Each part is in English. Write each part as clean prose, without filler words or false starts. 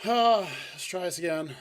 Let's try this again.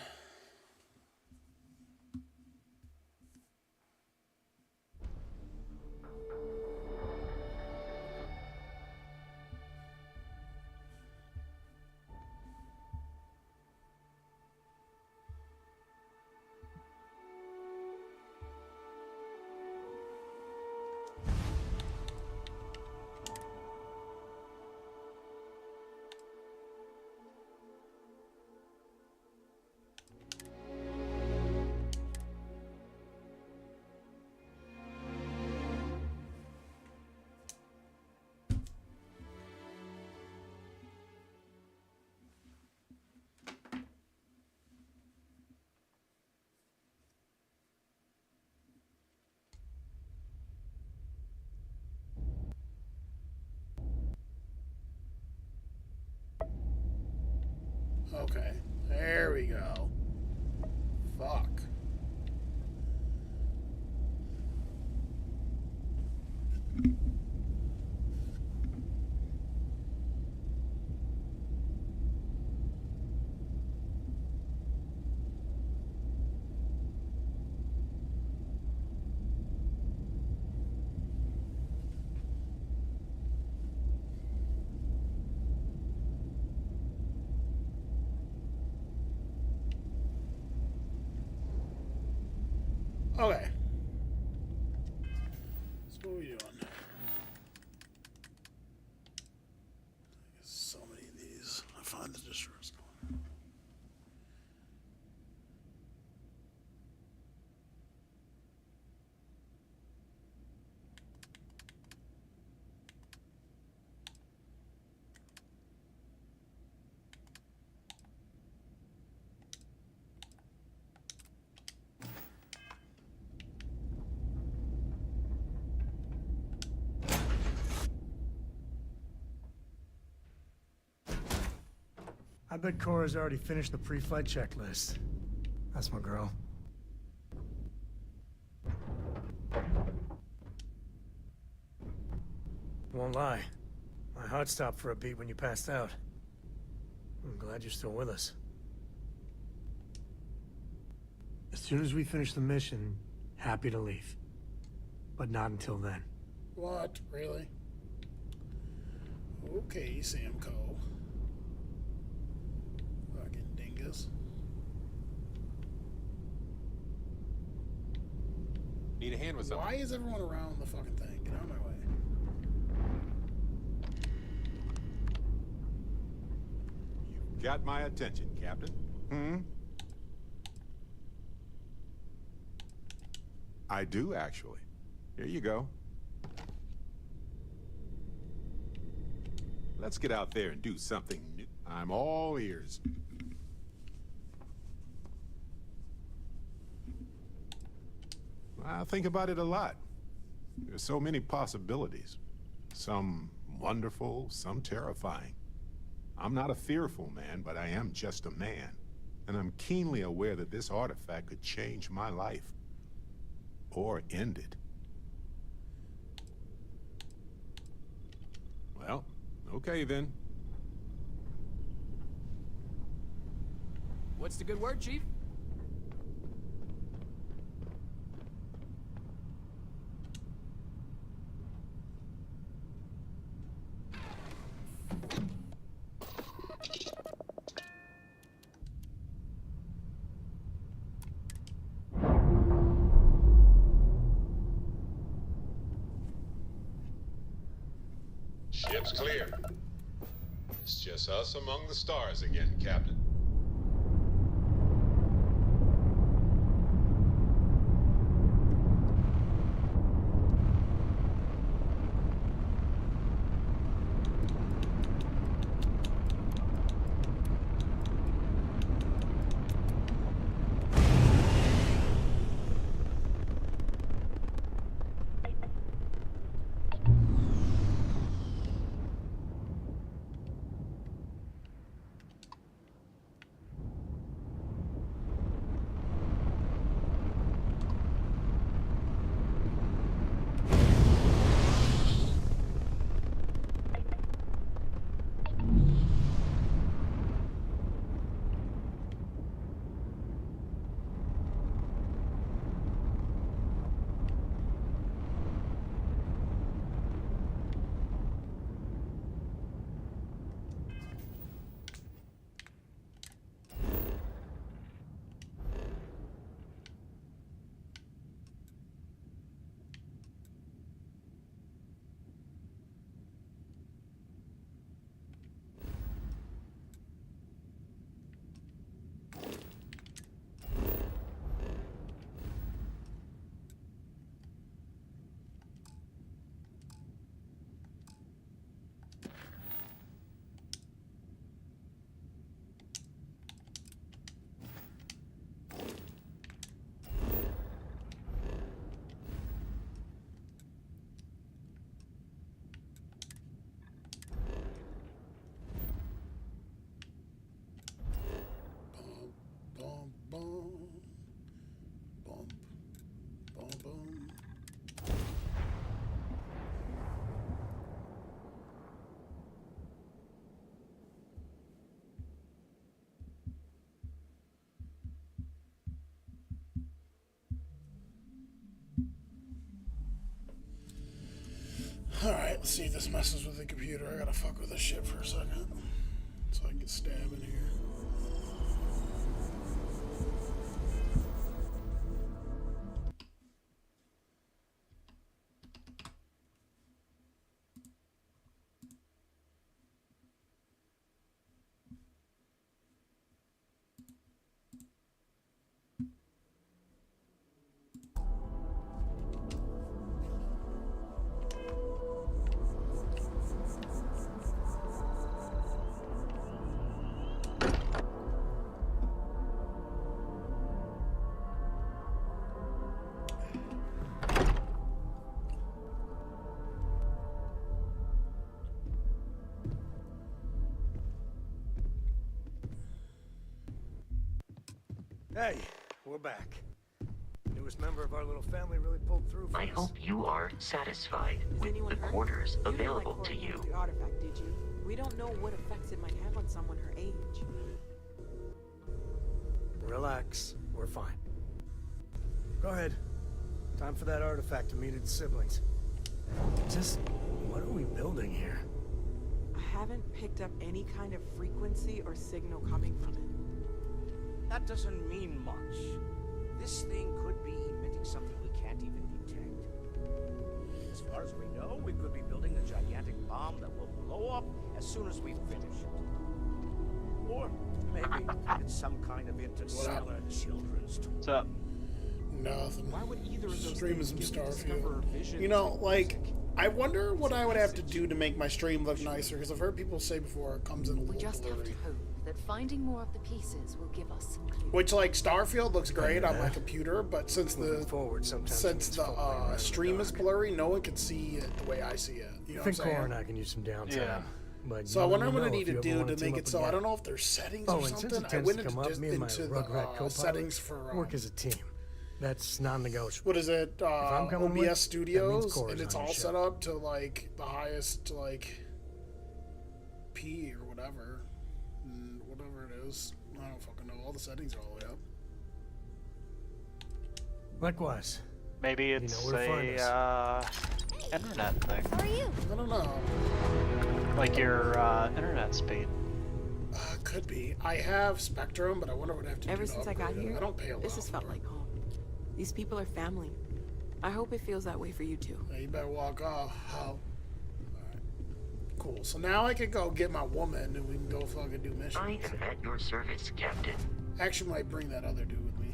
Okay, there we go. Fuck. Okay. So what are we doing? So many of these. I find the distress going. I bet Cora's already finished the pre-flight checklist. That's my girl. Won't lie. My heart stopped for a beat when you passed out. I'm glad you're still with us. As soon as we finish the mission, happy to leave. But not until then. What? Really? Okay, Samco. Fucking dingus. Need a hand with something? Why is everyone around the fucking thing? Get out of my way. You've got my attention, Captain. I do, actually. Here you go. Let's get out there and do something new. I'm all ears. I think about it a lot. There's so many possibilities. Some wonderful, some terrifying. I'm not a fearful man, but I am just a man. And I'm keenly aware that this artifact could change my life. Or end it. Well, okay then. What's the good word, Chief? Ship's clear. It's just us among the stars again, Captain. let's see if this messes with the computer. I gotta fuck with this shit for a second. So I can get stabbed in here. Hey, we're back. Newest member of our little family really pulled through for I us. hope you are satisfied Is with anyone the hurt? quarters You didn't available like to Courtney you. with the artifact, did you? We don't know what effects it might have on someone her age. Relax, we're fine. Go ahead. Time for that artifact to meet its siblings. Just, what are we building here? I haven't picked up any kind of frequency or signal coming from it. That doesn't mean much. This thing could be emitting something we can't even detect. As far as we know, we could be building a gigantic bomb that will blow up as soon as we finish it. Or maybe it's some kind of interstellar children's toy. What's up? Nothing. Why would either of those Streaming things some give me discover Starfield. visions You know, and like, music? I wonder what I would have to do to make my stream look nicer, because I've heard people say before it comes in a We little just have blurry. to hope that finding more of the pieces will give us some clues. Which, like, Starfield looks great on my computer, but since Moving the forward sometimes since means the fumbling around in the stream is dark. blurry, no one can see it the way I see it. You know I what I'm think Cora and saying? I can use some downtime. Yeah. But So I you wonder let what me I know need if to you ever do wanna to team make up it so I again. don't know if there's settings Oh, or and since something. it I tends went to into come up, just me and my into the Rugrat co-pilot settings for work as a team. That's non-negotiable. what is it? I'm coming with, OBS that Studios, means Cora's and it's on your all show. set up to like the highest like P or whatever, whatever it is. I don't fucking know. All the settings are all the way up. Likewise. Maybe know it's where to find a internet thing, How are you? I don't know. like your internet speed. Could be. I have Spectrum, but I wonder what I have to Ever do to since I got upgrade it. here, I don't pay a lot. this has felt for it. like home. These people are family. I hope it feels that way for you too. Yeah, you better walk off. How? Alright. Cool. So now I can go get my woman and we can go fucking do missions. I am at your service, Captain. Actually, might bring that other dude with me.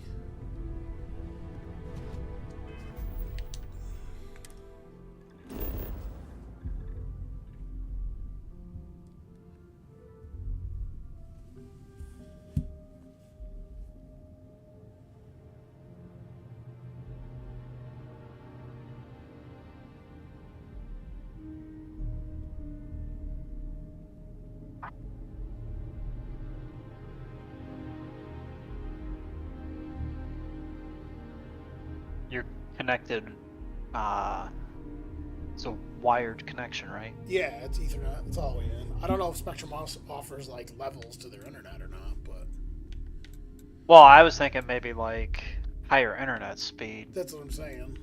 You're connected. It's a wired connection, right? Yeah, it's Ethernet. It's all the way in. I don't know if Spectrum offers like levels to their internet or not, but Well, I was thinking maybe like higher internet speed. that's what I'm saying.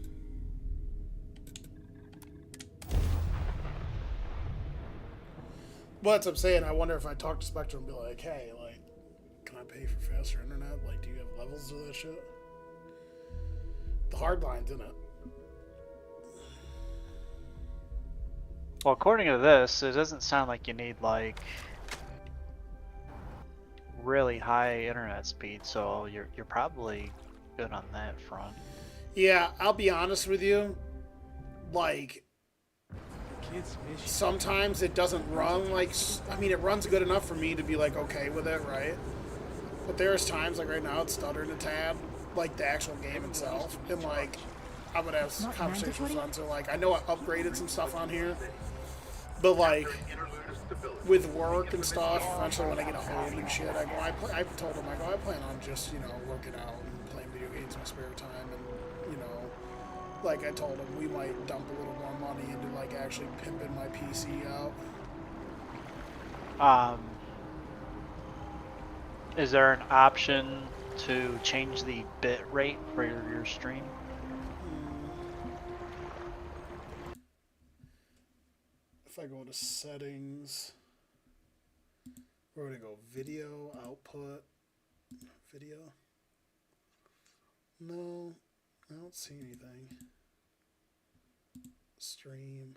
Well, that's what I'm saying. I wonder if I talk to Spectrum and be like, hey, like, can I pay for faster internet? Like, do you have levels to that shit? The hard line's in it. Well, according to this, it doesn't sound like you need like really high internet speed, so you're probably good on that front. Yeah, I'll be honest with you. Like, sometimes it doesn't run like, I mean, it runs good enough for me to be like okay with it, right? But there's times like right now it's stuttering a tad, like the actual game itself, and like I would have conversations with friends who are like, I know I upgraded some stuff on here, but like with work and stuff, eventually when I get home and shit, I told them, I plan on just, you know, working out and playing video games in my spare time, and, you know, like I told them, we might dump a little more money into, like, actually pimping my PC out. Is there an option to change the bit rate for your stream? I go to settings, where would I go? Video, output, video? No, I don't see anything. Stream,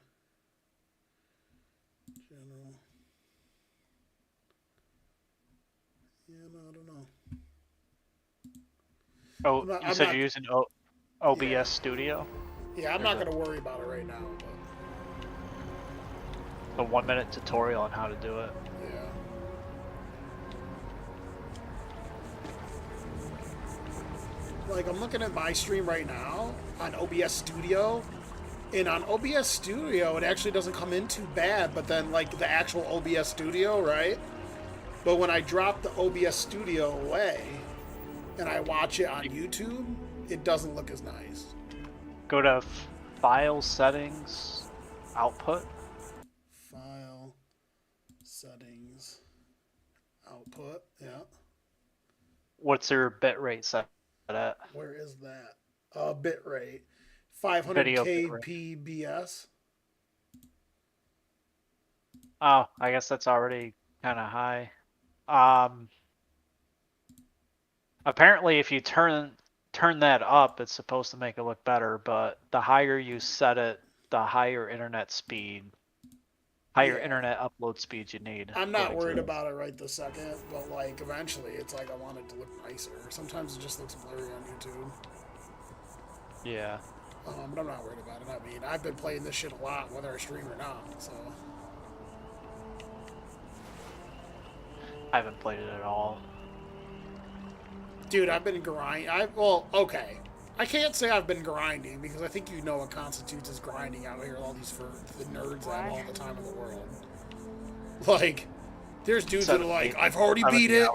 general. Yeah, no, I don't know. Oh, I'm not- you I'm said not- you're using OBS Yeah. Studio? Yeah, I'm not going to worry about it right now, but A 1-minute tutorial on how to do it. yeah. Like, I'm looking at my stream right now on OBS Studio, and on OBS Studio, it actually doesn't come in too bad, but then, like, the actual OBS Studio, right? But when I drop the OBS Studio away, and I watch it on YouTube, it doesn't look as nice. Go to File Settings, Output. File, settings, output, yeah. What's your bitrate set at? Where is that? Bitrate. 500 Video bitrate. kbps. Oh, I guess that's already kind of high. Apparently, if you turn that up, it's supposed to make it look better. But the higher you set it, the higher internet speed, Yeah. internet upload speeds you need. I'm not according to worried this. about it right this second, but like eventually, it's like I want it to look nicer. Sometimes it just looks blurry on YouTube. Yeah. But I'm not worried about it. I mean, I've been playing this shit a lot, whether I stream or not. So I haven't played it at all. dude, I've been grinding. Okay. I can't say I've been grinding because I think you know what constitutes as grinding out here. All these for the nerds that have all the time in the world. Like, there's dudes that are like, I've already beat it.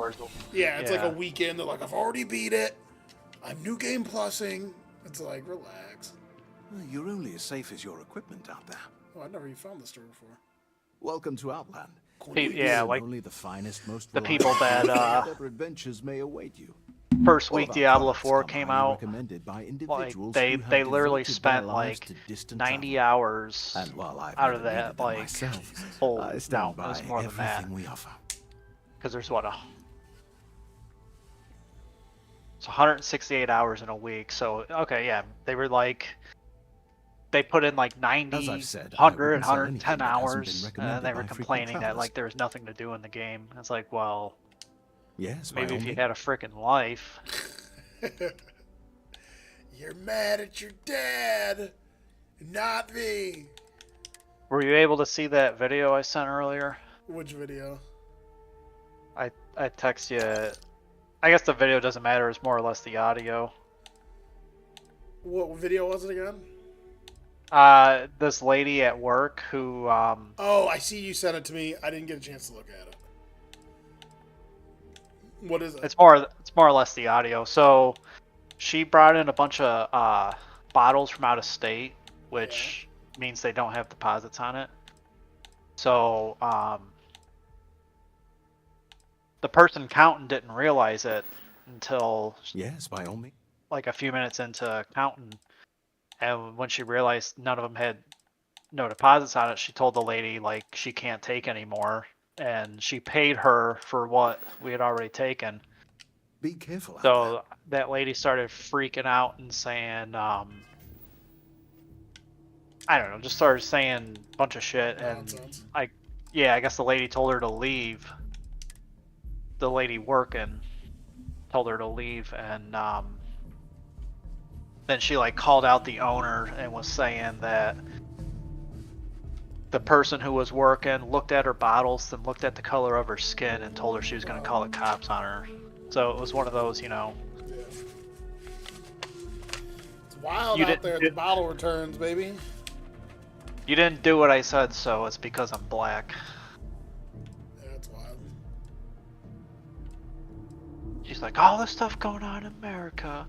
Yeah, it's like a weekend. They're like, I've already beat it. I'm new game plussing. It's like, relax. You're only as safe as your equipment out there. Oh, I've never even found this store before. Welcome to Outland. Yeah, like only the finest, most the people that clever adventures may await you. first All week of our Diablo products 4 come came highly out, recommended by like individuals they who have literally devoted spent their lives like to distant 90 travel. hours And while I've out of never needed that, them like myself, whole I stand no, by it's more than that. everything we offer. Because there's what it's 168 hours in a week. So okay, yeah, they were like they put in like 90, As I've said, 100, wouldn't sell 110 anything that hasn't hours, been and recommended then they were by frequent complaining that travelers. like there was nothing to do in the game. It's like, well, Yes, by maybe all if you means. had a freaking life. You're mad at your dad, not me. Were you able to see that video I sent earlier? Which video? I text you. I guess the video doesn't matter. It's more or less the audio. What video was it again? This lady at work who Oh, I see you sent it to me. I didn't get a chance to look at it. What is it? it's more or less the audio. So she brought in a bunch of bottles from out of state, which means they don't have deposits on it. So the person counting didn't realize it until Yes, by all means. like a few minutes into counting, and when she realized none of them had no deposits on it, she told the lady like she can't take anymore, and she paid her for what we had already taken. Be careful out So that lady started freaking out and saying, I don't know, just started saying a bunch of shit, and Nonsense. I guess the lady told her to leave. The lady working told her to leave, and then she like called out the owner and was saying that the person who was working looked at her bottles, then looked at the color of her skin and told her she was going to call the cops on her. So it was one of those, you know. Yeah. It's wild You out didn't there at do- the bottle returns, baby. You didn't do what I said, so it's because I'm black. Yeah, it's wild. She's like, all this stuff going on in America,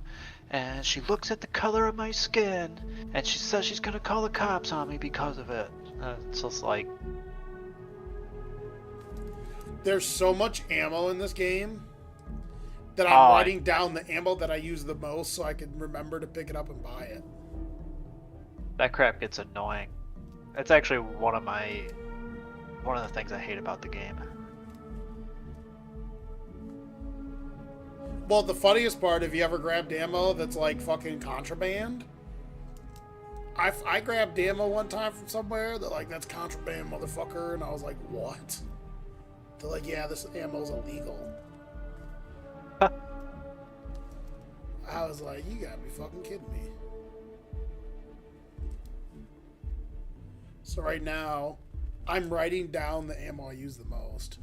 and she looks at the color of my skin, and she says she's gonna call the cops on me because of it. It's just like, There's so much ammo in this game that I'm Oh, writing down the ammo that I use the most so I can remember to pick it up and buy it. that crap gets annoying. It's actually one of my one of the things I hate about the game. Well, the funniest part, if you ever grabbed ammo that's like fucking contraband, I grabbed ammo one time from somewhere that like that's contraband, motherfucker, and I was like, what? They're like, yeah, this ammo's illegal. I was like, you gotta be fucking kidding me. So right now, I'm writing down the ammo I use the most.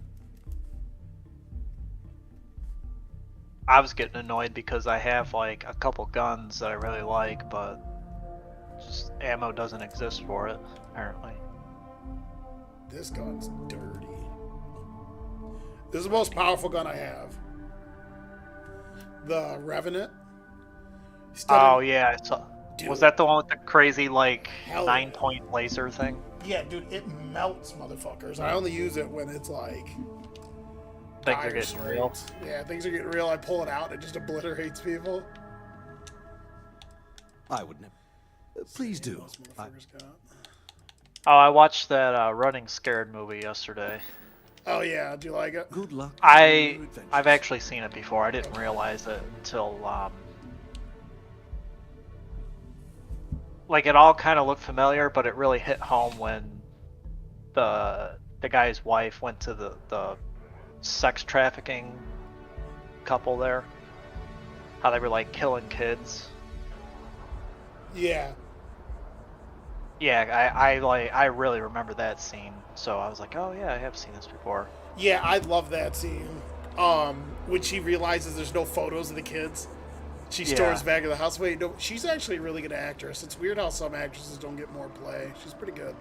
I was getting annoyed because I have like a couple guns that I really like, but just ammo doesn't exist for it, apparently. This gun's dirty. This is the most powerful gun I have. The Revenant. Oh yeah, I saw. Dude. Was that the one with the crazy like Hell 9-point laser thing? Yeah, dude, it melts motherfuckers. I only use it when it's like Things are dire getting real. straits. Yeah, things are getting real. I pull it out and it just obliterates people. I would never. Please do. Most motherfuckers got. Oh, I watched that Running Scared movie yesterday. Oh yeah, do you like it? Good luck. in I've your adventures. actually seen it before. I didn't realize it until like it all kind of looked familiar, but it really hit home when the guy's wife went to the sex trafficking couple there. How they were like killing kids. Yeah. Yeah, I really remember that scene. So I was like, oh yeah, I have seen this before. Yeah, I love that scene. When she realizes there's no photos of the kids, she storms back in the house. Wait, no, she's actually a really good actress. It's weird how some actresses don't get more play. She's pretty good.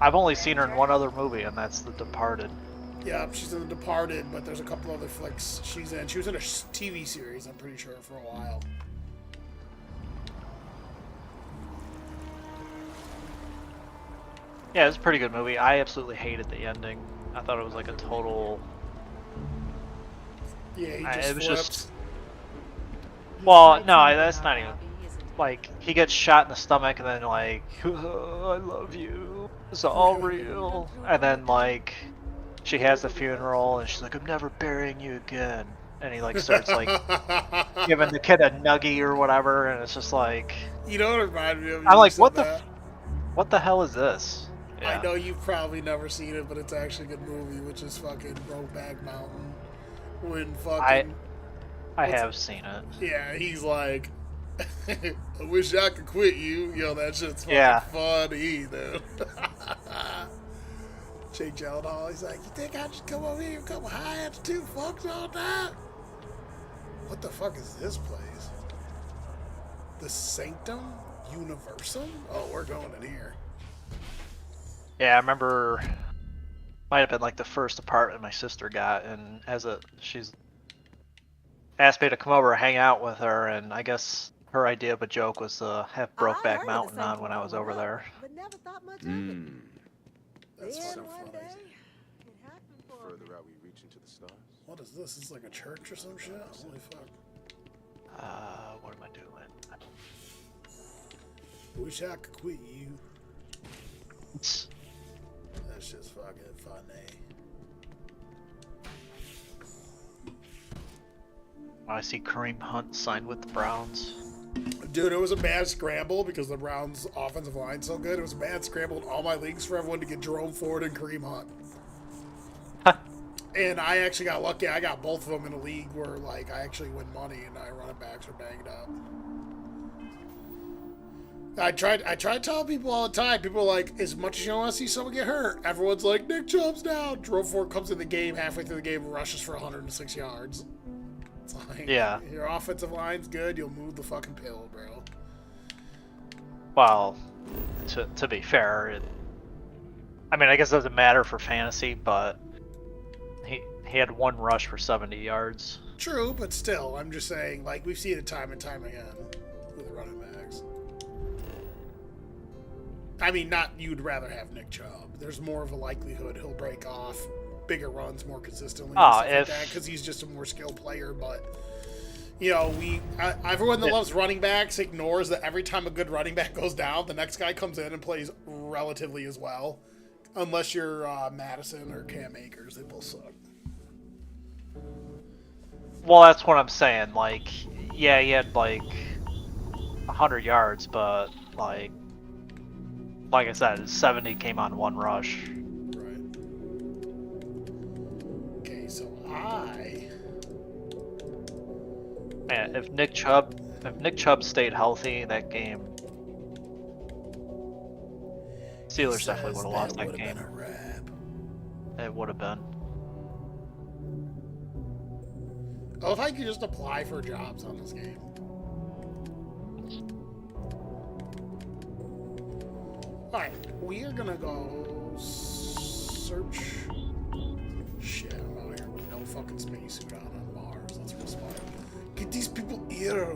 I've only seen her in one other movie, and that's The Departed. Yeah, she's in The Departed, but there's a couple other flicks she's in. She was in a TV series, I'm pretty sure, for a while. Yeah, it's a pretty good movie. I absolutely hated the ending. I thought it was like a total. Yeah, he It just was flips. just. Well, no, that's not even. Like, he gets shot in the stomach, and then like, oh, I love you. It's all real. And then like, she has the funeral, and she's like, I'm never burying you again. And he like starts like giving the kid a nuggie or whatever, and it's just like. You know what it reminded me of? I'm You like, said what that? what the hell is this? I know you've probably never seen it, but it's actually a good movie, which is fucking Brokeback Mountain. When fucking... I have seen it. Yeah, he's like, I wish I could quit you. Yo, that shit's fucking Yeah. funny, dude. Jake Gyllenhaal, he's like, you think I just come over here and come high at 2 fucks all night? What the fuck is this place? The Sanctum Universum? Oh, we're going in here. Yeah, I remember. Might have been like the first apartment my sister got, and she's asked me to come over and hang out with her, and I guess her idea of a joke was to have Brokeback Mountain on when I was over there. But never thought much That's Then so one funny. day, it happened for me. Further out we reach into the stars. What is this? Is this like a church or some shit? Holy fuck. What am I doing? Wish I could quit you. That's just fucking funny. I see Kareem Hunt signed with the Browns. Dude, it was a bad scramble because the Browns' offensive line's so good. It was a bad scramble in all my leagues for everyone to get Jerome Ford and Kareem Hunt. And I actually got lucky. I got both of them in a league where, like, I actually win money and my running backs are banged up. I tried telling people all the time. People are like, as much as you don't want to see someone get hurt, everyone's like, Nick Chubb's down. Jerome Ford comes in the game halfway through the game and rushes for 106 yards. It's like, Yeah. your offensive line's good, you'll move the fucking pill, bro. Well, to be fair, I mean, I guess it doesn't matter for fantasy, but he had one rush for 70 yards. True, but still, I'm just saying, like, we've seen it time and time again with the running backs. I mean, not you'd rather have Nick Chubb. There's more of a likelihood he'll break off bigger runs more consistently and stuff like that because he's just a more skilled player. But, you know, everyone that loves running backs ignores that every time a good running back goes down, the next guy comes in and plays relatively as well. Unless you're Madison or Cam Akers, they both suck. Well, that's what I'm saying. Like, yeah, he had like 100 yards, but like I said, 70 came on one rush. Right. Okay, so Man, if Nick Chubb stayed healthy, that game, Steelers definitely would have lost that game. Been a wrap. It would have been. Oh, if I could just apply for jobs on this game. Alright, we are gonna go search. Shit, I'm out here with no fucking spacesuit on Mars. That's real smart. Get these people here.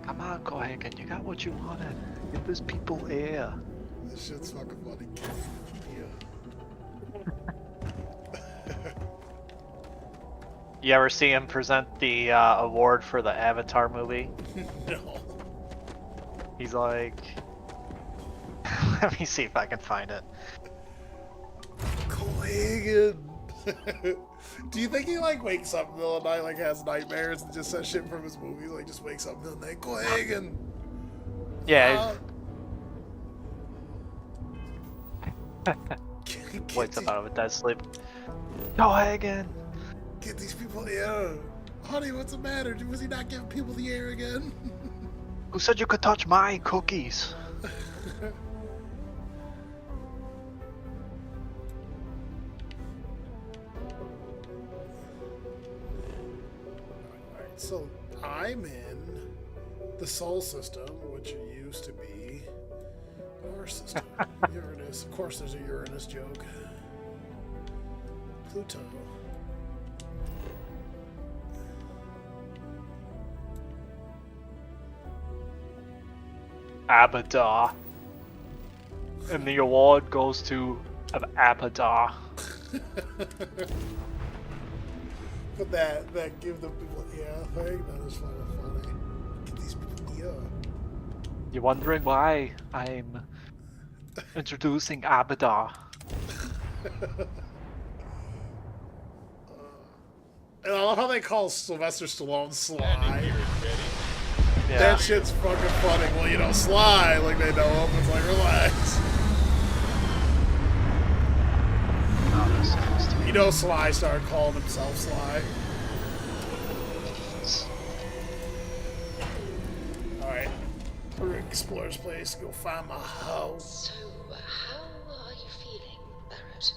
Come on, Cohagen, you got what you wanted. Get these people air. This shit's fucking funny. You ever see him present the award for the Avatar movie? No. He's like, let me see if I can find it. Cohagen. Do you think he like wakes up in the middle of the night, like has nightmares and just says shit from his movies? Like just wakes up in the middle of the night, Cohagen. Yeah. Wakes up out of a dead sleep. Cohagen. Get these people here. Honey, what's the matter? Was he not giving people the air again? Who said you could touch my cookies? Alright, so I'm in the Sol system, which used to be our system. Uranus. Of course, there's a Uranus joke. Pluto. Abadar. And the award goes to Abadar. But that give the people thing, that is funny. Get these people here. You're wondering why I'm introducing Abadar. And I love how they call Sylvester Stallone Sly. Yeah. That shit's fucking funny. Well, you know, Sly, like they know him. It's like, relax. You know, Sly started calling himself Sly. Alright. We're gonna explore this place, go find my house. So, how are you feeling, Barrett?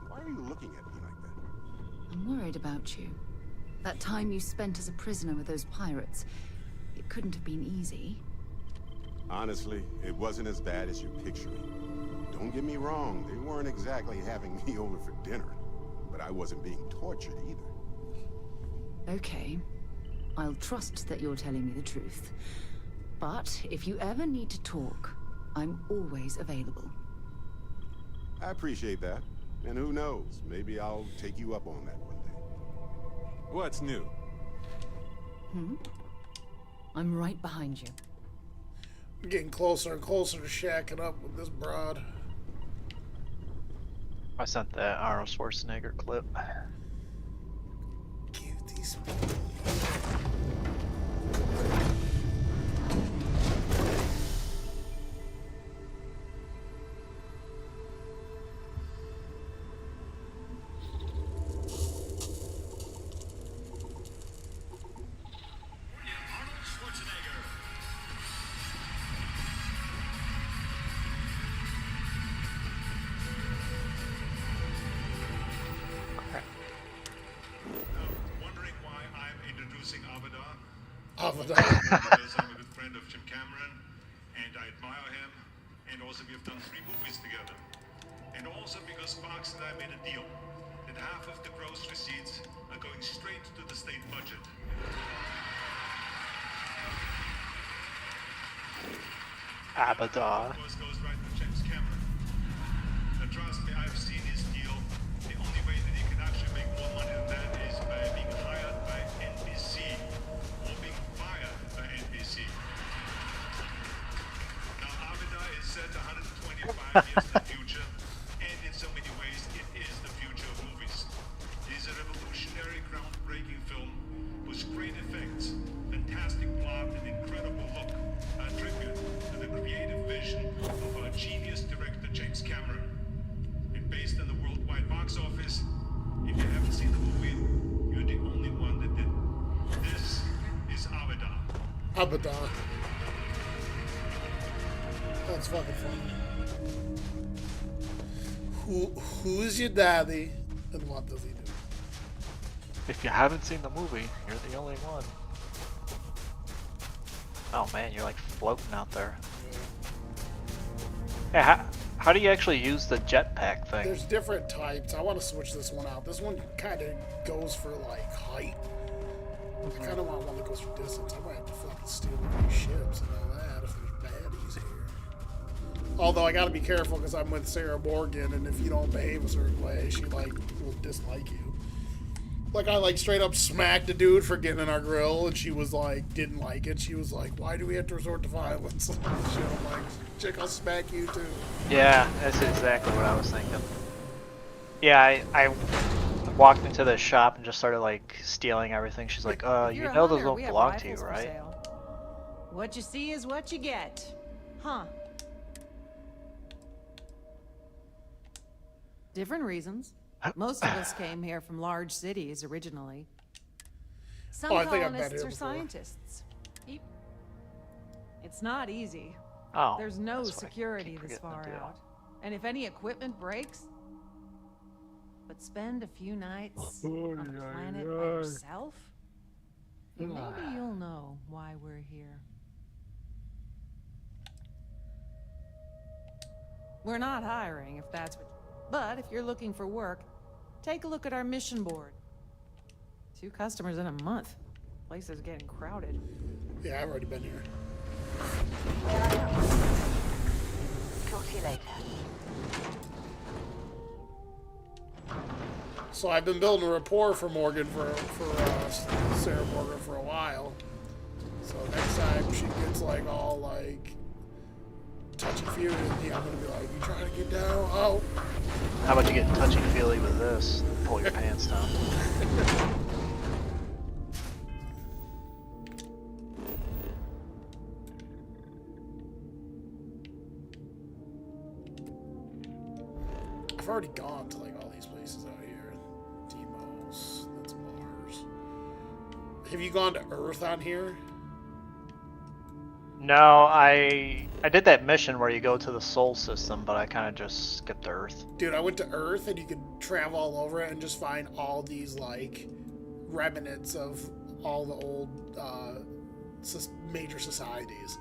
Why are you looking at me like that? I'm worried about you. That time you spent as a prisoner with those pirates, it couldn't have been easy. Honestly, it wasn't as bad as you're picturing. Don't get me wrong, they weren't exactly having me over for dinner, but I wasn't being tortured either. Okay. I'll trust that you're telling me the truth. But if you ever need to talk, I'm always available. I appreciate that. And who knows, maybe I'll take you up on that one day. What's new? I'm right behind you. We're getting closer and closer to shacking up with this broad. I sent that Arnold Schwarzenegger clip. Give these people. Because I'm a good friend of Jim Cameron, and I admire him, and also we have done 3 movies together. And also because Sparks and I made a deal that half of the gross receipts are going straight to the state budget. Abadar. Of course goes right to James Cameron. Now trust me, I've seen his deal. The only way that he can actually make more money than that is by being hired by NBC or is the future, and in so many ways, it is the future of movies. It is a revolutionary, groundbreaking film with great effects, fantastic plot, and incredible look. A tribute to the creative vision of our genius director James Cameron. And based on the worldwide box office, if you haven't seen the movie, you're the only one that did. This is Avatar. Abaddon. That's fucking funny. Who's your daddy, and what does he do? If you haven't seen the movie, you're the only one. Oh man, you're like floating out there. Yeah, how do you actually use the jetpack thing? There's different types. I want to switch this one out. This one kind of goes for like height. I kind of want one that goes for distance. I might have to fucking steal one of these ships and all that if there's baddies here. Although I gotta be careful because I'm with Sarah Morgan, and if you don't behave a certain way, she like will dislike you. Like I like straight up smacked a dude for getting in our grill, and she was like didn't like it. She was like, "Why do we have to resort to violence?" Shit, I'm like, "Chick, I'll smack you too." Yeah, that's exactly what I was thinking. Yeah, I walked into the shop and just started like stealing everything. She's like, you know those don't belong to you, right? What you see is what you get. Huh. Different reasons. Most of us came here from large cities originally. Some I think I've been colonists here are before. scientists. It's not easy. Oh, There's no that's what I security keep this forgetting to far do. out. And if any equipment breaks, but spend a few nights on a planet by yourself, maybe you'll know why we're here. We're not hiring, if that's what. But if you're looking for work, take a look at our mission board. 2 customers in a month. Place is getting crowded. Yeah, I've already been here. Talk to you later. So I've been building a rapport for Morgan for Sarah Morgan for a while. So next time she gets like all like touchy-feely with me, I'm gonna be like, "You trying to get down? Oh." How about you get touchy-feely with this? Pull your pants down. I've already gone to like all these places out here. Demos, that's Mars. Have you gone to Earth on here? No, I did that mission where you go to the Sol system, but I kind of just skipped Earth. Dude, I went to Earth and you could travel all over it and just find all these like remnants of all the old major societies.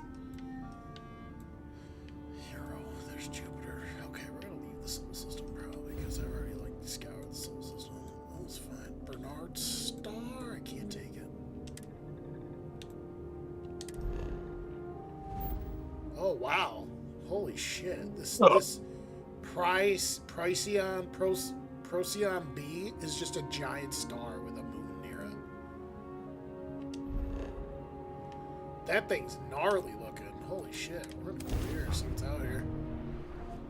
Hero, there's Jupiter. Okay, we're gonna leave the Sol system probably because I've already like scoured the Sol system. That was fine. Bernard Star, I can't take it. Oh wow! Holy shit! This Procyon B is just a giant star with a moon near it. That thing's gnarly looking. Holy shit! We're gonna go over here and see what's out here.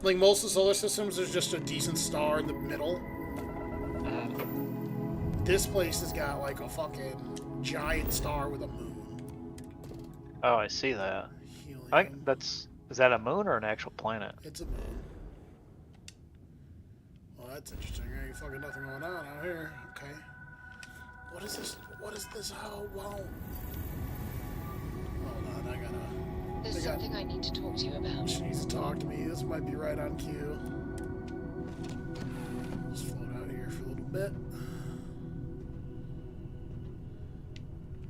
Like most of the solar systems, there's just a decent star in the middle. This place has got like a fucking giant star with a moon. Oh, I see that. I think is that a moon or an actual planet? It's a moon. Well, that's interesting. There ain't fucking nothing going on out here. Okay. What is this? What is this? Oh, wow. Hold on, I gotta... There's something I need to talk to you about. She needs to talk to me. This might be right on cue. Just float out here for a little bit.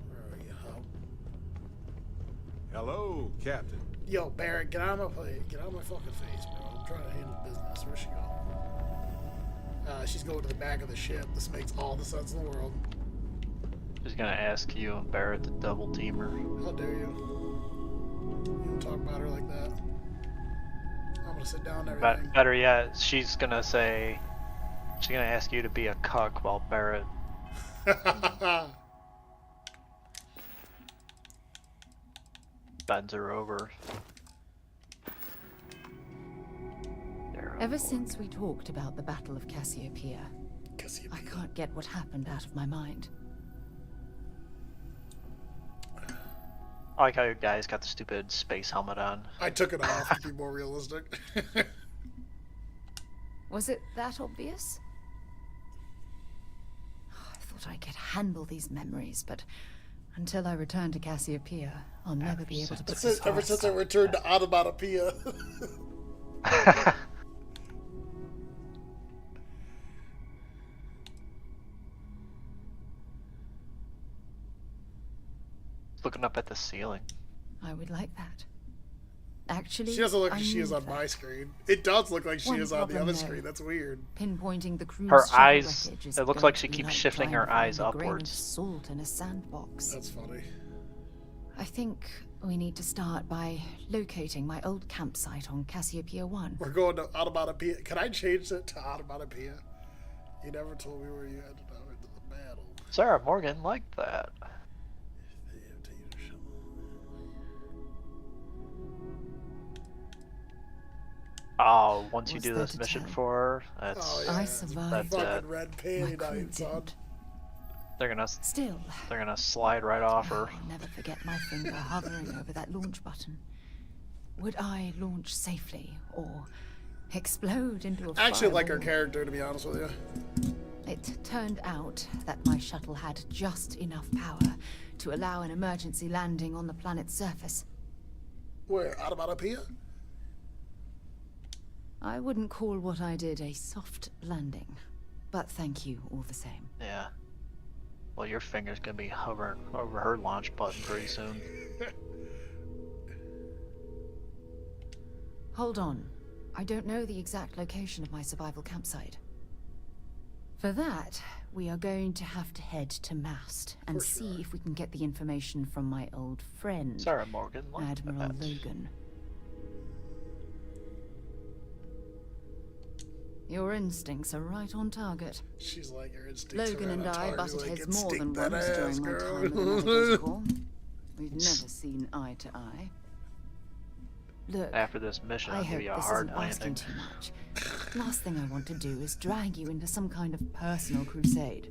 Where are you, Hub? Hello, Captain. Yo, Barrett, get out of my plate. Get out of my fucking face, bro. I'm trying to handle business. Where's she going? She's going to the back of the ship. This makes all the sense in the world. She's gonna ask you and Barrett to double team her. How dare you? You don't talk about her like that. I'm gonna sit down and everything. But better yet, she's gonna ask you to be a cuck while Barrett bends her over. Ever since we talked about the Battle of Cassiopeia, I can't get what happened out of my mind. I like how your guy's got the stupid space helmet on. I took it off to be more realistic. Was it that obvious? I thought I could handle these memories, but until I return to Cassiopeia, I'll never be able to put this Ever past. since I returned to Onomatopoeia. Looking up at the ceiling. I would like that. Actually, She doesn't look I like she is need on that. my screen. It does look like she One is on the problem, other though. screen. That's weird. Pinpointing the cruise Her shuttle eyes- wreckage is it looks going like to she be keeps like shifting trying her to find eyes a grain of upwards. salt in a sandbox. That's funny. I think we need to start by locating my old campsite on Cassiopeia 1. We're going to Onomatopoeia. Can I change it to Onomatopoeia? You never told me where you ended up into the battle. Sarah Morgan liked that. Oh, once you What's do there this to mission tell? for her, that's Oh, yeah. I survived. that's it. Fucking red My panty crew night, son. didn't. They're gonna Still, slide right off her. I'll never forget my finger hovering over that launch button. Would I launch safely or explode into a I actually like her fireball? character, to be honest with you. It turned out that my shuttle had just enough power to allow an emergency landing on the planet's surface. Where? Onomatopoeia? I wouldn't call what I did a soft landing, but thank you all the same. Yeah. Well, your finger's gonna be hovering over her launch button pretty soon. Hold on. I don't know the exact location of my survival campsite. For that, we are going to have to head to Mast and see if we can get the information from my old friend, Sarah Morgan liked Admiral that. Logan. Your instincts are right on target. She's like, your instincts Logan are and right on I target. butted Like, heads more than instinct that once ass, during my girl. time in the Navigator Corps. We've never seen eye to eye. Look, After this mission, I I'll give hope you a this hard isn't asking landing. too much. Last thing I want to do is drag you into some kind of personal crusade.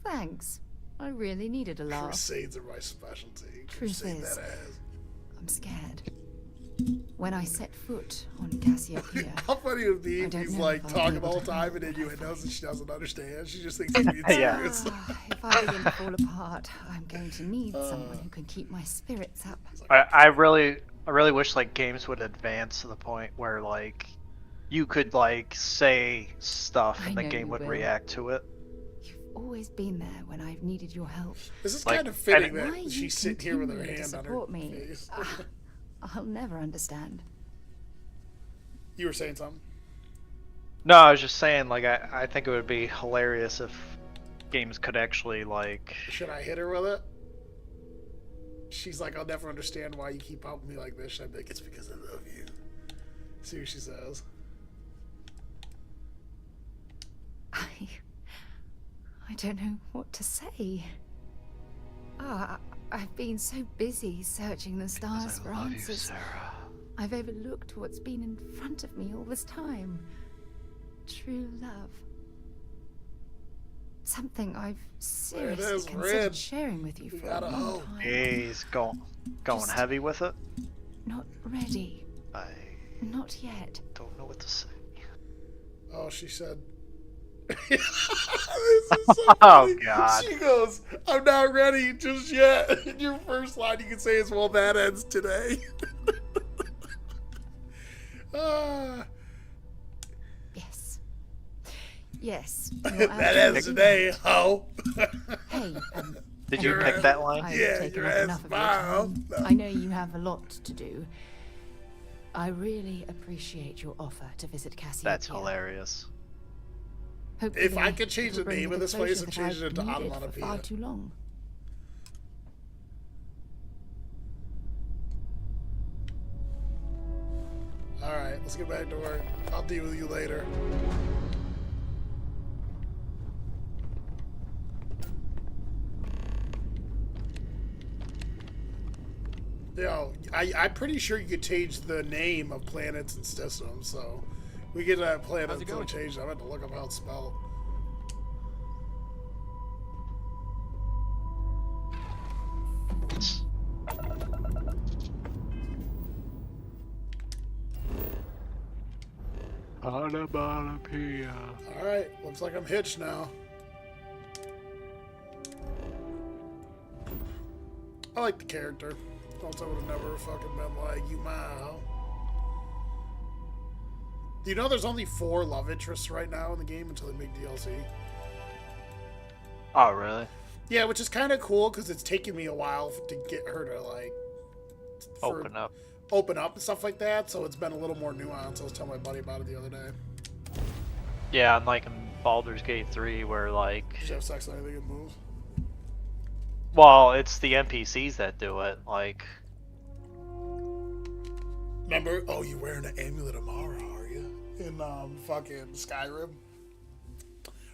Thanks. I really needed a laugh. Crusades are my specialty. Truth Crusade is, that ass. I'm scared. When I set foot on Cassiopeia, How funny it would be I if don't he's know like if I'll talking be the able whole to time and handle innuendos and she doesn't understand. She just thinks he's being Yeah. serious. if I begin to fall apart, I'm going to need someone who can keep my spirits up. I really wish like games would advance to the point where like you could like say stuff I and the know game you would will. react to it. You've always been there when I've needed your help. This is Like, kind of fitting and- Why that you she's sitting here with her continue to hand on her support me? face. I'll never understand. You were saying something? No, I was just saying like I think it would be hilarious if games could actually like Should I hit her with it? She's like, I'll never understand why you keep helping me like this. Should I be like, it's because I love you. See what she says. I don't know what to say. I've been so busy searching the stars for love you, answers. Sarah. I've overlooked what's been in front of me all this time. True love. Something I've seriously is, considered Red. sharing with you We for a gotta long hope. time. He's going Just- heavy with it. Not ready. I Not yet. don't know what to say. Oh, she said. This is so Oh, funny. God. She goes, I'm not ready just yet. And your first line you can say is, well, that ends today. Ah, Yes. Yes. that you're ends absolutely today, right. ho. Hey, Did you Your pick ass- that line? I've Yeah, taken your up ass enough of your smile. time. No. I know you have a lot to do. I really appreciate your offer to visit Cassiopeia. That's hilarious. Hopefully, If I could change it'll the bring name me of the this place closure and that change I've it to needed for Onomatopoeia. far too long. Alright, let's get back to work. I'll deal with you later. You know, I'm pretty sure you could change the name of planets and systems, so we get that planet to change. I'm going to look up how it's spelled. Onomatopoeia. Alright, looks like I'm hitched now. I like the character. Else I would have never fucking been like, you mao. Do you know there's only 4 love interests right now in the game until they make DLC? Oh, really? Yeah, which is kind of cool because it's taken me a while to get her to like open up and stuff like that. So it's been a little more nuanced. I was telling my buddy about it the other day. Yeah, unlike in Baldur's Gate 3, where like. Did you have sex with anything and move? Well, it's the NPCs that do it. Like. Remember? Oh, you're wearing an amulet of Mara, are you? In fucking Skyrim.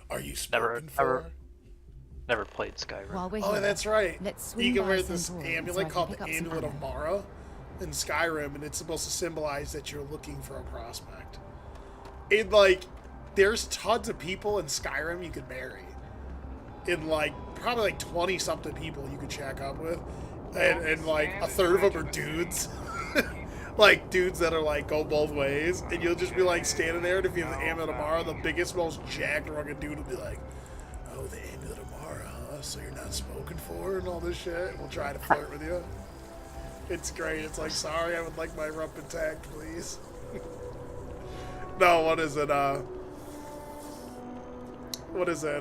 Are you spoken for? Never played Skyrim. While we're Oh, here, that's right. let's swing You can by wear this Centauri so I amulet can called pick the up some Amulet of ammo. Mara in Skyrim, and it's supposed to symbolize that you're looking for a prospect. And, like, there's tons of people in Skyrim you could marry. And, like, probably, like, 20-something people you could shack up with. And like, a third of them are dudes. Like, dudes that are, like, go both ways. And you'll just be, like, standing there, and if you have the Amulet of Mara, the biggest, most jacked, rugged dude will be like, oh, the Amulet of Mara, huh? So you're not spoken for and all this shit? And we'll try to flirt with you. It's great. It's like, sorry, I would like my rump intact, please. No, what is it,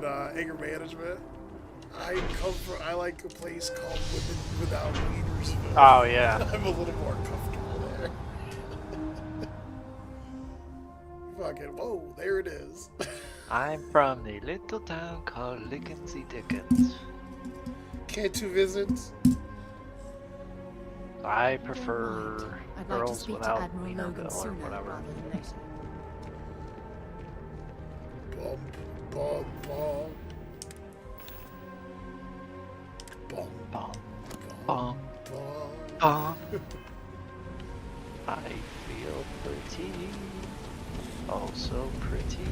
anger management? I like a place called Women Without Leaders. Oh, yeah. I'm a little more comfortable there. Fucking, whoa, there it is. I'm from the little town called Lickensy Dickens. Can't you visit? I prefer I'd like to girls speak to without Admiral Logan Wienerville or sooner whatever. rather than later. Bum, bum, bum. Bum, Bum, bum, bum, bum. bum. I feel pretty, oh so pretty.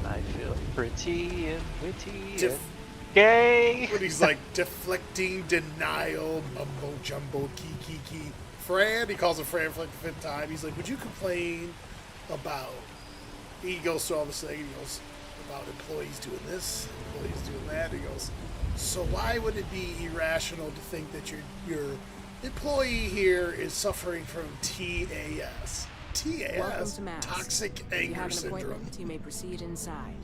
I feel pretty and witty and gay. When he's like deflecting, denial, mumbo jumbo, key. Fran, he calls him Fran for like the 5th time. He's like, would you complain about? He goes through all this thing. He goes about employees doing this, employees doing that. He goes, so why would it be irrational to think that your employee here is suffering from TAS? Welcome TAS, to Mass. toxic If you anger have an syndrome. appointment, you may proceed inside.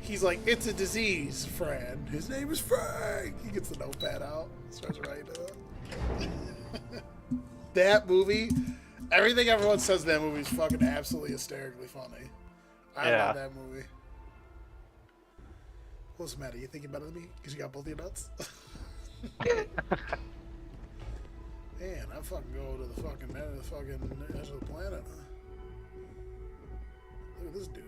He's like, it's a disease, Fran. His name is Frank. He gets the notepad out, starts writing it. That movie, everything everyone says in that movie is fucking absolutely hysterically funny. I love that movie. What's the matter? You thinking better than me? Because you got both your nuts? Man, I fucking go to the fucking edge of the planet. Huh? Look at this dude.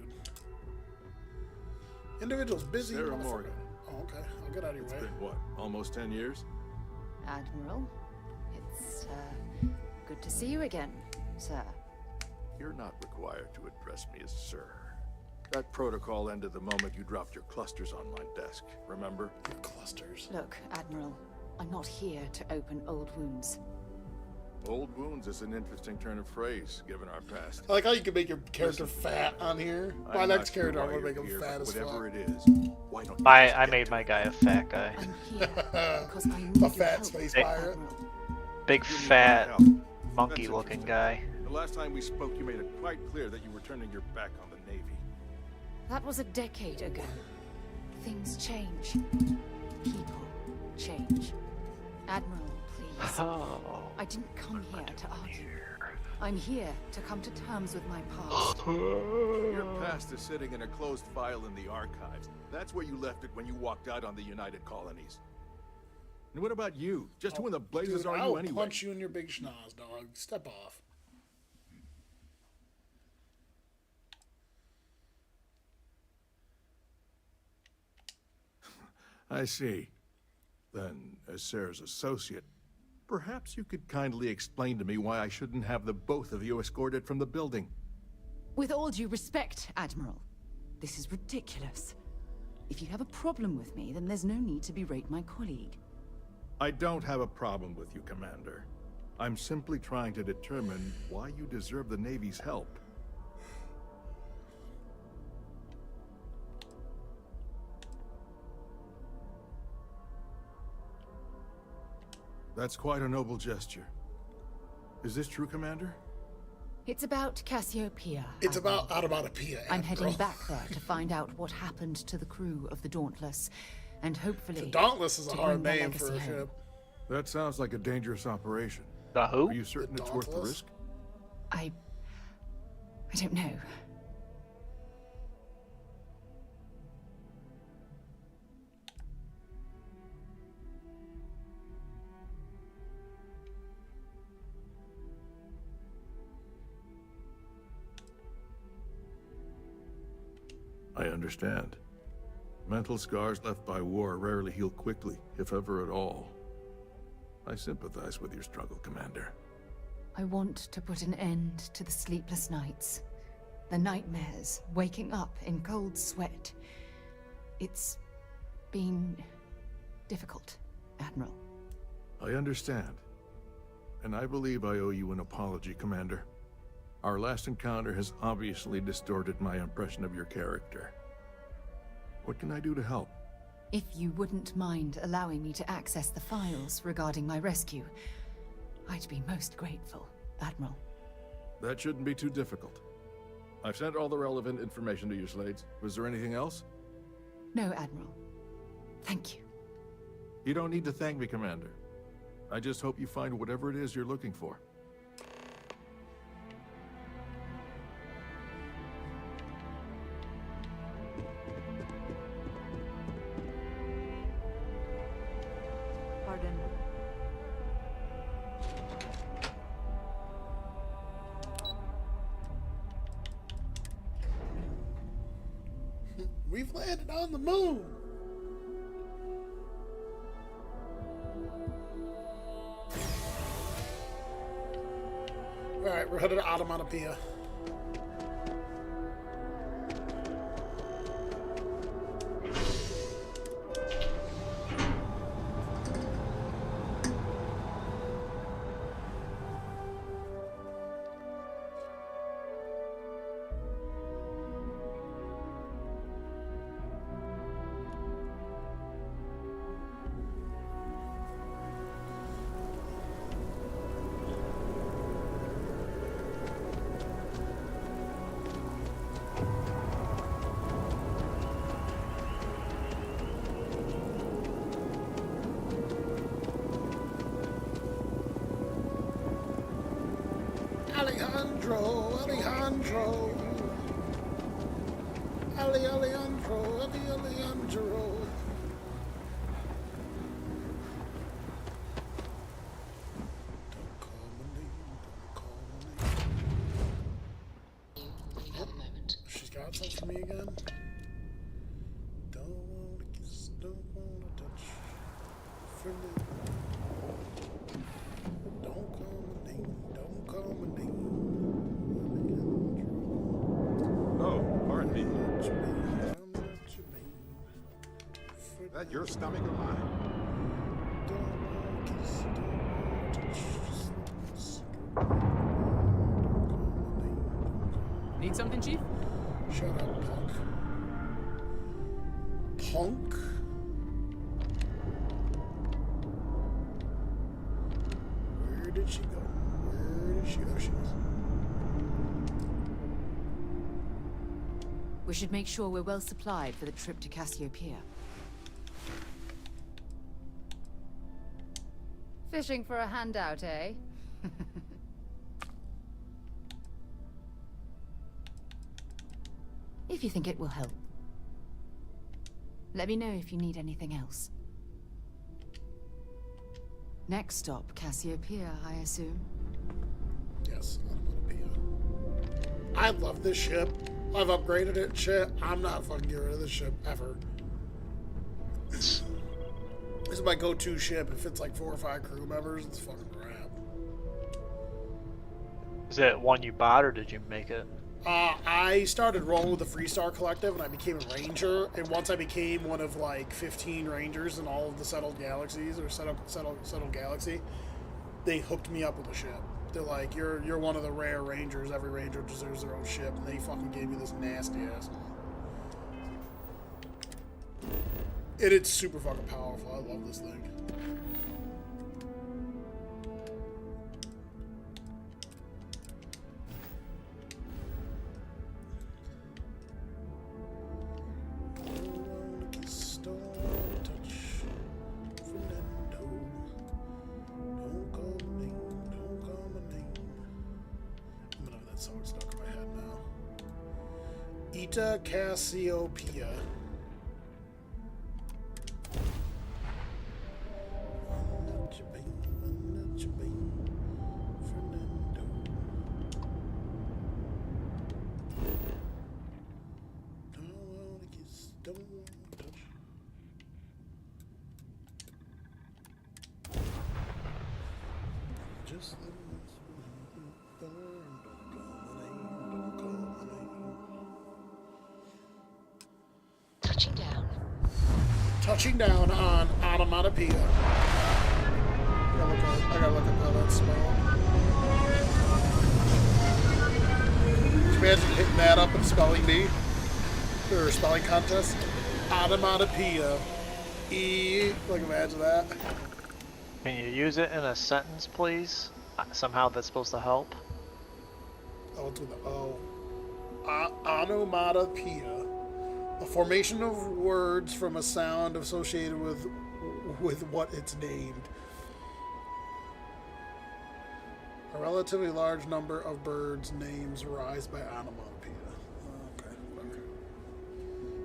Individual's busy. Sarah motherfucker. Morgan. Oh, okay. I'll get out of your It's way. been, what, almost 10 years? Admiral, it's good to see you again, sir. You're not required to address me as sir. That protocol ended the moment you dropped your clusters on my desk, remember? Your clusters. Look, Admiral, I'm not here to open old wounds. Old wounds is an interesting turn of phrase, given our past. I like how you can make your character fat on here. My I'm next not sure character, I why want to make you're him here, fat but as fuck. whatever it is, why don't you I made my guy a fat guy. I'm here because I need A your fat help, space Hey. pirate. Admiral. Big You need my fat help. monkey That's looking interesting. guy. The last time we spoke, you made it quite clear that you were turning your back on the Navy. That was a decade ago. Things change. People change. Admiral, please. Oh. I didn't come here to argue. I'm here to come to terms with my past. Your past is sitting in a closed file in the archives. That's where you left it when you walked out on the United Colonies. And what about you? Just who in the blazes Dude, are I'll you anyway? punch you in your big schnoz, dog. Step off. I see. Then, as Sarah's associate, Perhaps you could kindly explain to me why I shouldn't have the both of you escorted from the building. With all due respect, Admiral, this is ridiculous. If you have a problem with me, then there's no need to berate my colleague. I don't have a problem with you, Commander. I'm simply trying to determine why you deserve the Navy's help. That's quite a noble gesture. Is this true, Commander? It's about Cassiopeia. It's Admiral. about Automatopia. I'm heading back there to find out what happened to the crew of the Dauntless, and hopefully... The Dauntless is a to hard bring their name for a legacy home. ship. That sounds like a dangerous operation. The who? Are you certain The it's worth the Dauntless? risk? I don't know. I understand. Mental scars left by war rarely heal quickly, if ever at all. I sympathize with your struggle, Commander. I want to put an end to the sleepless nights, the nightmares, waking up in cold sweat. It's been difficult, Admiral. I understand. And I believe I owe you an apology, Commander. Our last encounter has obviously distorted my impression of your character. What can I do to help? If you wouldn't mind allowing me to access the files regarding my rescue, I'd be most grateful, Admiral. That shouldn't be too difficult. I've sent all the relevant information to you, Slades. Was there anything else? No, Admiral. Thank you. You don't need to thank me, Commander. I just hope you find whatever it is you're looking for. Pardon. We've landed on the moon. All right, we're headed to Automatopia. Alejandro. You have a moment. She's got something for me again. Don't wanna kiss, don't wanna touch. Friendly. Don't call my name, don't call my name. Oh, pardon me. What you mean, I'm what you mean. Is that your stomach or mine? Don't wanna kiss, don't wanna touch. Just once. Need something, Chief? Shut up, punk. Punk? Where did she go? Where did she go? She goes. We should make sure we're well supplied for the trip to Cassiopeia. Fishing for a handout, eh? If you think it will help. Let me know if you need anything else. Next stop, Cassiopeia, I assume. Yes, Automatopia. I love this ship. I've upgraded it and shit. I'm not fucking getting rid of this ship ever. This is my go-to ship. If it's like 4 or 5 crew members, it's fucking rad. Is it one you bought or did you make it? I started rolling with the Freestar Collective and I became a ranger. And once I became one of like 15 rangers in all of the settled galaxies or settled galaxy, they hooked me up with a ship. They're like, you're one of the rare rangers. Every ranger deserves their own ship, and they fucking gave me this nasty ass one. And it's super fucking powerful. I love this thing. Song stuck in my head now. Ita Cassiopeia. Just Touching down. Touching down on Onomatopoeia. I gotta look up how that's spelled. Can you imagine hitting that up in spelling bee? Or a spelling contest? Onomatopoeia. Like, imagine that. Can you use it in a sentence, please? Somehow that's supposed to help. Oh, it's with the O. Onomatopoeia. A formation of words from a sound associated with what it's named. A relatively large number of birds' names rise by onomatopoeia. Okay, whatever.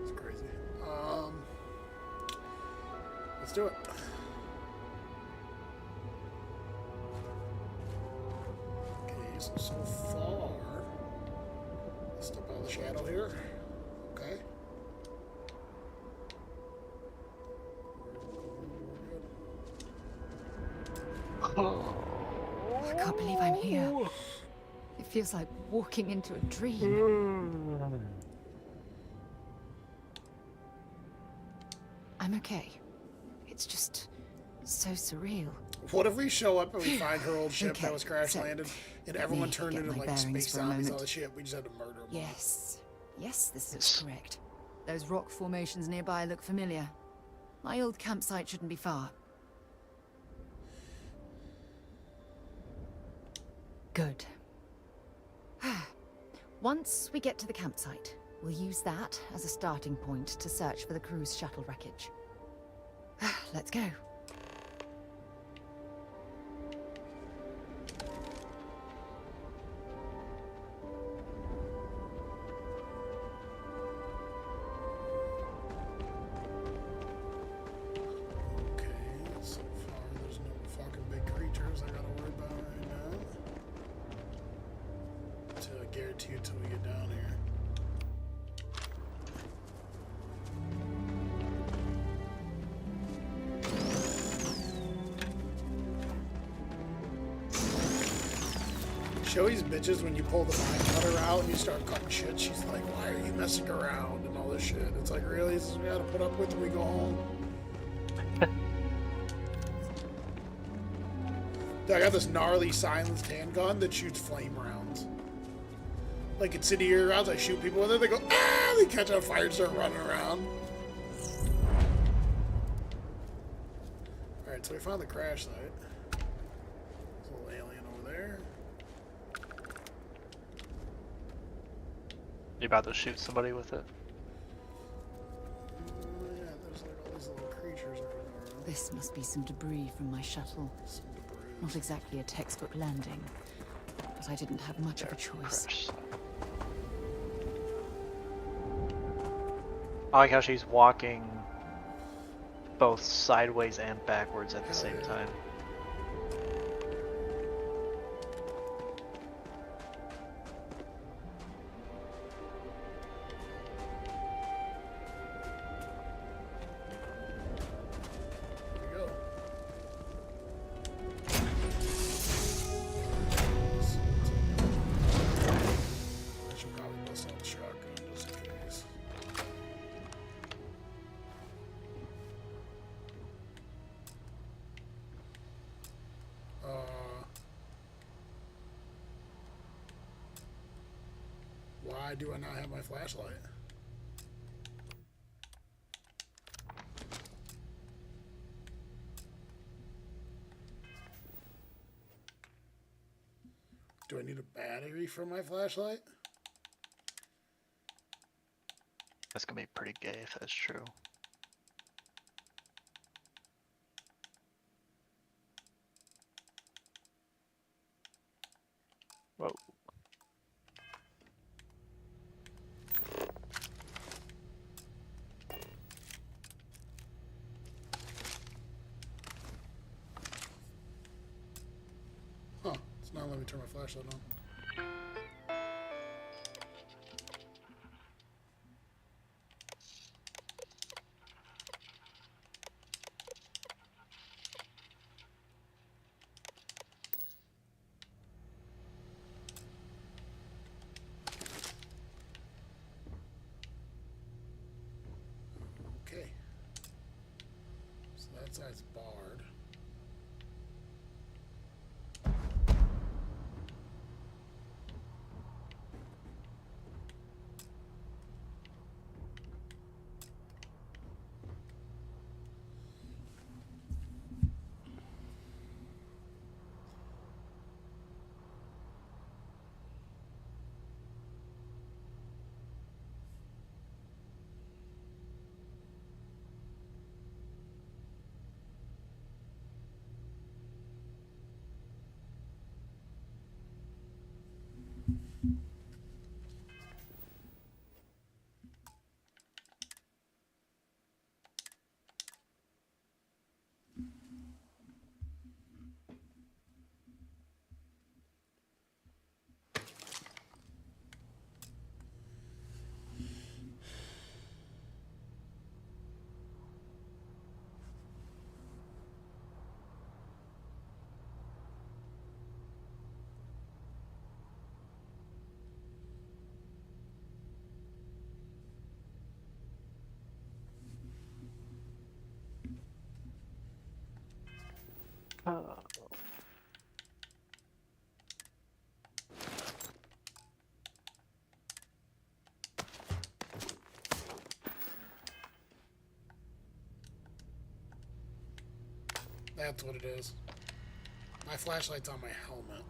It's crazy. Let's do it. Okay, so far, let's step out of the shadow here. Okay. I can't believe I'm here. It feels like walking into a dream. I'm okay. It's just so surreal. What if we show up and we find her old ship that was crash landed and everyone turned into like space zombies on the ship? We just had to murder them. Yes. Yes, this is correct. Those rock formations nearby look familiar. My old campsite shouldn't be far. Good. Once we get to the campsite, we'll use that as a starting point to search for the crew's shuttle wreckage. Let's go. So far, there's no fucking big creatures I gotta worry about right now. Until I guarantee you until we get down here. Show these bitches when you pull the vine cutter out and you start cutting shit. She's like, why are you messing around and all this shit? It's like, really? This is what we gotta put up with when we go home? I got this gnarly silenced handgun that shoots flame rounds. Like, incendiary rounds, I shoot people with it, they go, ah! They catch on fire and start running around. Alright, so we found the crash site. There's a little alien over there. You about to shoot somebody with it? Yeah, there's like all these little creatures everywhere. This must be some debris from my shuttle. Not exactly a textbook landing, but I didn't have much of a choice. I like how she's walking both sideways and backwards at the same time. There we go. Why do I not have my flashlight? Do I need a battery for my flashlight? That's gonna be pretty gay if that's true. Whoa. Huh, it's not letting me turn my flashlight on. Okay. So that side's barred. Oh. That's what it is. My flashlight's on my helmet.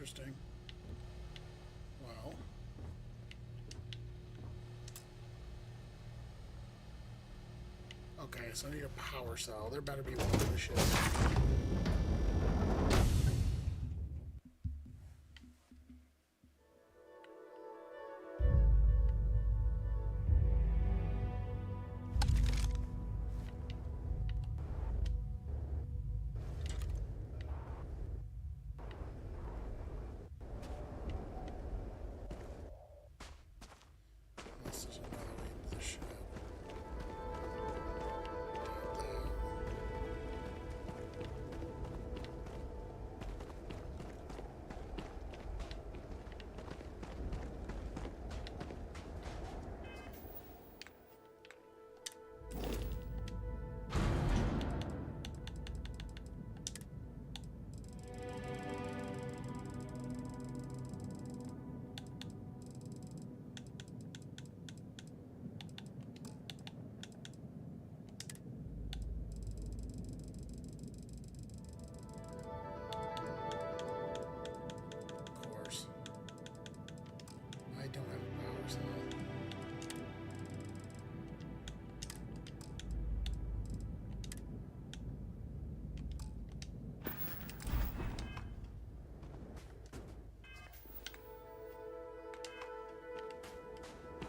Interesting. Well. Okay, so I need a power cell. There better be one on the ship. This is another way into the ship.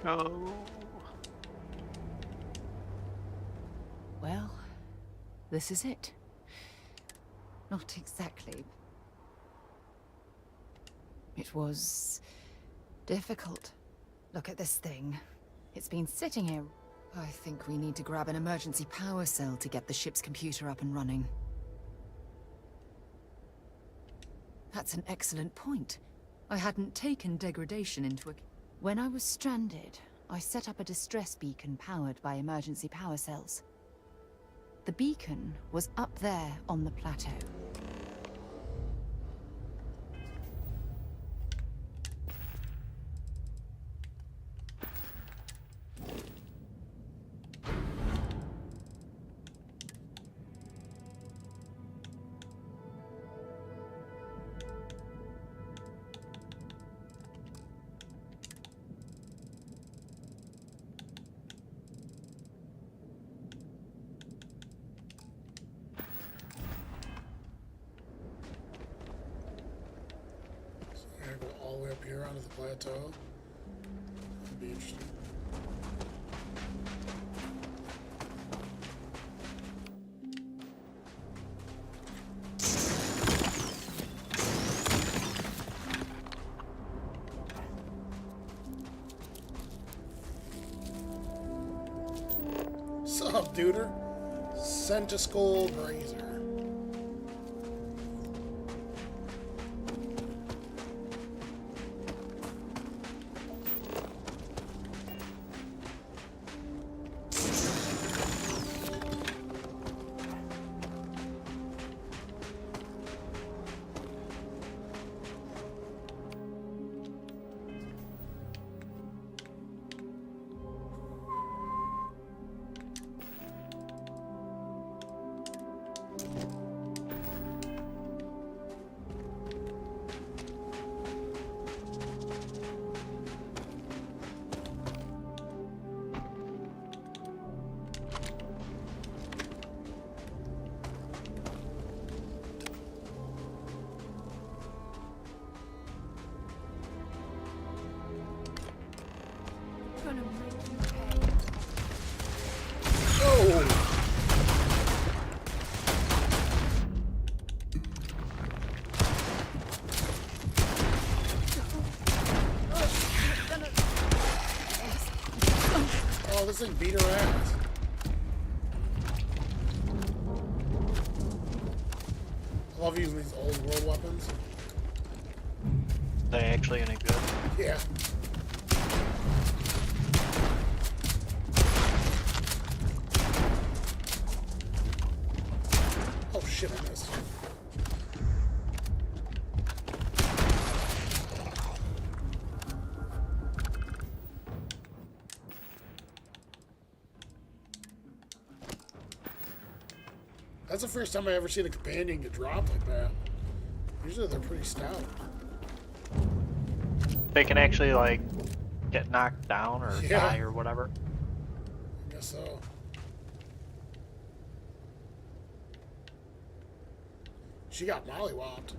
No. Well, this is it. Not exactly. It was difficult. Look at this thing. It's been sitting here. I think we need to grab an emergency power cell to get the ship's computer up and running. That's an excellent point. I hadn't taken degradation into account. When I was stranded, I set up a distress beacon powered by emergency power cells. The beacon was up there on the plateau. Go all the way up here onto the plateau. That'd be interesting. Sup, duder? Centiskull Grazer. Oh, this thing beat her ass. I love using these old world weapons. They actually any good? Yeah. Oh shit, I missed. That's the first time I ever seen a companion get dropped like that. Usually they're pretty stout. They can actually, like, get knocked down or Yeah. die or whatever. I guess so. She got mollywopped.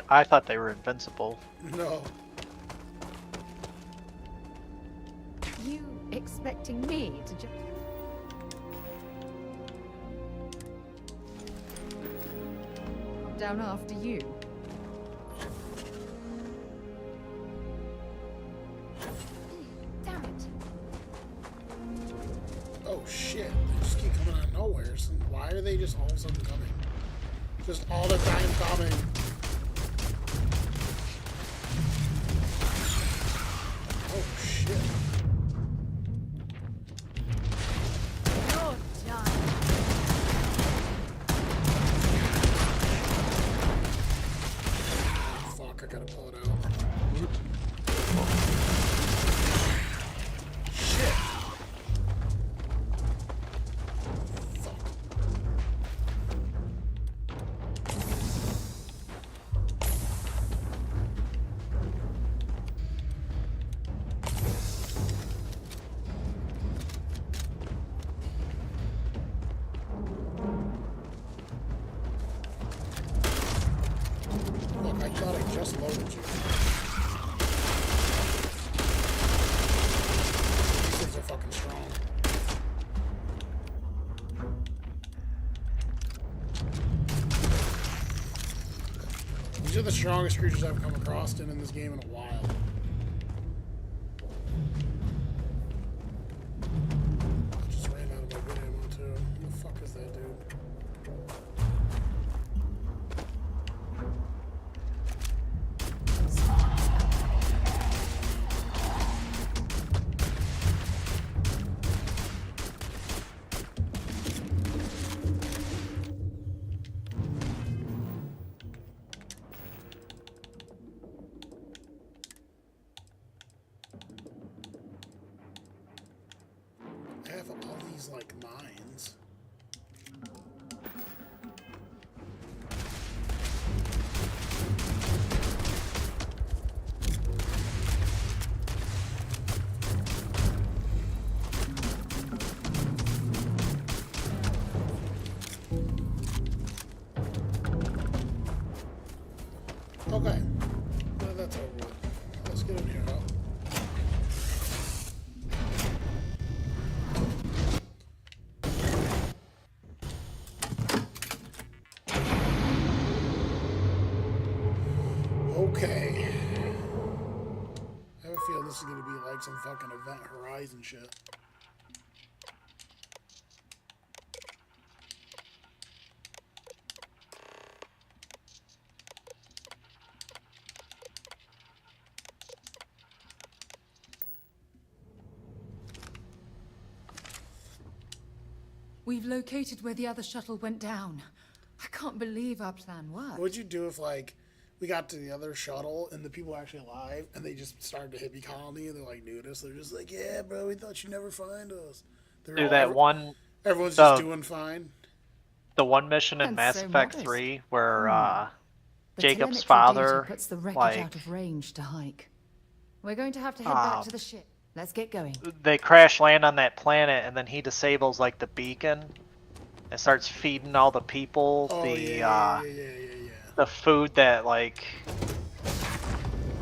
I thought they were invincible. No. You expecting me to just... down after you? Damn it. Oh shit. They just keep coming out of nowhere. So why are they just all of a sudden coming? Just all the time coming. Oh shit. You're done. Fuck, I gotta pull it out. Shit. Fuck. just loaded you. These things are fucking strong. These are the strongest creatures I've come across in this game in a while. I just ran out of my good ammo too. Who the fuck is that dude? I have all these like mines. Okay. Well, that's over with. Let's get in here, huh? Okay. I have a feeling this is gonna be like some fucking Event Horizon shit. We've located where the other shuttle went down. I can't believe our plan worked. What would you do if, like, we got to the other shuttle and the people were actually alive and they just started to hippie colony and they're like, nudist? They're just like, yeah, bro, we thought you'd never find us. Do that one. Everyone's just doing fine. The one mission in And Mass so Effect modest. 3 where The Jacob's telemetry father, data puts the wreckage like, out of range to hike. We're going to have to head back to the ship. Let's get going. they crash land on that planet and then he disables like the beacon and starts feeding all the people the food that like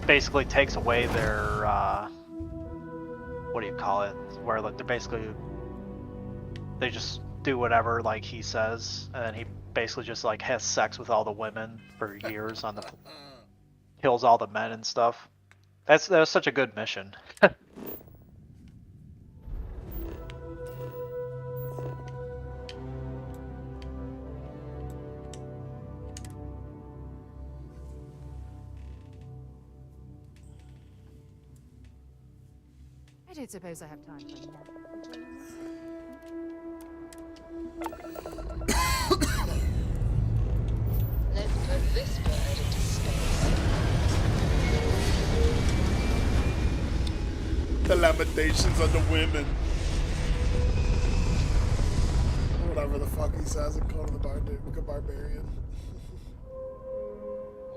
basically takes away their what do you call it, where like they're basically they just do whatever like he says, and then he basically just like has sex with all the women for years on the kills all the men and stuff. That was such a good mission. I don't suppose I have time for any more. Let's put this bird into space. The Lamentations of the Women. Whatever the fuck he says in Code of the Barbarian.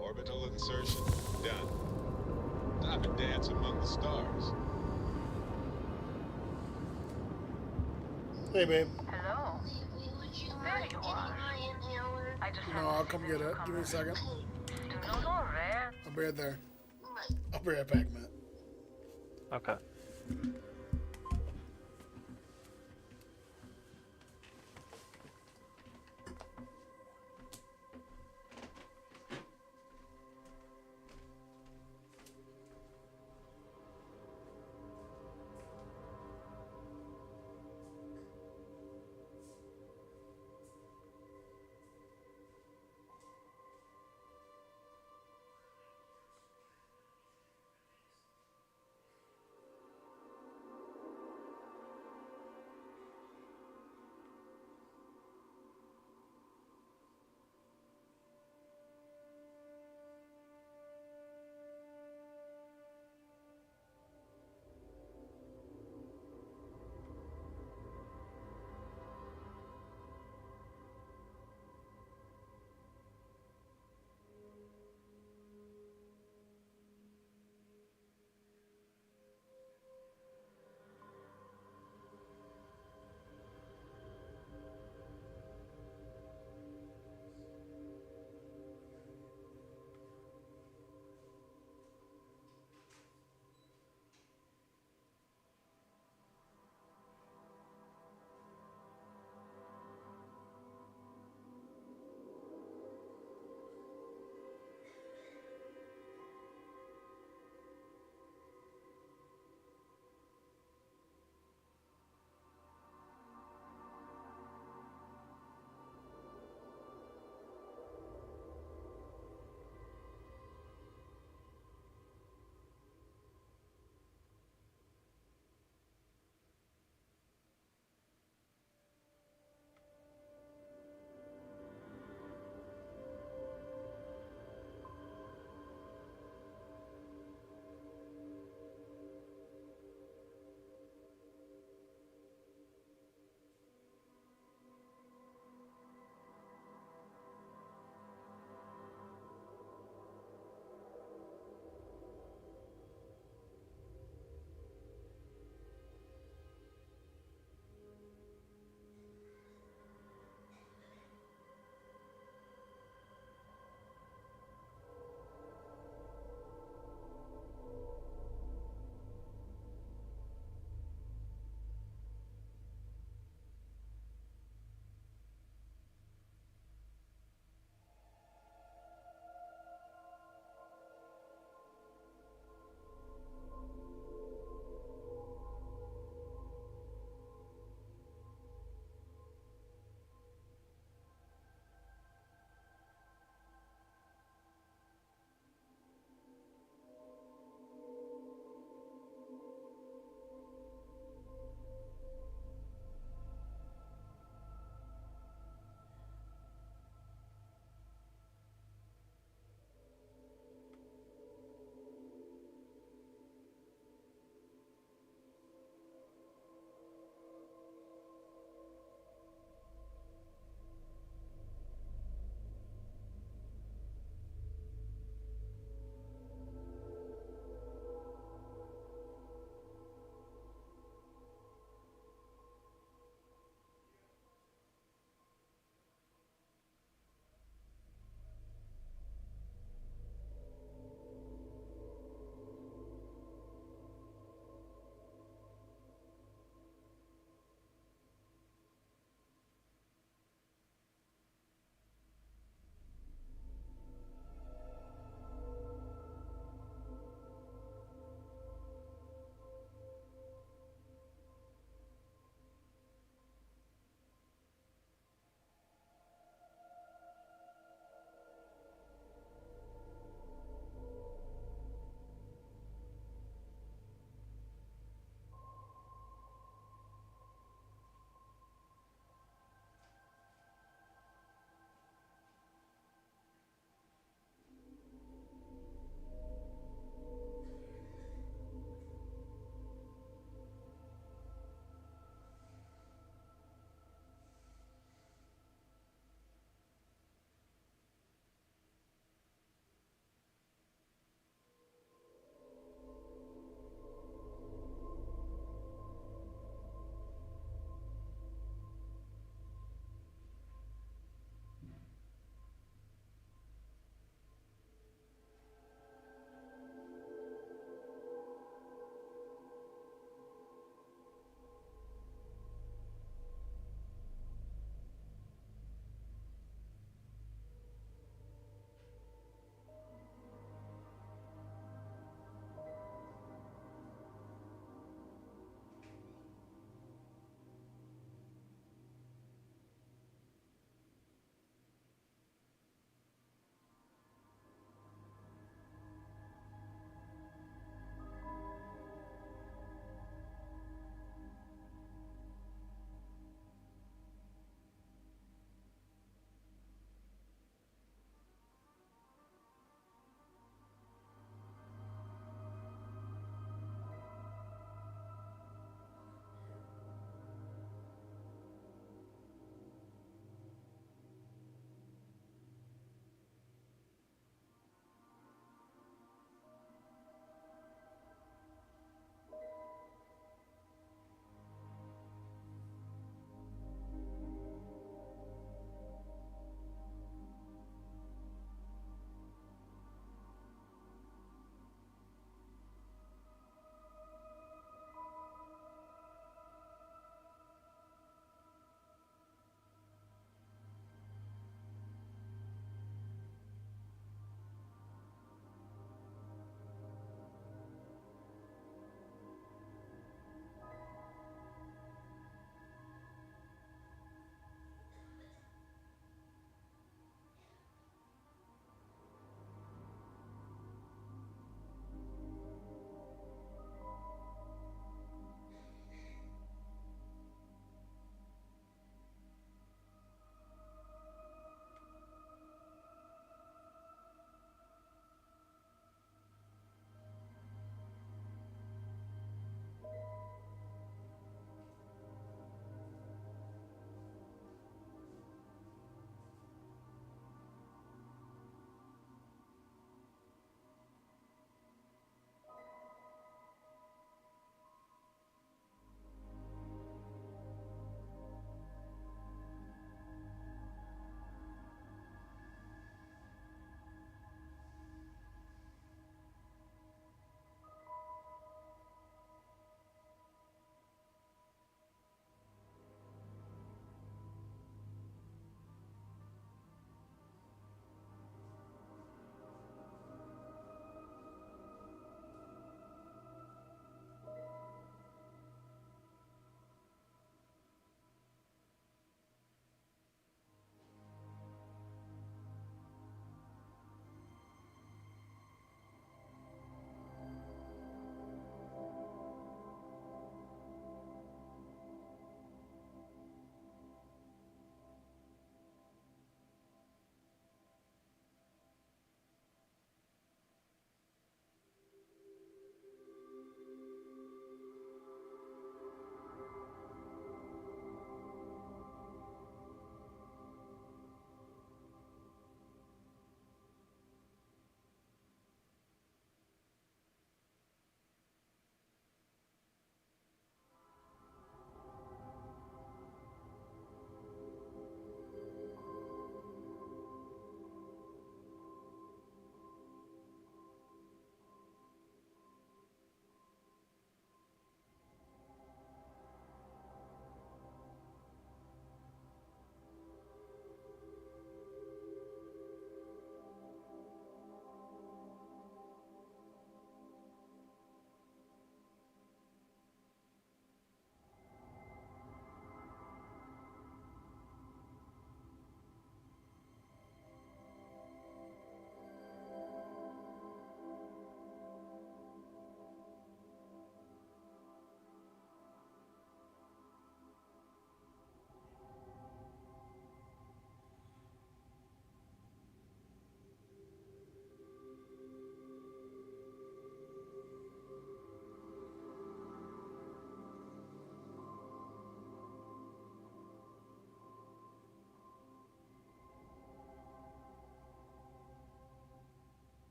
Orbital insertion done. Time to dance among the stars. Hey, babe. Hello. There you are. I just No, I'll come get it. Give me a second. Do not worry. I'll be right there. I'll be right back, Matt. Okay.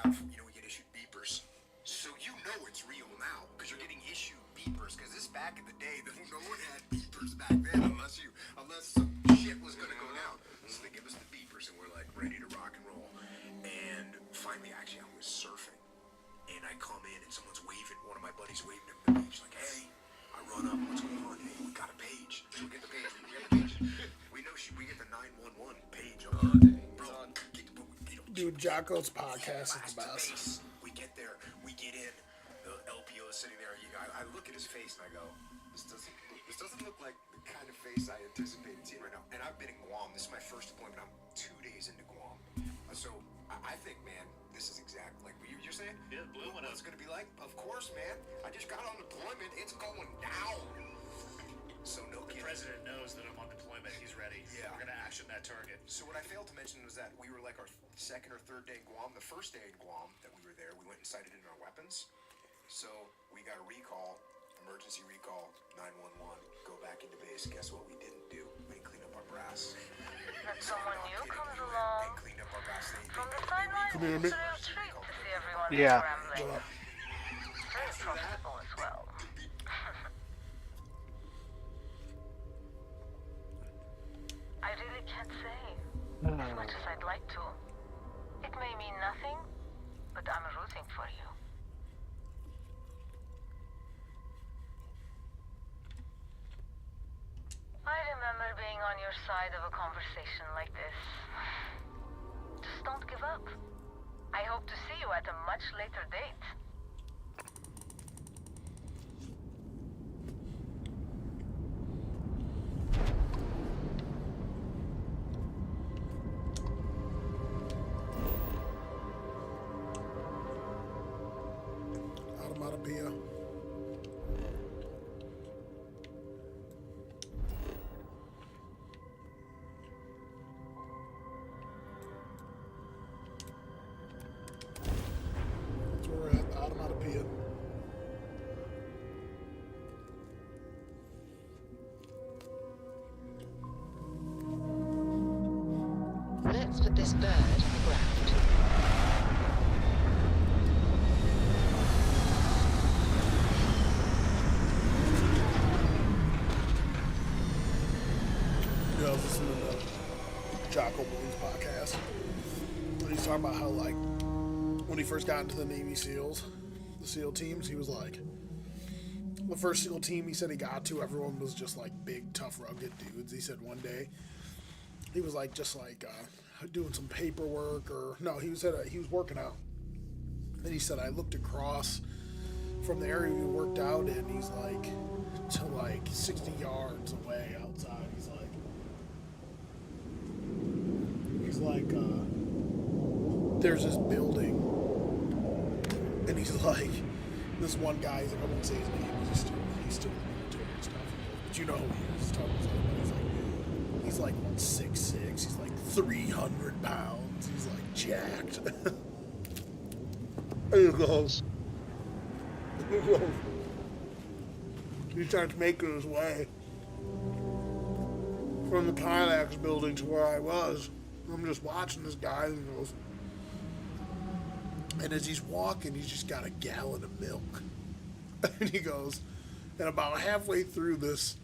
have, we get issued beepers. So you know it's real now, because you're getting issued beepers, because this back in the day, no one had beepers back then, unless some shit was gonna go down. So they give us the beepers, and we're like ready to rock and roll. And finally, actually, I was surfing, and I come in, and someone's waving, one of my buddies waving at the beach, like, hey. I run up, what's going on? Hey, we got a page. So we get the page, we know we get the 911 page up there. Bro, Dude, Jocko's podcast is the best. We get there, we get in, the LPO is sitting there, I look at his face and I go, this doesn't look like the kind of face I anticipated seeing right now. And I've been in Guam, this is my first deployment, I'm 2 days into Guam. So I think, man, this is exactly like what you're saying? Yeah, blue one. What's it gonna be like? Of course, man. I just got on deployment, it's going down. So no kidding. The president knows that I'm on deployment. He's ready. Yeah. We're gonna action that target. So what I failed to mention was that we were like our second or third day in Guam. The first day in Guam that we were there, we went and sighted in our weapons. So we got a recall, emergency recall, 911, go back into base. Guess what we didn't do? We didn't clean up our brass. That someone new comes along. They cleaned up our brass. From the sidelines, Come here, it's a real treat to see everyone Yeah. scrambling. Very profitable as well. I really can't say, as much as I'd like to. It may mean nothing, but I'm rooting for you. I remember being on your side of a conversation like this. Just don't give up. I hope to see you at a much later date. Automatopoeia. That's where we're at, the Automatopoeia. Let's put this bird on the ground. I was listening to Jocko Blues podcast. And he's talking about how, like, when he first got into the Navy SEALs, the SEAL teams, he was like, the first SEAL team he said he got to, everyone was just like big, tough, rugged dudes. He said one day he was like, just like doing some paperwork, or no, he said he was working out. And he said, I looked across from the area we worked out in, he's like, to like 60 yards away outside. He's like, there's this building, and he's like, this one guy, he's like, I won't say his name, he's still in the military and stuff, but you know who he is. He's like 166, he's like 300 pounds, he's like jacked. And he goes, he starts making his way from the Kylax building to where I was. I'm just watching this guy, and he goes, and as he's walking, he's just got a gallon of milk. And he goes, and about halfway through this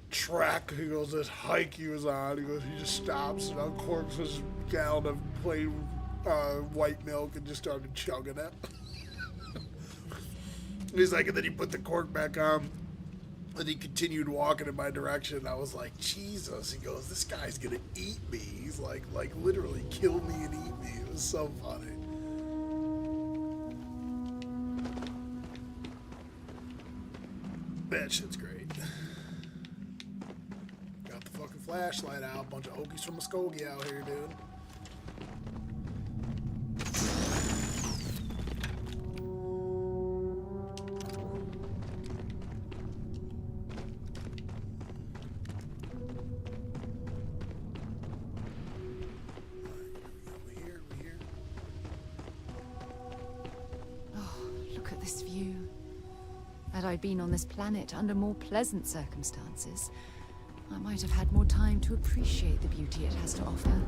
track, he goes, this hike he was on, he goes, he just stops and uncorks his gallon of plain white milk and just started chugging it. And he's like, and then he put the cork back on. And he continued walking in my direction. I was like, Jesus. He goes, this guy's going to eat me. He's like literally kill me and eat me. It was so funny. That shit's great. Got the fucking flashlight out. Bunch of Okies from Muskogee out here, dude. Had I been on this planet under more pleasant circumstances, I might have had more time to appreciate the beauty it has to offer.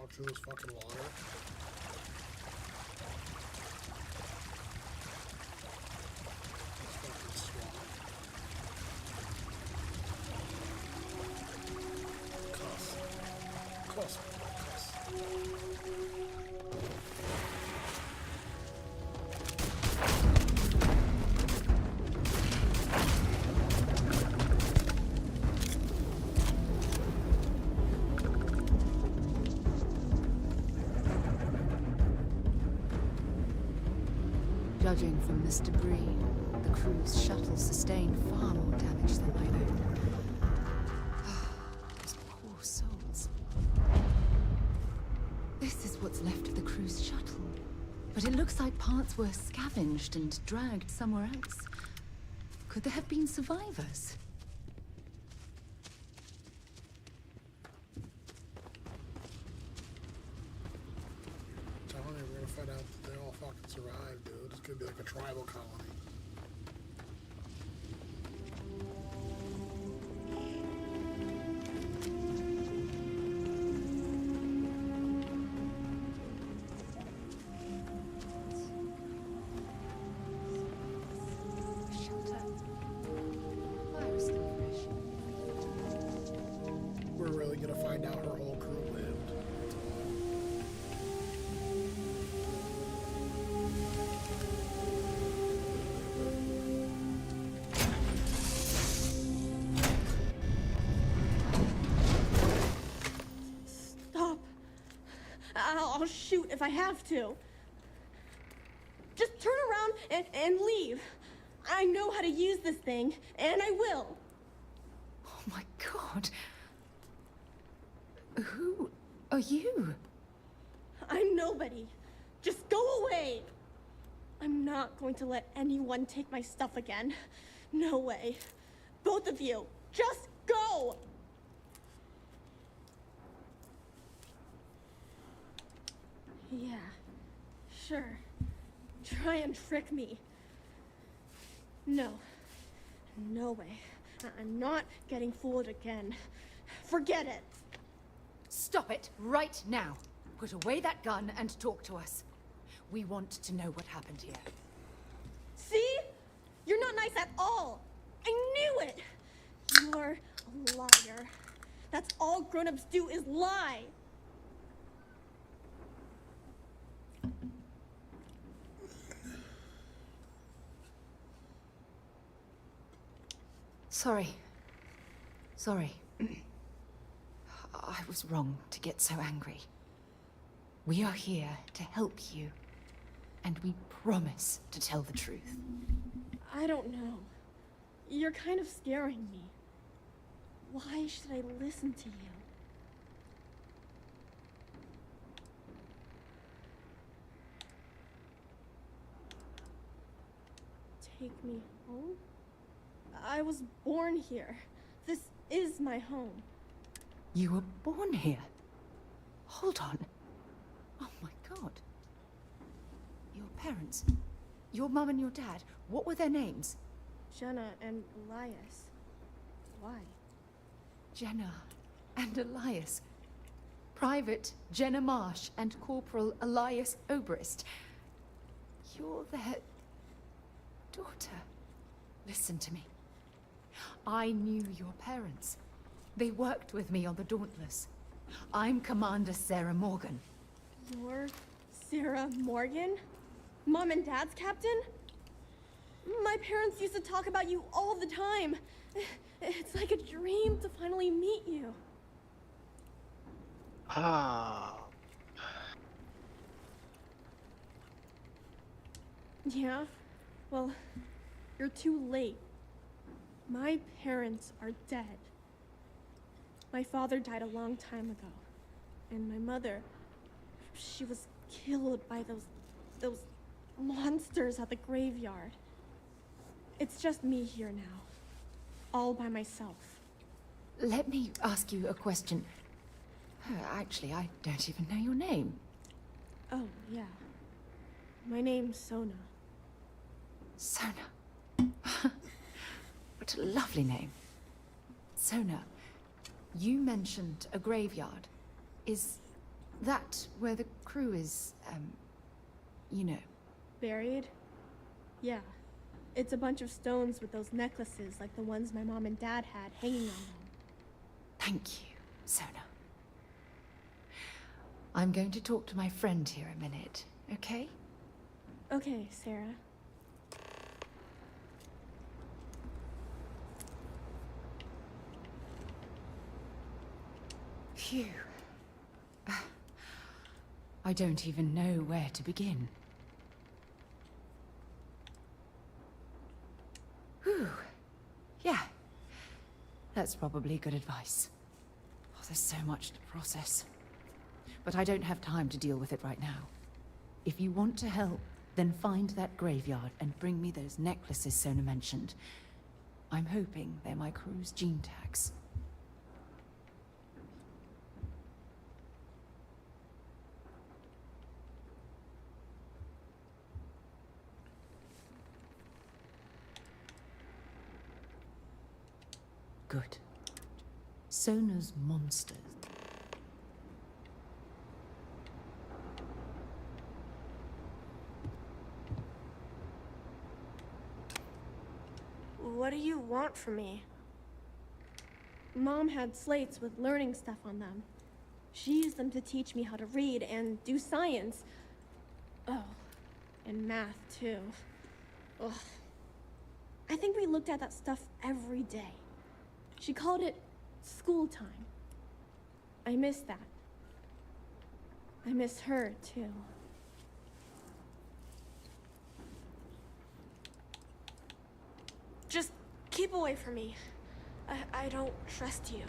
walk through this fucking water. Judging from this debris, the crew's shuttle sustained far more damage than my own. Those poor souls. This is what's left of the crew's shuttle. But it looks like parts were scavenged and dragged somewhere else. Could there have been survivors? Telling you, we're gonna find out that they all fucking survived, dude. It's gonna be like a tribal colony. We're really gonna find out her whole crew lived. Stop. I'll shoot if I have to. Just turn around and leave. I know how to use this thing, and I will. Oh my god. Who are you? I'm nobody. Just go away. I'm not going to let anyone take my stuff again. No way. Both of you, just go! Yeah, sure. Try and trick me. No. No way. I'm not getting fooled again. Forget it. Stop it right now. Put away that gun and talk to us. We want to know what happened here. See? You're not nice at all. I knew it. You're a liar. That's all grown-ups do is lie. Sorry. Sorry. I was wrong to get so angry. We are here to help you, and we promise to tell the truth. I don't know. You're kind of scaring me. Why should I listen to you? Take me home? I was born here. This is my home. You were born here? Hold on. Oh my god. Your parents, your mum and your dad, what were their names? Jenna and Elias. Why? Jenna and Elias. Private Jenna Marsh and Corporal Elias Obrist. You're their daughter. Listen to me. I knew your parents. They worked with me on the Dauntless. I'm Commander Sarah Morgan. You're Sarah Morgan? Mom and Dad's captain? My parents used to talk about you all the time. It's like a dream to finally meet you. Ah. Yeah? Well, you're too late. My parents are dead. My father died a long time ago. And my mother, she was killed by those monsters at the graveyard. It's just me here now. All by myself. Let me ask you a question. Actually, I don't even know your name. Oh, yeah. My name's Sona. Sona. What a lovely name. Sona, you mentioned a graveyard. Is That where the crew is, you know. Buried? Yeah. It's a bunch of stones with those necklaces like the ones my mom and dad had hanging on them. Thank you, Sona. I'm going to talk to my friend here a minute, okay? Okay, Sarah. Phew. I don't even know where to begin. Whew. Yeah. That's probably good advice. Oh, there's so much to process. But I don't have time to deal with it right now. If you want to help, then find that graveyard and bring me those necklaces Sona mentioned. I'm hoping they're my crew's gene tags. Good. Sona's monsters. What do you want from me? Mom had slates with learning stuff on them. She used them to teach me how to read and do science. Oh, and math too. Ugh. I think we looked at that stuff every day. She called it school time. I miss that. I miss her too. Just keep away from me. I don't trust you.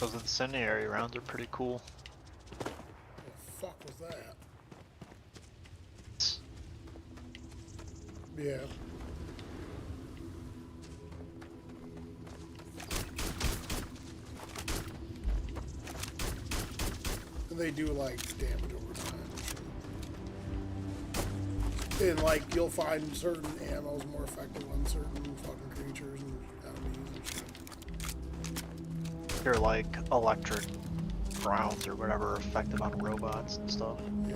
Those incendiary rounds are pretty cool. What the fuck was that? Yeah. And they do like damage over time. And like you'll find certain ammos more effective on certain fucking creatures and enemies and shit. They're like electric rounds or whatever are effective on robots and stuff. Yeah.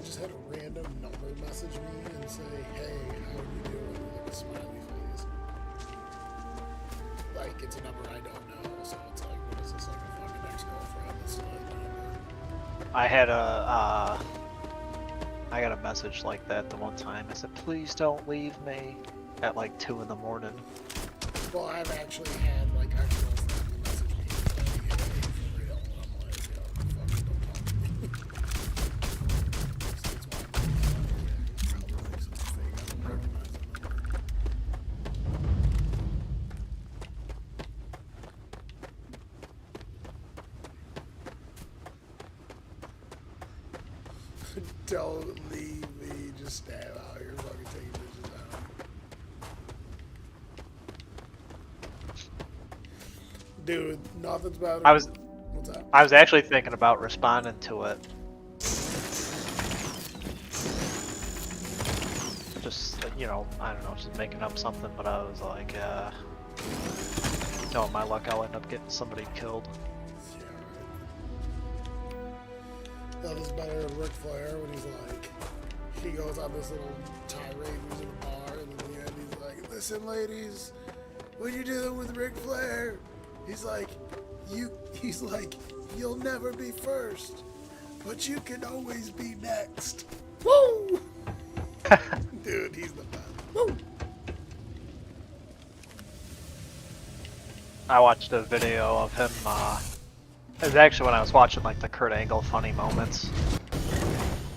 just had a random number message me and say, "Hey, how are you doing?" with like a smiley face. Like it's a number I don't know, so it's like, what is this, like a fucking ex-girlfriend? That's like the number. I got a message like that the one time. I said, "Please don't leave me," at like 2 in the morning. Well, I've actually had like ex-girlfriends message me and say, "Hey, for real." And I'm like, "Yo, fucking don't talk to me." So that's why I'm probably like some fake. I don't recognize the number. Don't leave me. Just stand out here, fucking taking bitches out. Dude, nothing's better. What's that? I was actually thinking about responding to it. Just, you know, I don't know, just making up something, but I was like, no, my luck, I'll end up getting somebody killed. Nothing's better than Ric Flair when he's like, he goes on this little tirade, he's in a bar, and at the end he's like, "Listen, ladies, when you're dealing with Ric Flair," he's like, "You'll never be first, but you can always be next." Woo! Dude, he's the best. Woo! I watched a video of him, it was actually when I was watching like the Kurt Angle funny moments.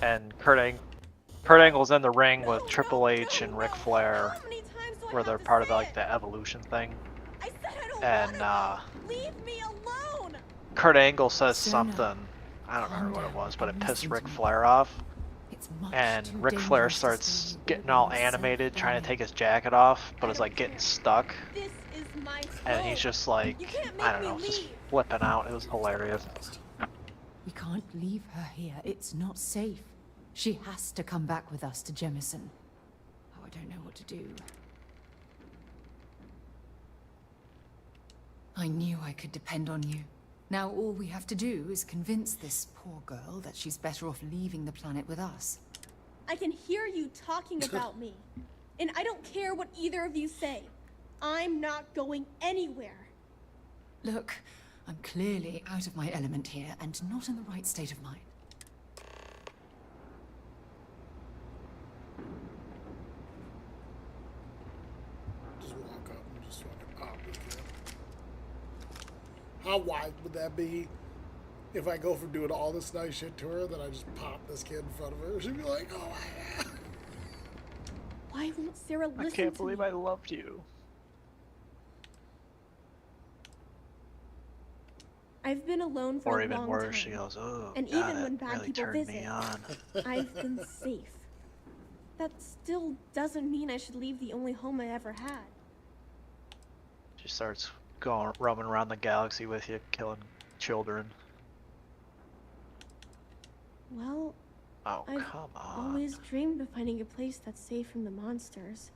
And Kurt Angle's in the ring with Triple H and Ric Flair, where they're part of like the Evolution thing. And Leave me alone. Kurt Angle says something, I don't remember what it was, but it pissed Ric Flair off. And Ric Flair starts getting all animated, trying to take his jacket off, but is like getting stuck. And he's just like, I don't know, just flipping out. It was hilarious. We can't leave her here. It's not safe. She has to come back with us to Jemison. Oh, I don't know what to do. I knew I could depend on you. Now all we have to do is convince this poor girl that she's better off leaving the planet with us. I can hear you talking about me. And I don't care what either of you say. I'm not going anywhere. Look, I'm clearly out of my element here and not in the right state of mind. Just walk up and just fucking pop this kid. How wide would that be if I go from doing all this nice shit to her, then I just pop this kid in front of her? She'd be like, "Oh, yeah." Why won't Sarah listen I can't to believe me? I loved you. I've been alone for Or a even long worse, time. she goes, "Oh, And God, even when that bad really people turned visit, me on." I've been safe. That still doesn't mean I should leave the only home I ever had. She starts going roaming around the galaxy with you, killing children. Well, Oh, I've come on. always dreamed of finding a place that's safe from the monsters.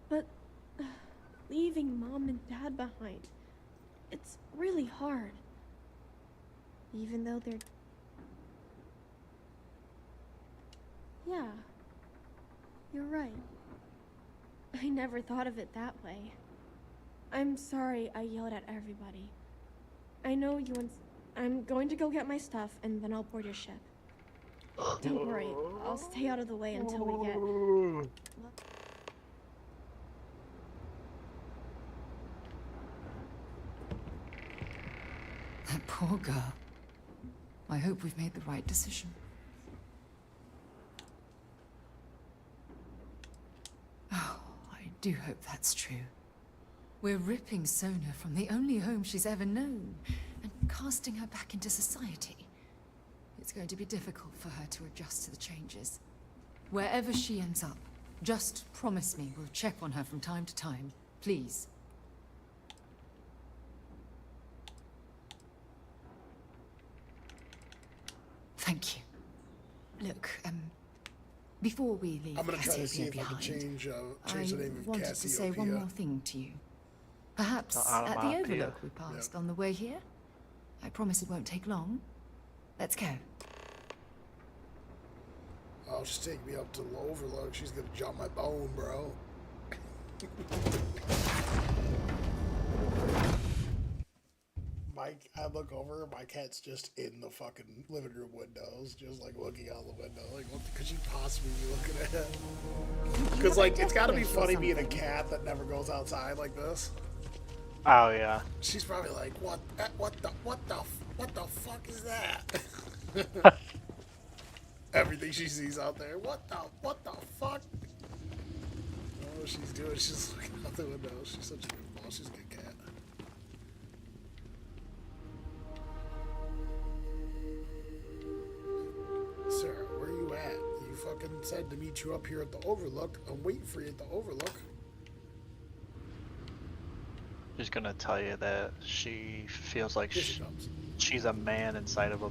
But leaving Mom and Dad behind, it's really hard. Even though they're... Yeah, you're right. I never thought of it that way. I'm sorry I yelled at everybody. I know you and... I'm going to go get my stuff and then I'll board your ship. Don't worry, I'll stay out of the way until we get... That poor girl. I hope we've made the right decision. Oh, I do hope that's true. We're ripping Sona from the only home she's ever known and casting her back into society. It's going to be difficult for her to adjust to the changes. Wherever she ends up, just promise me we'll check on her from time to time, please. Thank you. Look, before we leave I'm gonna try to see Cassiopeia if I can behind, change the name of I wanted to say one Cassiopeia. more thing to you. Perhaps at the Onomatopoeia. overlook we passed on the way here? I promise it won't take long. Let's go. Oh, she's taking me up to the overlook. She's gonna jump my bone, bro. Mike, I look over, my cat's just in the fucking living room windows, just like looking out the window. Like, what could she possibly be looking at? Because, like, it's gotta be funny being a cat that never goes outside like this. Oh yeah. She's probably like, what the fuck is that? Everything she sees out there. What the fuck? Oh, she's doing. She's looking out the window. She's such a good ball. She's a good cat. Sir, where you at? You fucking said to meet you up here at the Overlook. I'm waiting for you at the Overlook. She's gonna tell you that she feels like she's a man inside of a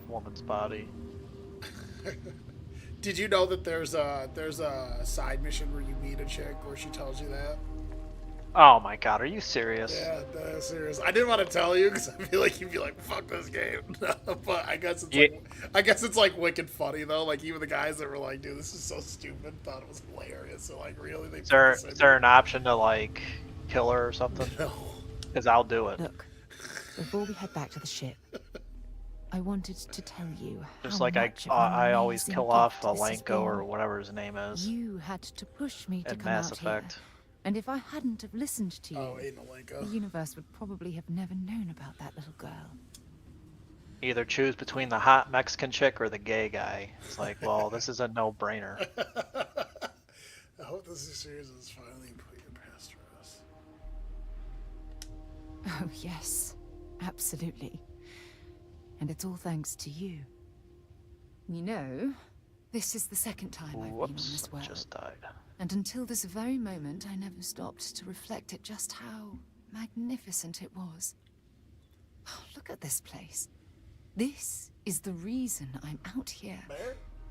woman's body. Did you know that there's a side mission where you meet a chick where she tells you that? Oh my god, are you serious? Yeah, that's serious. I didn't want to tell you because I feel like you'd be like, "Fuck this game," but I guess it's like wicked funny though. Like even the guys that were like, "Dude, this is so stupid," thought it was hilarious. So like, really, Is there an option to like kill her or something? No. Because I'll do it. Look, before we head back to the ship, I wanted to tell you Just how like much of I an always amazing kill off gift this has Alenko or been. whatever his name is. You had to push me to in come Mass out Effect. here, and if I hadn't have listened to you, ain't Alenko. the universe would probably have never known about that little girl. Either choose between the hot Mexican chick or the gay guy. It's like, well, this is a no-brainer. I hope this series is finally put your past us. Oh yes, absolutely. And it's all thanks to you. You know, this is the second time I've been on this world. Just died. And until this very moment, I never stopped to reflect at just how magnificent it was. Oh, look at this place. This is the reason I'm out here,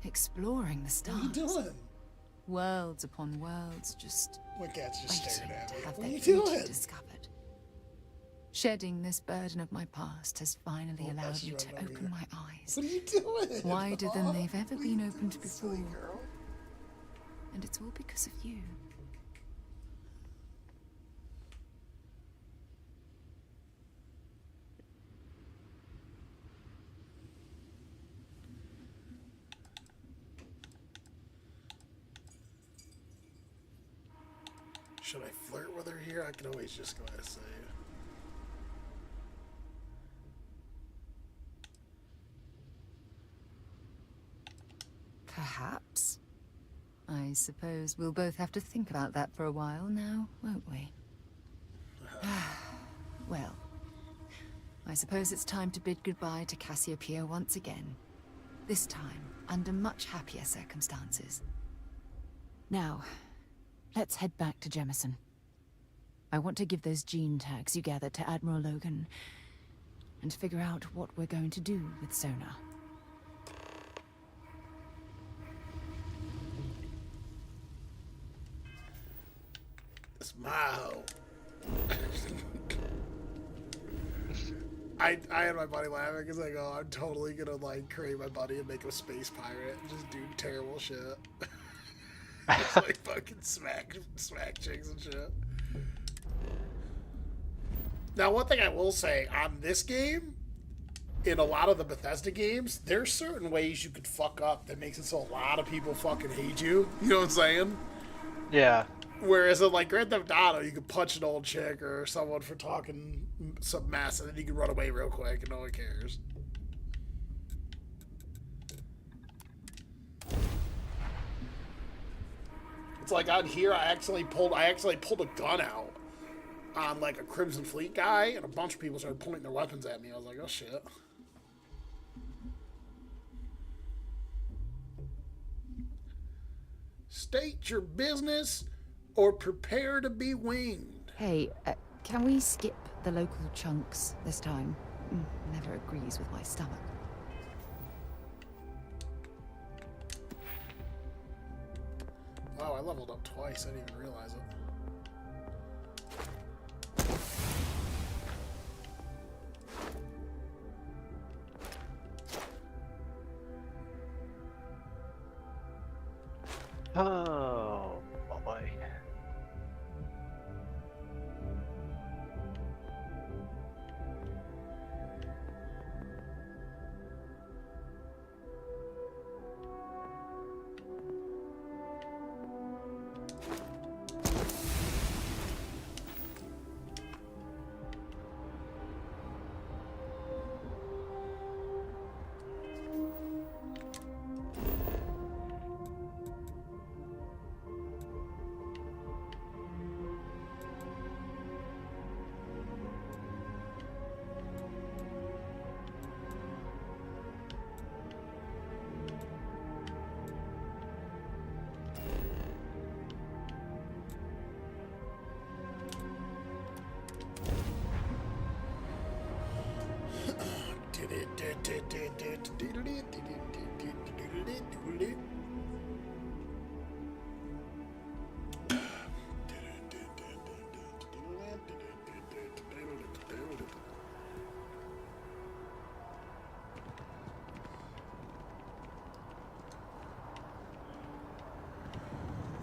exploring the stars. What are you doing? Worlds upon worlds, just My cat's just staring at me. to have What are their you beauty doing? discovered. Shedding this burden of my past has finally allowed that's me right to over open here. my eyes. What are you doing? Wider than they've ever What are you been opened doing, before. silly girl? And it's all because of you. Should I flirt with her here? I can always just go ahead and say it. Perhaps. I suppose we'll both have to think about that for a while now, won't we? Well, I suppose it's time to bid goodbye to Cassiopeia once again. This time, under much happier circumstances. Now, let's head back to Jemison. I want to give those gene tags you gathered to Admiral Logan and figure out what we're going to do with Sona. Smile. I had my buddy laughing because I go, I'm totally gonna like create my buddy and make him a space pirate and just do terrible shit. Just like fucking smack chicks and shit. Now, one thing I will say on this game, in a lot of the Bethesda games, there's certain ways you could fuck up that makes it so a lot of people fucking hate you. You know what I'm saying? Yeah. Whereas in like Grand Theft Auto, you could punch an old chick or someone for talking some mess, and then you can run away real quick, and no one cares. It's like on here, I actually pulled a gun out on like a Crimson Fleet guy, and a bunch of people started pointing their weapons at me. I was like, oh shit. State your business or prepare to be winged. Hey, can we skip the local chunks this time? Never agrees with my stomach. Wow, I leveled up twice. I didn't even realize it. Oh boy.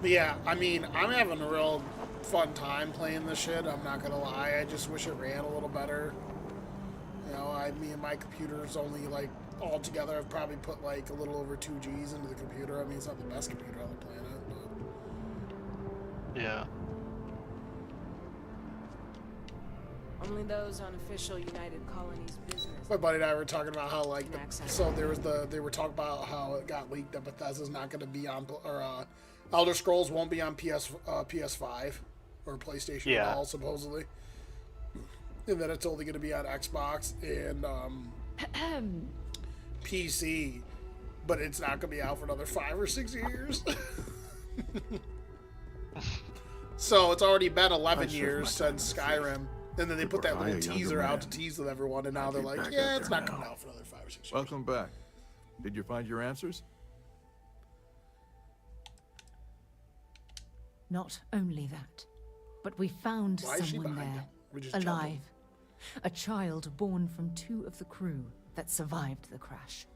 But yeah, I mean, I'm having a real fun time playing this shit. I'm not gonna lie. I just wish it ran a little better. You know, me and my computer's only like all together. I've probably put like a little over 2 Gs into the computer. I mean, it's not the best computer on the planet, but Yeah. Only those on official United Colonies business. my buddy and I were talking about how like so there was they were talking about how it got leaked that Bethesda's not going to be on or Elder Scrolls won't be on PS5 or PlayStation at all supposedly, and that it's only going to be on Xbox and PC, but it's not going to be out for another 5 or 6 years. So it's already been 11 years since Skyrim. And then they put that little teaser out to tease with everyone, and now they're like, yeah, it's not coming out for another 5 or 6 years. Welcome back. Did you find your answers? Not only that, but we found someone there, alive. A child born from 2 of the crew that survived the crash.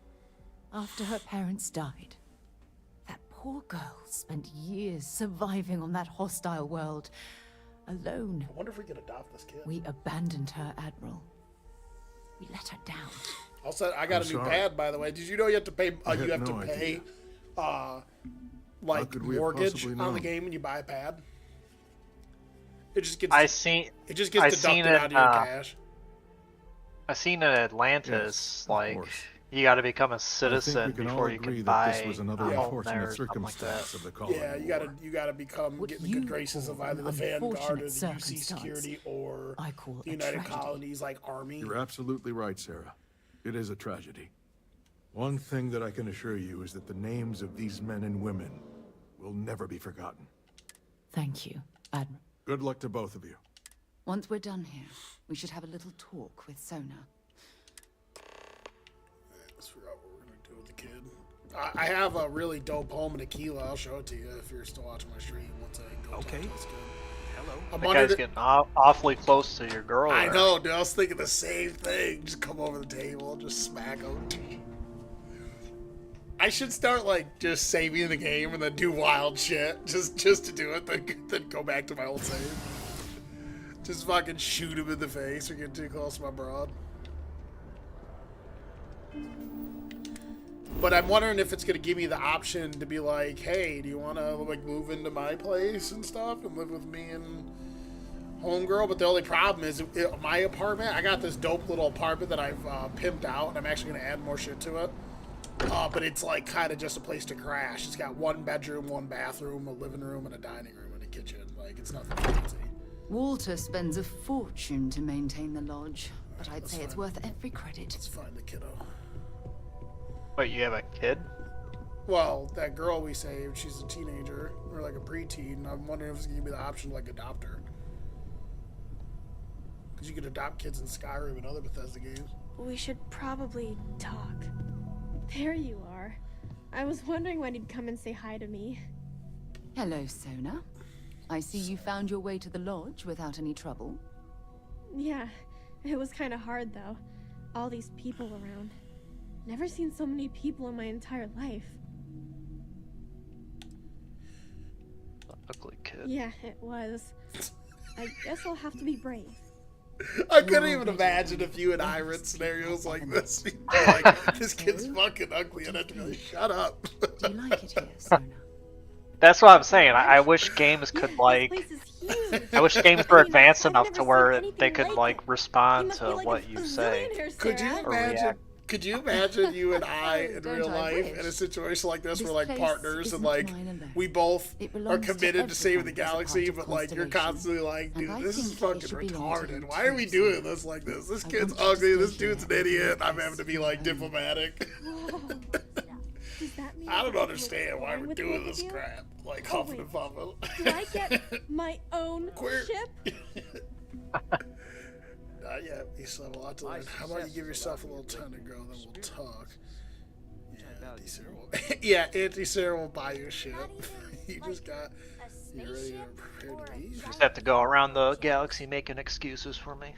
After her parents died, that poor girl spent years surviving on that hostile world, alone. I wonder if we could adopt this kid. We abandoned her, Admiral. We let her down. Also, I got a new pad, by the way. Did you know you have to pay? You have to pay, like mortgage on the game when you buy a pad. It just gets. It just gets deducted out of your cash. I seen in Atlantis, like you got to become a citizen before you can buy a home there or something like that. Yeah, you gotta become get in the good graces of either the Vanguard or the UC Security or the United Colonies, like Army. You're absolutely right, Sarah. It is a tragedy. One thing that I can assure you is that the names of these men and women will never be forgotten. Thank you, Admiral. Good luck to both of you. Once we're done here, we should have a little talk with Sona. Let's figure out what we're gonna do with the kid. I have a really dope home in Aquila. I'll show it to you if you're still watching my stream once I go talk to this kid. Hello. That guy's getting awfully close to your girl. I know, dude. I was thinking the same thing. Just come over the table and just smack him. I should start like just saving the game and then do wild shit just to do it. Then go back to my old save. Just fucking shoot him in the face or get too close to my broad. But I'm wondering if it's gonna give me the option to be like, hey, do you want to like move into my place and stuff and live with me and homegirl? But the only problem is my apartment. I got this dope little apartment that I've pimped out, and I'm actually gonna add more shit to it. But it's like kind of just a place to crash. It's got 1 bedroom, 1 bathroom, a living room, and a dining room and a kitchen. Like it's nothing fancy. Walter spends a fortune to maintain the lodge, but I'd say it's worth every credit. Let's find the kiddo. Wait, you have a kid? Well, that girl we saved, she's a teenager, or like a preteen. I'm wondering if it's gonna give me the option to like adopt her. Because you could adopt kids in Skyrim and other Bethesda games. We should probably talk. There you are. I was wondering when you'd come and say hi to me. Hello, Sona. I see you found your way to the lodge without any trouble. Yeah, it was kind of hard though. All these people around. Never seen so many people in my entire life. Yeah, it was. I guess I'll have to be brave. I couldn't even imagine if you and I were in scenarios like this. You'd be like, this kid's fucking ugly, and I'd be like, shut up. Do you like it here, Sona? That's what I'm saying. I wish games could like. I wish games were advanced enough to where they could like respond to what you say. Could you or imagine? react. Could you imagine you and I in Don't real I life wish? in a situation like this? This We're like place partners, and isn't like mine alone. we both It are belongs to committed to saving the everyone who's a galaxy, part of but like you're Constellation. constantly like, And dude, I this is think it fucking should belong to retarded. you Why are we too, doing Sona. this like this? This I kid's want you to ugly. This stay here dude's an and do your idiot. I'm best having to to be be like home. diplomatic. Does that mean I don't get to understand why explore we're with doing both of this you? crap. Like Oh, huffing wait. and puffing. Do I get my own Queer. ship? Not yet. You still have a lot to learn. How about you give yourself a little time to grow, then we'll talk. Yeah, Auntie Sarah will, yeah, Auntie Sarah will buy you a ship. You just got. You ready to prepare to leave? Just have to go around the galaxy making excuses for me.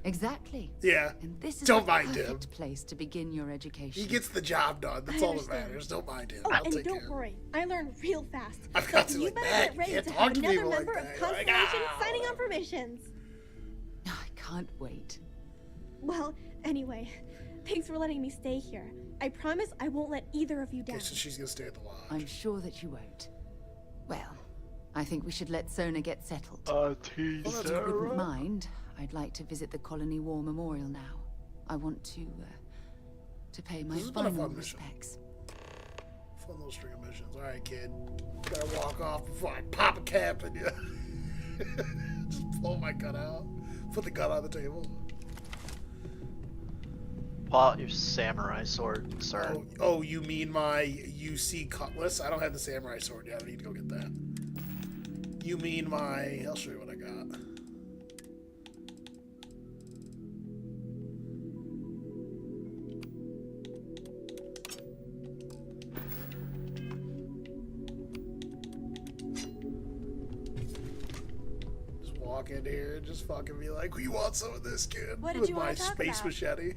Exactly. Yeah. And this is Don't the mind perfect him. place to begin your education. He gets the job done. That's I all that understand. matters. Don't mind him. Oh, I'll and take care don't of worry, I learn real fast. I've But got to you like, better "Man, get ready you can't to talk have to another people like member that." of You're like, Constellation "Ah." signing on for missions. I can't wait. Well, anyway, thanks for letting me stay here. I promise I won't let either of you down. Okay, so she's gonna stay at the lodge. I'm sure that you won't. Well, I think we should let Sona get settled. If you wouldn't mind, I'd like to visit the Colony War Memorial now. I want to pay my This has been a final fun mission. respects. Fun little string of missions. All right, kid. Gotta walk off before I pop a cap in you. Just pull my gun out. Put the gun on the table. Pull out your samurai sword, sir. Oh, you mean my UC cutlass? I don't have the samurai sword yet. I need to go get that. You mean my... I'll show you what I got. Just walk in here and just fucking be like, you want some of this, kid? What did With you my wanna talk space about? machete.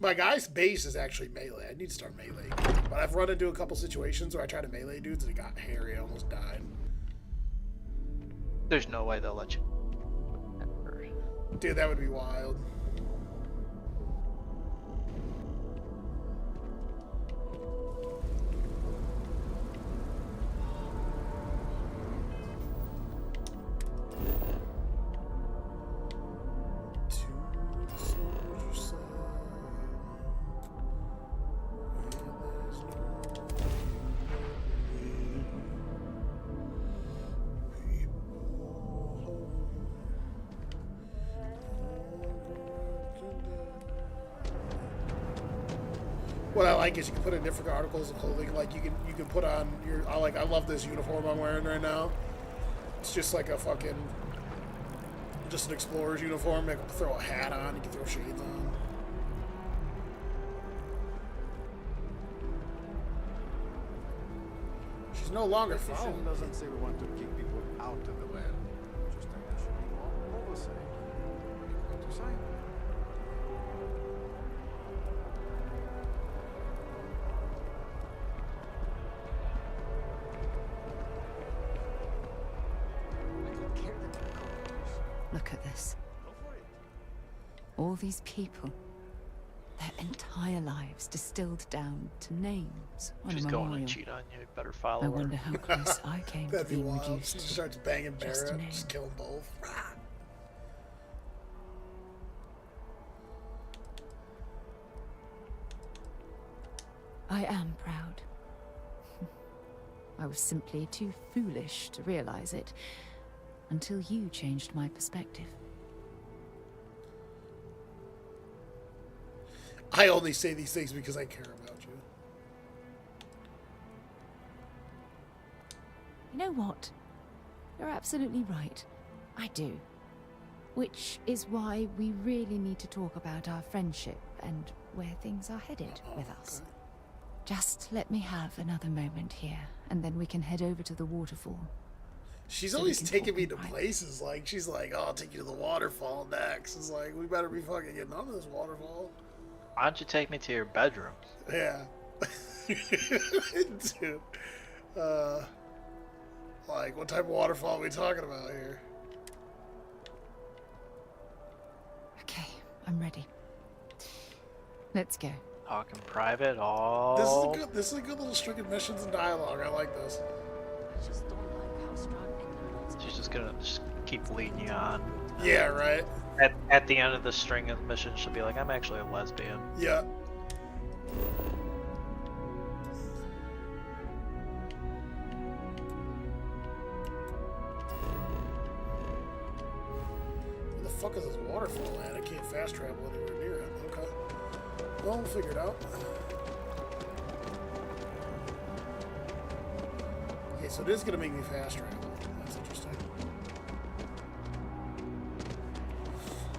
My guy's base is actually melee. I need to start melee. But I've run into a couple situations where I tried to melee dudes and it got hairy. I almost died. There's no way they'll let you. Dude, that would be wild. What I like is you can put in different articles of clothing. Like you can put on your. I love this uniform I'm wearing right now. It's just like a fucking, just an explorer's uniform. You can throw a hat on. You can throw shades on. She's no longer following. Doesn't say we want to kick people out of the land. Just think there should be more oversight. What to say? Look at this. All these people. Their entire lives distilled down to names on She's a going memorial. to cheat on you. Better follow I her. wonder how close I came to That'd be being wild. reduced She to starts banging just a Barrett, name. just kill them both. I am proud. I was simply too foolish to realize it until you changed my perspective. I only say these things because I care about you. You know what? You're absolutely right. I do. Which is why we really need to talk about our friendship and where things are headed with us. Just let me have another moment here, and then we can head over to the waterfall. She's so we always can taking talk me in to private. places. Like, she's like, oh, I'll take you to the waterfall next. It's like, we better be fucking getting on this waterfall. Why don't you take me to your bedroom? Yeah. Dude. Like, what type of waterfall are we talking about here? Okay, I'm ready. Let's go. Talking private all. This is a good little string of missions and dialogue. I like this. I just don't like how strong ignorance. She's just gonna keep leading you on. Yeah, right. At the end of the string of missions, she'll be like, I'm actually a lesbian. Yeah. Where the fuck is this waterfall at? I can't fast travel anywhere near it. Okay. Well, we'll figure it out. Okay, so it is gonna make me fast travel. That's interesting.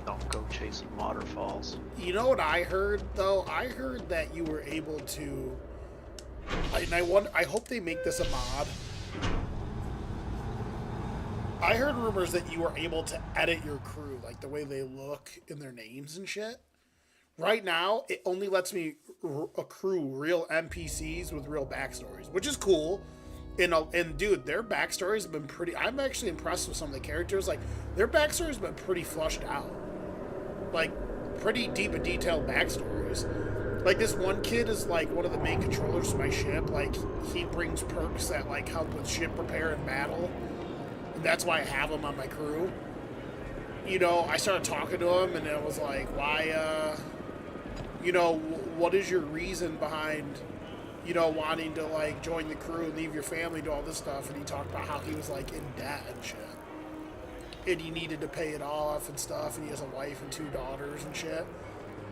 Don't go chasing waterfalls. You know what I heard though? I heard that you were able to. I hope they make this a mod. I heard rumors that you were able to edit your crew, like the way they look and their names and shit. Right now, it only lets me accrue real NPCs with real backstories, which is cool. And dude, their backstories have been pretty. I'm actually impressed with some of the characters. Like, their backstories have been pretty flushed out. Like, pretty deep and detailed backstories. Like, this one kid is like one of the main controllers of my ship. Like, he brings perks that like help with ship repair and battle, and that's why I have him on my crew. You know, I started talking to him, and it was like, why, you know, what is your reason behind, you know, wanting to like join the crew and leave your family, do all this stuff? And he talked about how he was like in debt and shit, and he needed to pay it off and stuff, and he has a wife and 2 daughters and shit.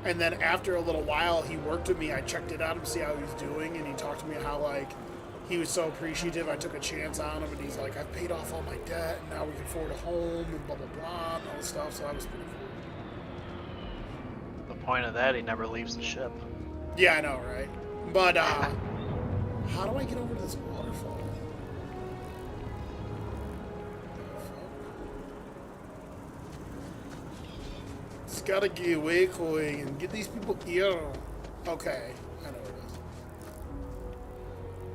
And then after a little while, he worked with me. I checked it out to see how he was doing, and he talked to me how like he was so appreciative. I took a chance on him, and he's like, I've paid off all my debt, and now we can afford a home, and blah blah blah, and all this stuff. So that was pretty cool. The point of that, he never leaves the ship. Yeah, I know, right? But how do I get over to this waterfall? Just gotta get away going and get these people here. Okay, I know where it is.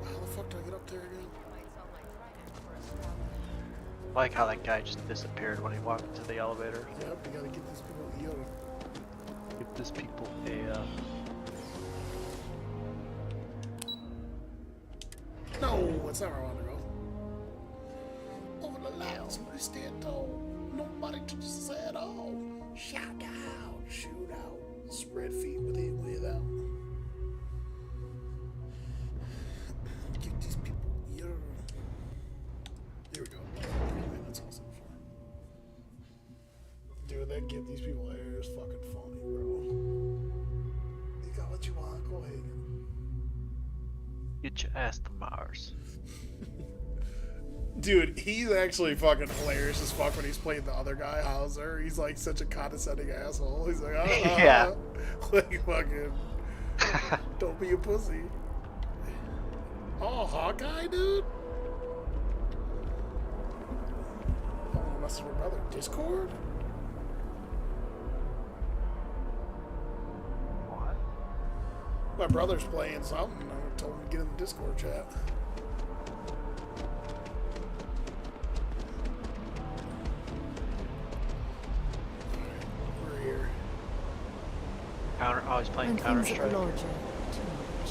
How the fuck do I get up there again? I like how that guy just disappeared when he walked into the elevator. Yep, we gotta get these people here. Give these people a. No, that's not where I want to go. Over the lights, we stand tall. Nobody touches us at all. Shout out, shoot out, spread feet with it, without. Get these people here. There we go. 3 minutes also before. Dude, that get these people here is fucking funny, bro. You got what you want, go ahead. Get your ass to Mars. Dude, he's actually fucking hilarious as fuck when he's playing the other guy, Hauser. He's like such a condescending asshole. He's like, yeah. Like, fucking, don't be a pussy. Oh, Hawkeye, dude? Oh, must have brother. Discord? What? My brother's playing something. I told him to get in the Discord chat. We're here. He's playing When Counter things at Strike. the lodge are too much,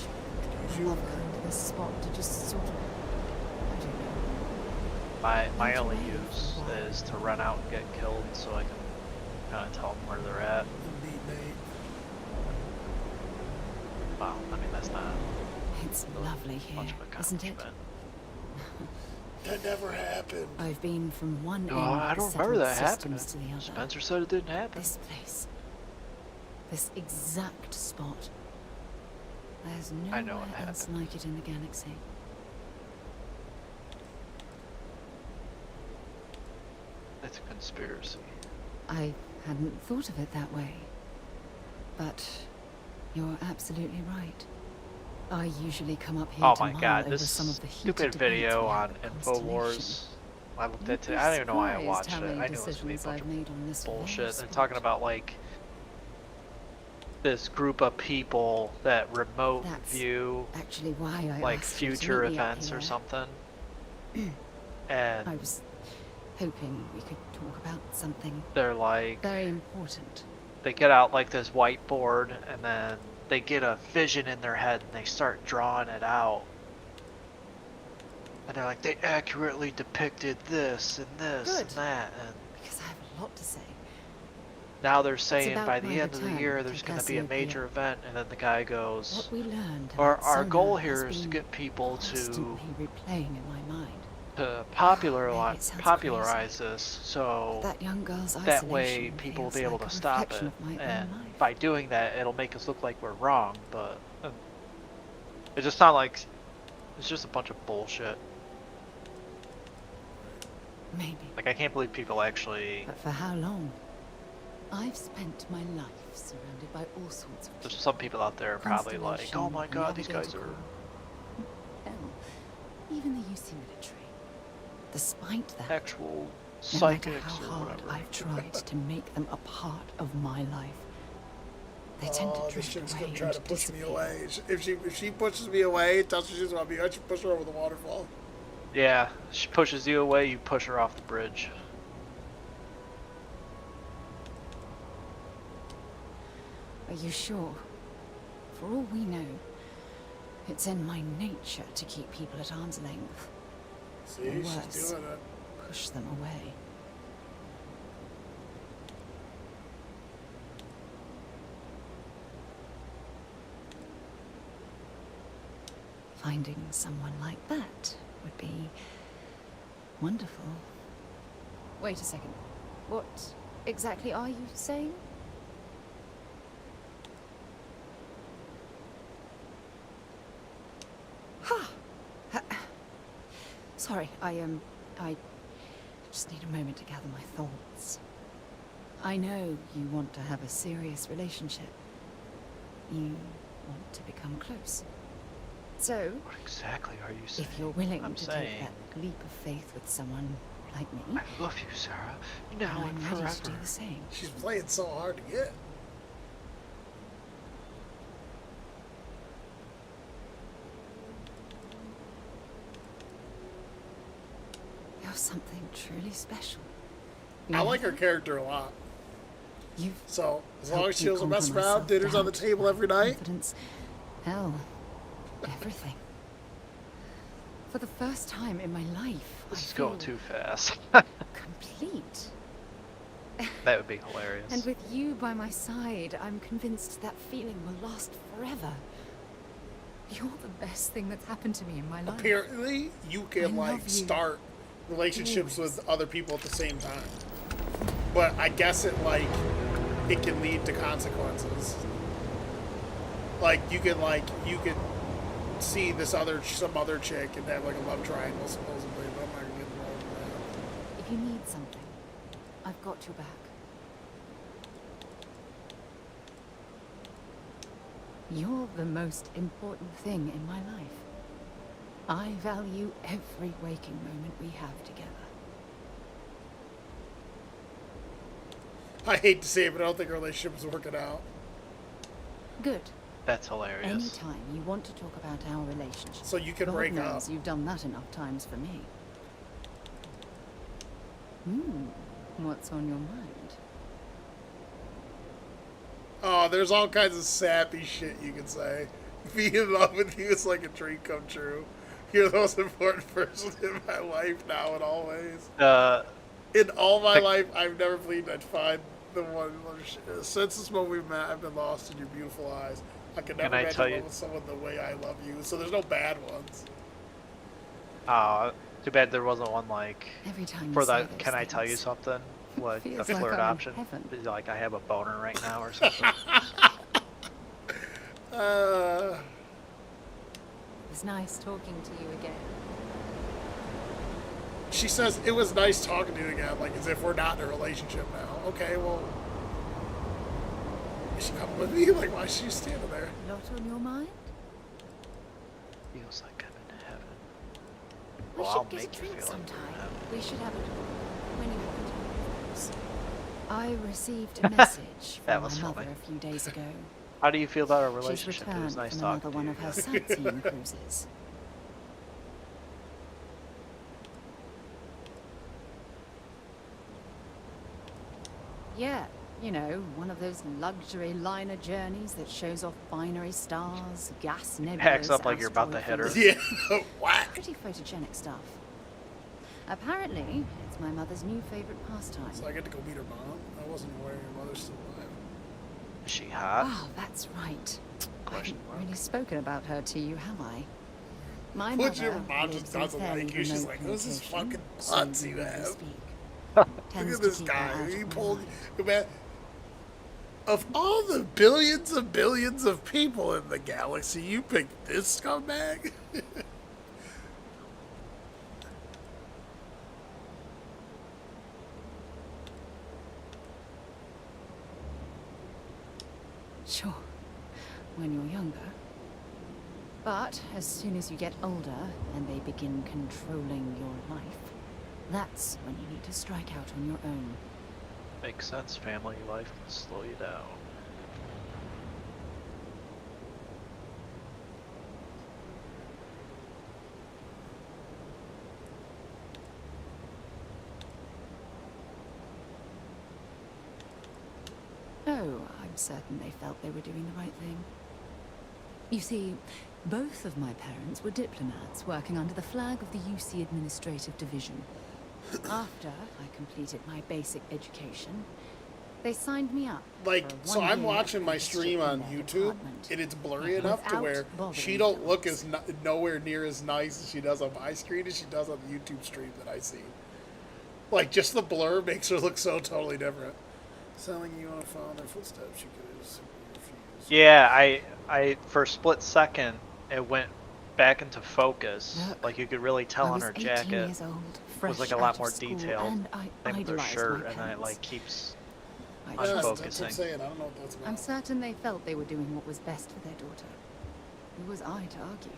I love going to this spot to just sort of, I don't know. My only use is to run out and get killed, so I can kind of tell them where they're at. Indeed, mate. Well, I mean that's not It's lovely here, much of a isn't it? accomplishment. That never happened. I've been from one Oh, end I of the don't remember settled that systems to happening. the other. Spencer said it didn't happen. This place. This exact spot. There's I know nowhere what else happened. like it in the galaxy. It's a conspiracy. I hadn't thought of it that way. But you're absolutely right. I usually come up here Oh to my mull god, over this some of the heated stupid debates video we on have at InfoWars Constellation. I looked You'd at be it. I don't even know why I surprised watched how it. many I knew it was gonna be a decisions bunch I've made on of this bullshit. very They're talking about like this group of people that remote That's view actually why I like asked you to future meet me up events or here. something. I And was hoping we could talk about something they're like, very important. they get out like this whiteboard and then they get a vision in their head and they start drawing it out. And they're like, they accurately depicted this and this and that. And Because I have a lot to say. now they're saying about by the my end of the return year to there's going to be a major Cassiopeia. event. And then the guy goes, What we learned our about sonar goal has here is to been get people to constantly replaying in my mind. Popularize this, so That young girl's that way isolation people will feels be able like to a stop reflection it. of my own And life. by doing that, it'll make us look like we're wrong. But it just sounds like it's just a bunch of bullshit. Maybe. Like, I can't believe people actually. But for how long? I've spent my life surrounded by all sorts of There's some people out there probably like, oh my god, these guys are. hell, even the UC military. Despite that, actual no matter psychics how or hard whatever. I've tried to make them a part of my life, they tend to This drift chick's away gonna try and to push me disappear. away. If she pushes me away, tells me she's gonna be, I should push her over the waterfall. Yeah, she pushes you away, you push her off the bridge. Are you sure? For all we know, it's in my nature to keep people at arm's length. See, Or she's worse, doing it. push them away. Finding someone like that would be wonderful. Wait a second. What exactly are you saying? Sorry, I just need a moment to gather my thoughts. I know you want to have a serious relationship. You want to become close. So, What exactly are you saying? if you're willing I'm to saying, take that leap of faith with someone like me, I love you, Sarah. Now I'm and ready forever. to do the same. She's playing so hard to get. You're something truly special. I like her character a lot. You've So, as long helped as she me doesn't mess conquer my around, dinner's on the self-doubt, table every night. confidence, hell, everything. For the first time in my life, This I is feel going too fast. complete. That would be hilarious. And with you by my side, I'm convinced that feeling will last forever. You're the best thing that's happened to me in my life. Apparently, you can I like love you. start relationships Always. with other people at the same time. But I guess it can lead to consequences. Like you could see some other chick and have like a love triangle supposedly, but I'm not gonna get involved in If you need something, I've got your back. You're the most important thing in my life. I value every waking moment we have together. that. I hate to say it, but I don't think our relationship is working out. Good. That's hilarious. Anytime you want to talk about our relationship. So you can God break knows up. You've done that enough times for me. What's on your mind? Oh, there's all kinds of sappy shit you can say. Being in love with you is like a dream come true. You're the most important person in my life now and always. In all my life, I've never believed I'd find the one. Since this moment we met, I've been lost in your beautiful eyes. I could never Can I imagine tell love you- with someone the way I love you. So there's no bad ones. Too bad there wasn't one like Every time for you say that. those Can I tell you things, something? Like the feels like flirt I'm in option. heaven. Is like I have a boner right now or something. It was nice talking to you again. She says, it was nice talking to you again, like as if we're not in a relationship now. Okay, well, is she coming with me? Like, why is she standing there? Lot on your mind? Feels like I'm in heaven. We Well, should I'll get a make you drink feel like sometime. that. We should have a when you have the time, of course. I received a message That from was my mother funny. a few days ago. How do you feel about our She's relationship? It returned was nice from talking another to one you of her again. sightseeing cruises. Yeah, you know, one of those luxury liner journeys that shows off binary stars, gas nebulas, Hacks up like you're about to asteroid hit her. fields. Yeah, whack. Pretty photogenic stuff. Apparently, it's my mother's new favorite pastime. So I get to go meet her mom. I wasn't aware your mother's still alive. Is she hot? Wow, that's right. I Question haven't mark. really spoken about her to you, have I? My What your mother mom lives just in a doesn't fairly like you. She's remote like, who's this location, fucking so klutz we you rarely have? speak. Look Tends at to this keep her guy. out He of my pulled. life. Man, of all the billions of people in the galaxy, you picked this scumbag? Sure, when you're younger. But as soon as you get older and they begin controlling your life, that's when you need to strike out on your own. Makes sense. Family life will slow you down. Oh, I'm certain they felt they were doing the right thing. You see, both of my parents were diplomats working under the flag of the UC Administrative Division. After I completed my basic education, they signed me up. Like, for so 1 I'm year watching my apprenticeship stream in on their YouTube, department. and it's blurry enough to Without where bothering she don't look dogs. as nowhere near as nice as she does on my screen as she does on the YouTube stream that I see. Like, just the blur makes her look so totally different. Selling you on a follow their footsteps, you could have simply refused. Yeah, I for a split second it went back into focus. Look, like you could really tell I on was her 18 jacket years old, was like fresh a out lot of more school, detailed. and I Same with her idolized shirt, my and then it parents. like keeps I Yes, that's what unfocusing. I'm saying. I don't know what that's about. I'm certain they felt they were doing what was best for their daughter. Who was I to argue?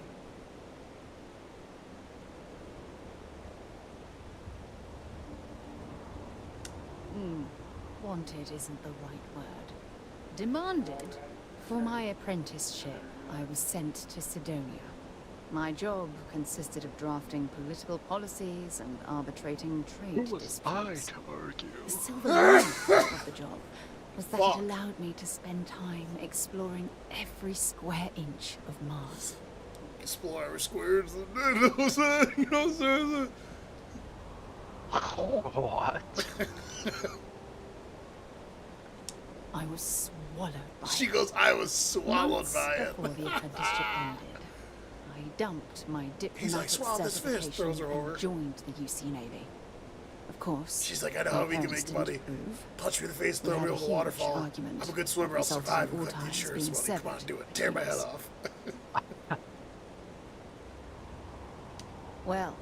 Wanted isn't the right word. Demanded. For my apprenticeship, I was sent to Sidonia. My job consisted of drafting political policies and arbitrating trade disputes. argue? The silver lining of the job was that Fuck. it allowed me to spend time exploring every square inch of Mars. Explore every square. You know what I'm saying? You know what I'm saying? What? I was swallowed by She it. goes, I was swallowed Months by it. before the apprenticeship ended, I dumped my diplomatic "Swallow this fist," certification throws her over. and joined the UC Navy. Of course. She's like, I know my how we can parents make didn't money. approve. Punch me in the face, We throw had me a over the huge waterfall. argument, I'm a good swimmer, I'll resulting survive. in Collect the wartimes insurance being money. Come on, severed do it. for Tear my head years. off. Well,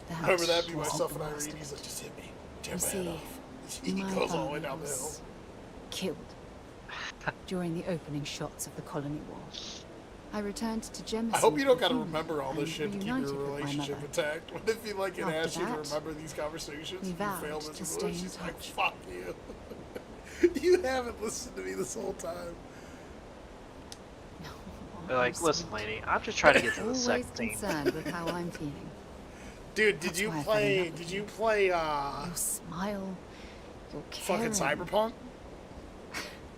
I remember that be wasn't myself the and Irene. last of He's it. like, just hit me. Tear You my head see, off. He my goes all the way father down the hill. was killed during the opening shots of the Colony War. I returned to Jemison. I hope you don't for gotta healing remember all this and shit to keep your reunited with my relationship mother. intact. What if he like it After asks you to that, remember these conversations we and you fail vowed to miserably? stay in She's like, touch. fuck you. You haven't listened to me this whole time. They're like, listen, lady, I'm just trying to get to the Always sex scene. concerned with how I'm feeling. Dude, That's why I fell in love with you. Your smile, your fucking caring. Cyberpunk?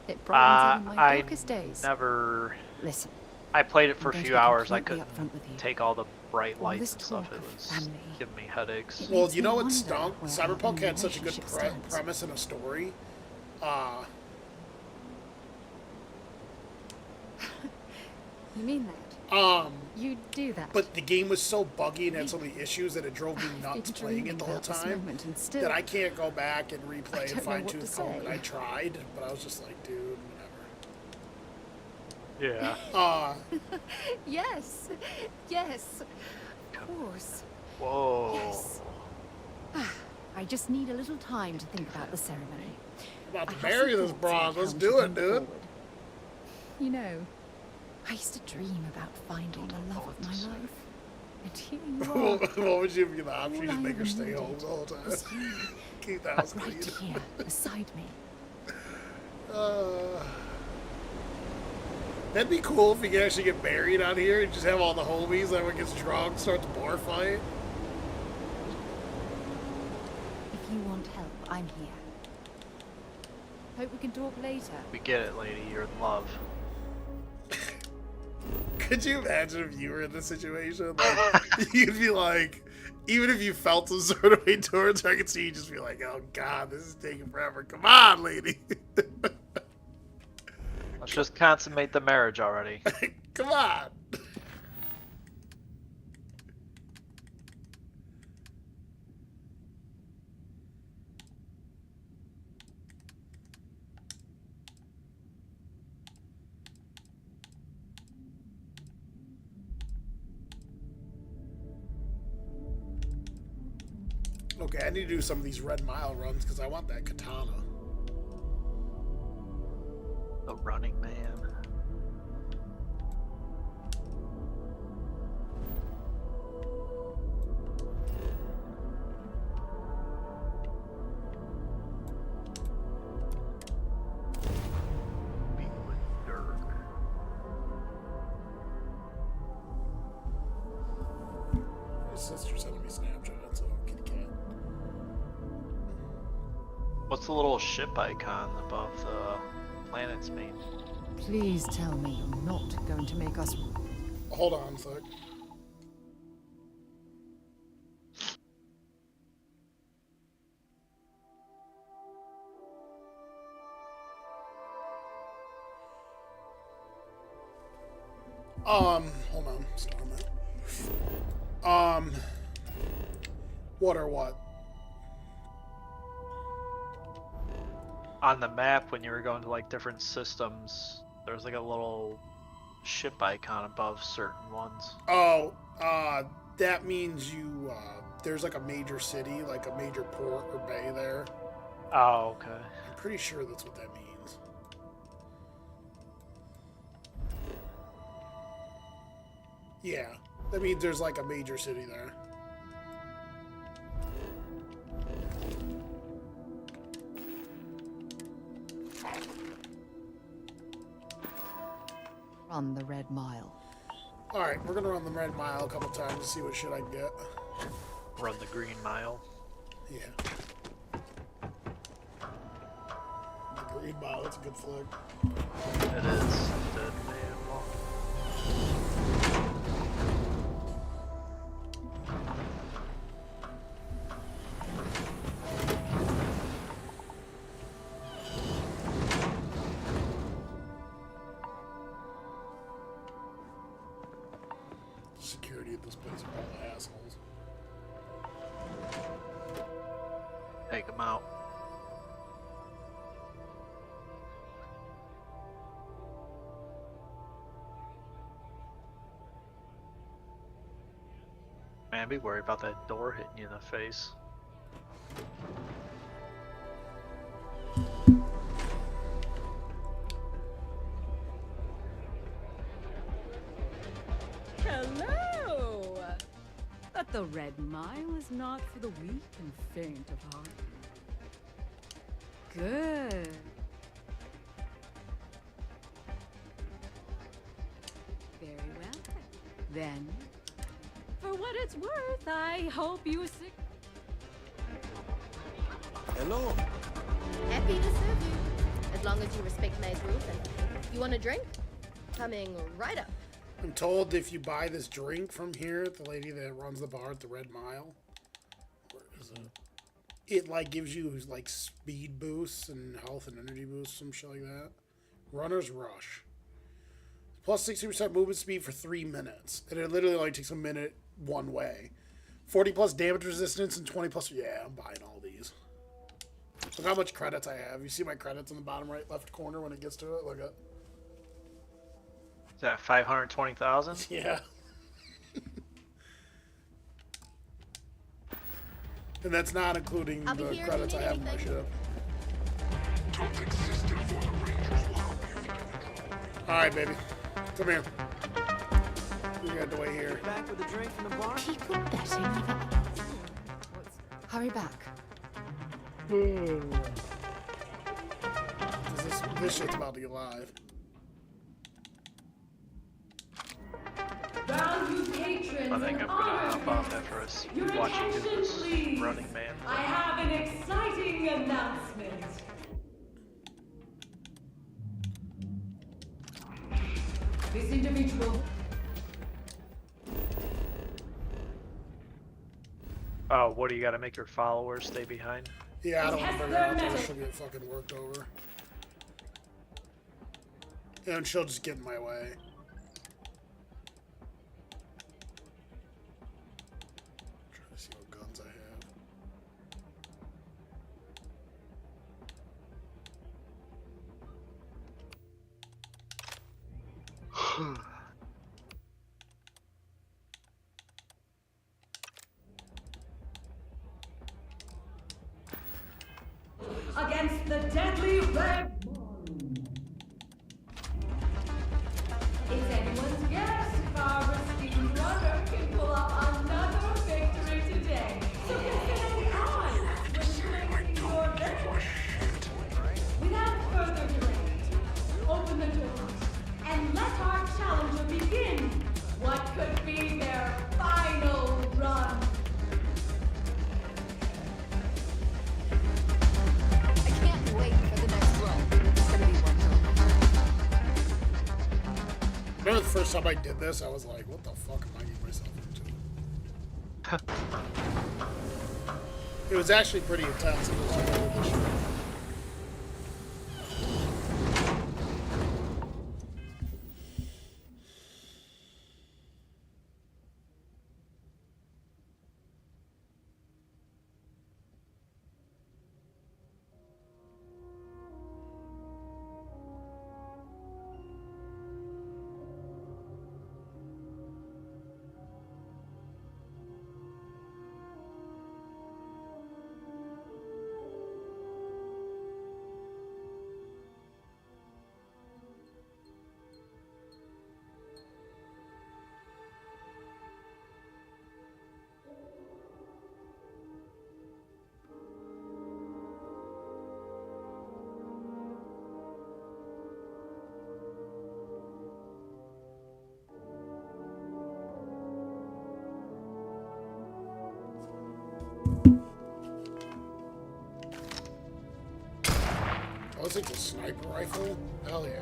It brightens even my I darkest days. never. Listen, I played it for a I'm going to few be hours. I completely couldn't upfront with you. take all the bright All lights this and stuff. talk It of was family, giving me headaches. It Well, makes you know me what wonder stunk? where Cyberpunk our had such a good relationship stands. premise and a story. You mean that? You do that. But the game was so buggy and had so many issues that it drove me nuts been playing it dreaming the whole about this time moment, and still, that I can't go back and replay and don't know fine what to tooth comb. And say. I tried, but I was just like, dude, Yeah. whatever. Yes, yes, of course. Whoa. Yes. I just need a little time to think about the ceremony. I'm about I to have marry some this thoughts broad. on Let's how we do should it, move dude. forward. You know, I used to dream about finding the love of my life. And here you are. What would you be the option? All You just I make her ever stay home needed the whole time. was you. Keep the house clean. Right here, beside me. That'd be cool if you could actually get married out here and just have all the homies. Everyone gets drunk, start the bar fight. If you want help, I'm here. Hope we can talk later. We get it, lady. You're in love. Could you imagine if you were in this situation? Like, you'd be like, even if you felt some sort of way towards her, I could see you just be like, oh God, this is taking forever. Come on, lady. Let's just consummate the marriage already. Come on. Okay, I need to do some of these Red Mile runs because I want that katana. The Running Man. His sister sending me Snapchat, so kitty cat. What's the little ship icon above the planet's main? Please tell me you're not going to make us... Hold on a sec. Hold on. Start that. What or what? On the map, when you were going to like different systems, there's like a little ship icon above certain ones. Oh, that means you, there's like a major city, like a major port or bay there. Oh, okay. I'm pretty sure that's what that means. Yeah, that means there's like a major city there. Run the Red Mile. Alright, we're gonna run the Red Mile a couple times to see what shit I can get. Run the Green Mile. Yeah. The Green Mile, that's a good flick. It is. Dead Man Walking. Security at this place are all assholes. Take him out. Man, be worried about that door hitting you in the face. Hello! But the Red Mile is not for the weak and faint of heart. Good. Very well. Then, for what it's worth, I hope you sick. Hello. Happy to serve you, as long as you respect my rules. And you want a drink? Coming right up. I'm told if you buy this drink from here, the lady that runs the bar at the Red Mile, where is it? It like gives you like speed boosts and health and energy boosts, some shit like that. Runner's Rush. Plus 60% movement speed for 3 minutes. And it literally only takes a minute one way. 40 plus damage resistance and 20 plus... Yeah, I'm buying all these. Look how much credits I have. You see my credits in the bottom right left corner when it gets to it? Look at... Is that 520,000? Yeah. And that's not including the credits I have in my ship. Alright, baby. Come here. We're gonna have to wait here. Back with a drink from the bar? People betting about... Hurry back. This shit's about to get live. I think I'm gonna hop off after us watch you do this Running Man. I have an exciting announcement. This individual. Oh, what do you got to make your followers stay behind? Yeah, I don't want to bring her out there. She'll get fucking worked over. And she'll just get in my way. Trying to see what guns I have. Against the deadly red. It's anyone's guess if our esteemed runner can pull off another victory today. So consider the odds when placing your bet. Without further delay, open the doors and let our challenger begin what could be their final run. Wait for the next run. It's gonna be wonderful. Remember the first time I did this, I was like, what the fuck am I getting myself into? It was actually pretty intense. It was really good. Oh, it's like the sniper rifle? Hell yeah.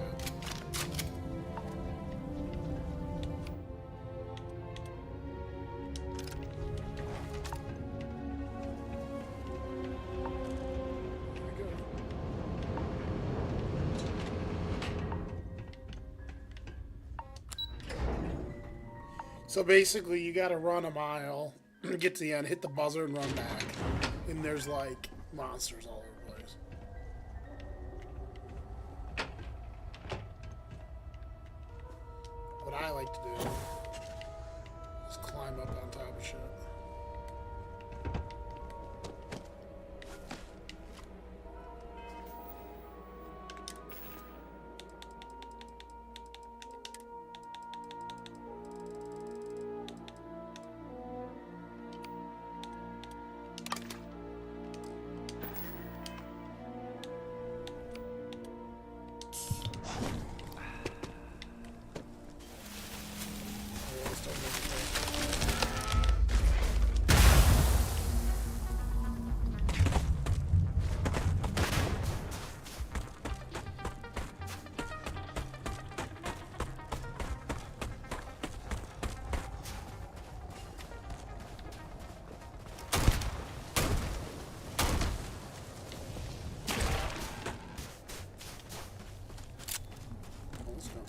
So basically, you gotta run a mile, get to the end, hit the buzzer, and run back. And there's like monsters all over the place. What I like to do is climb up on top of shit.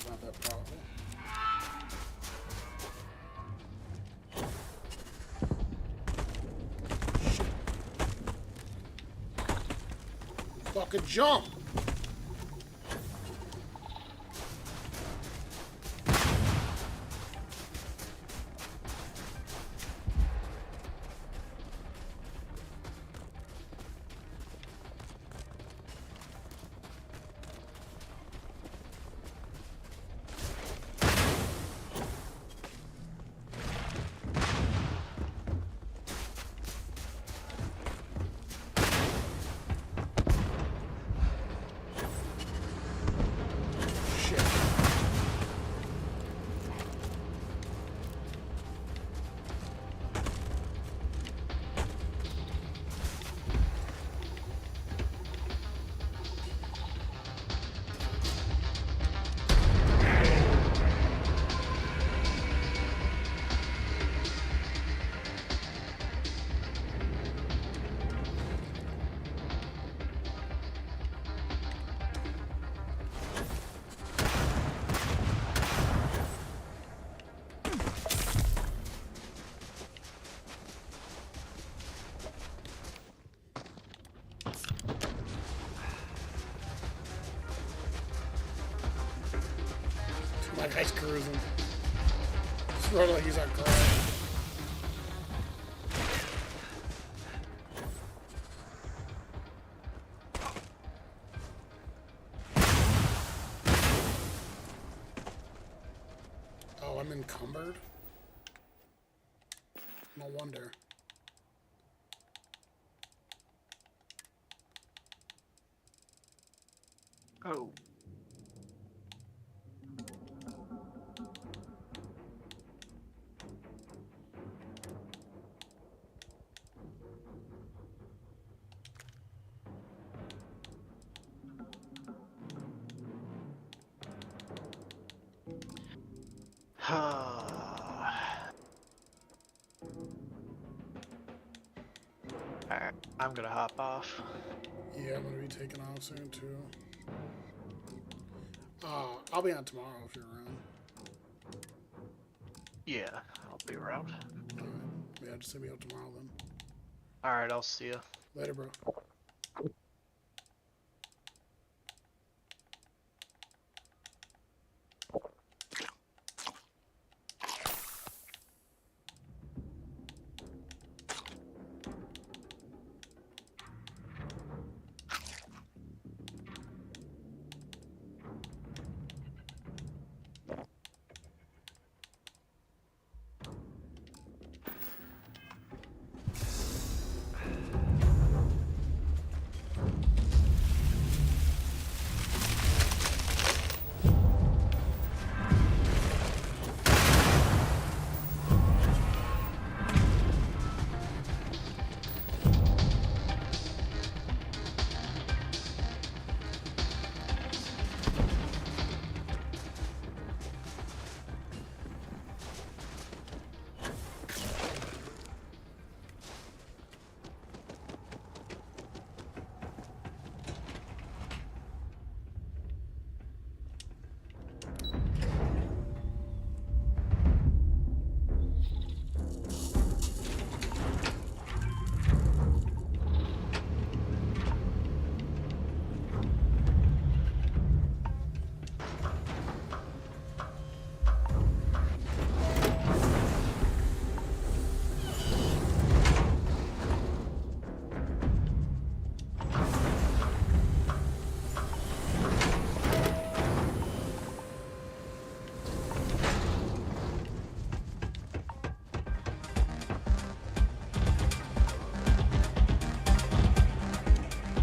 Not that powerful. Shit. Fucking jump! That guy's cruising. Just running like he's on crack. Oh, I'm encumbered? No wonder. Oh. Alright, I'm gonna hop off. Yeah, I'm gonna be taking off soon too. I'll be on tomorrow if you're around. Yeah, I'll be around. Alright. Yeah, just hit me up tomorrow then. Alright, I'll see you. Later, bro.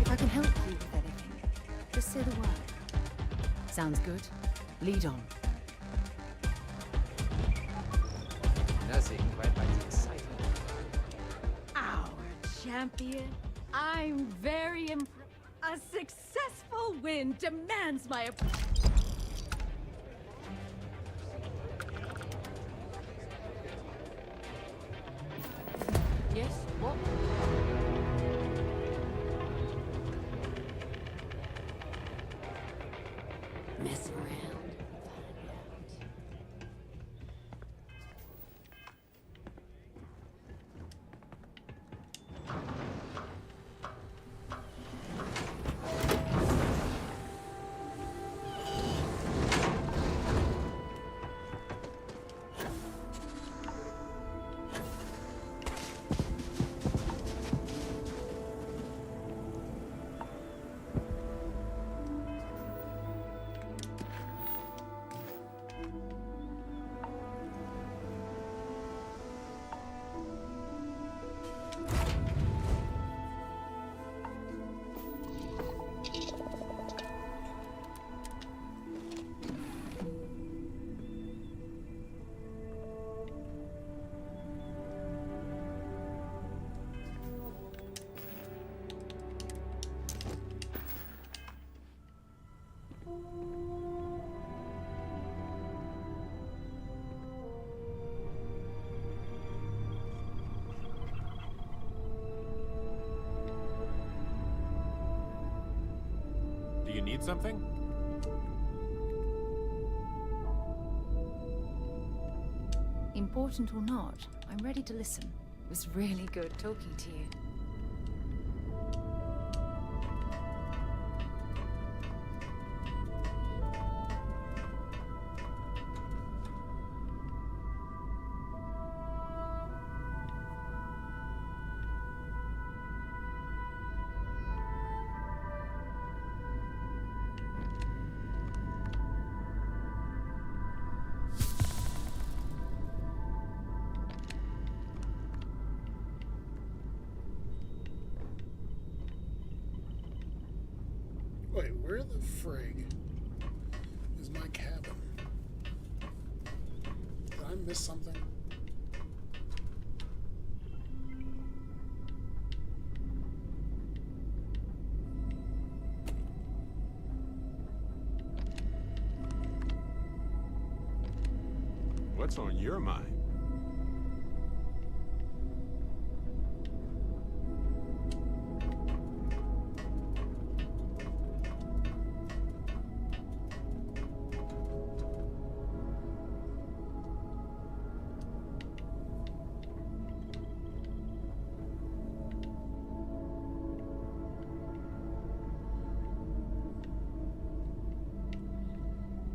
If I can help you with anything, just say the word. Sounds good? Lead on. Nothing quite like the excitement. Our champion. I'm very impressed. A successful win demands my approval. Yes, what? Mess around. Do you need something? Important or not, I'm ready to listen. It was really good talking to you. Where the frig is my cabin? Did I miss something? What's on your mind?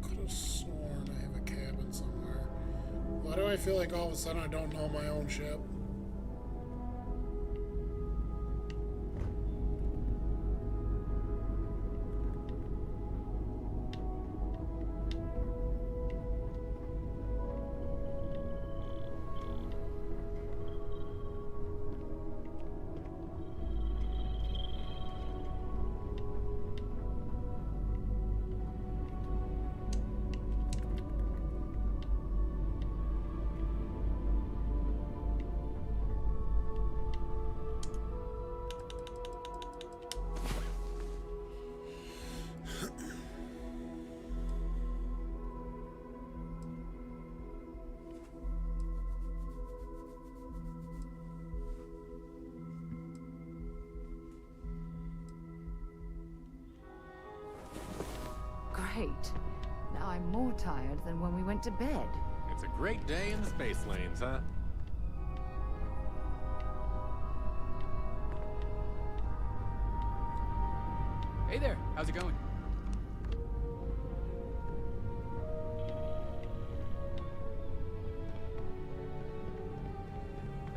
Could have sworn I have a cabin somewhere. Why do I feel like all of a sudden I don't know my own ship? Great. Now I'm more tired than when we went to bed. It's a great day in the space lanes, huh? Hey there, how's it going?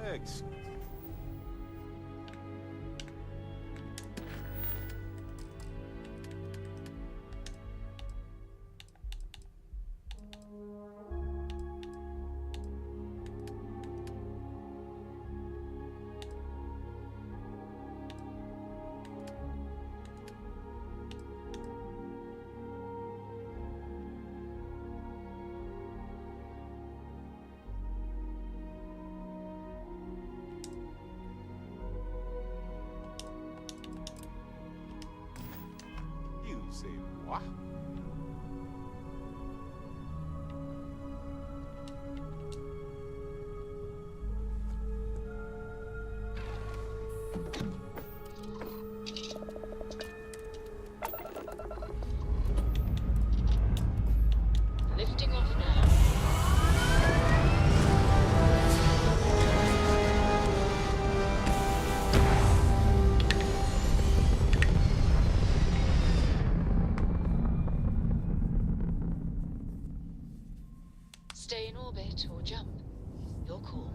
Eggs. You say what? Lifting off now. Stay in orbit or jump. Your call.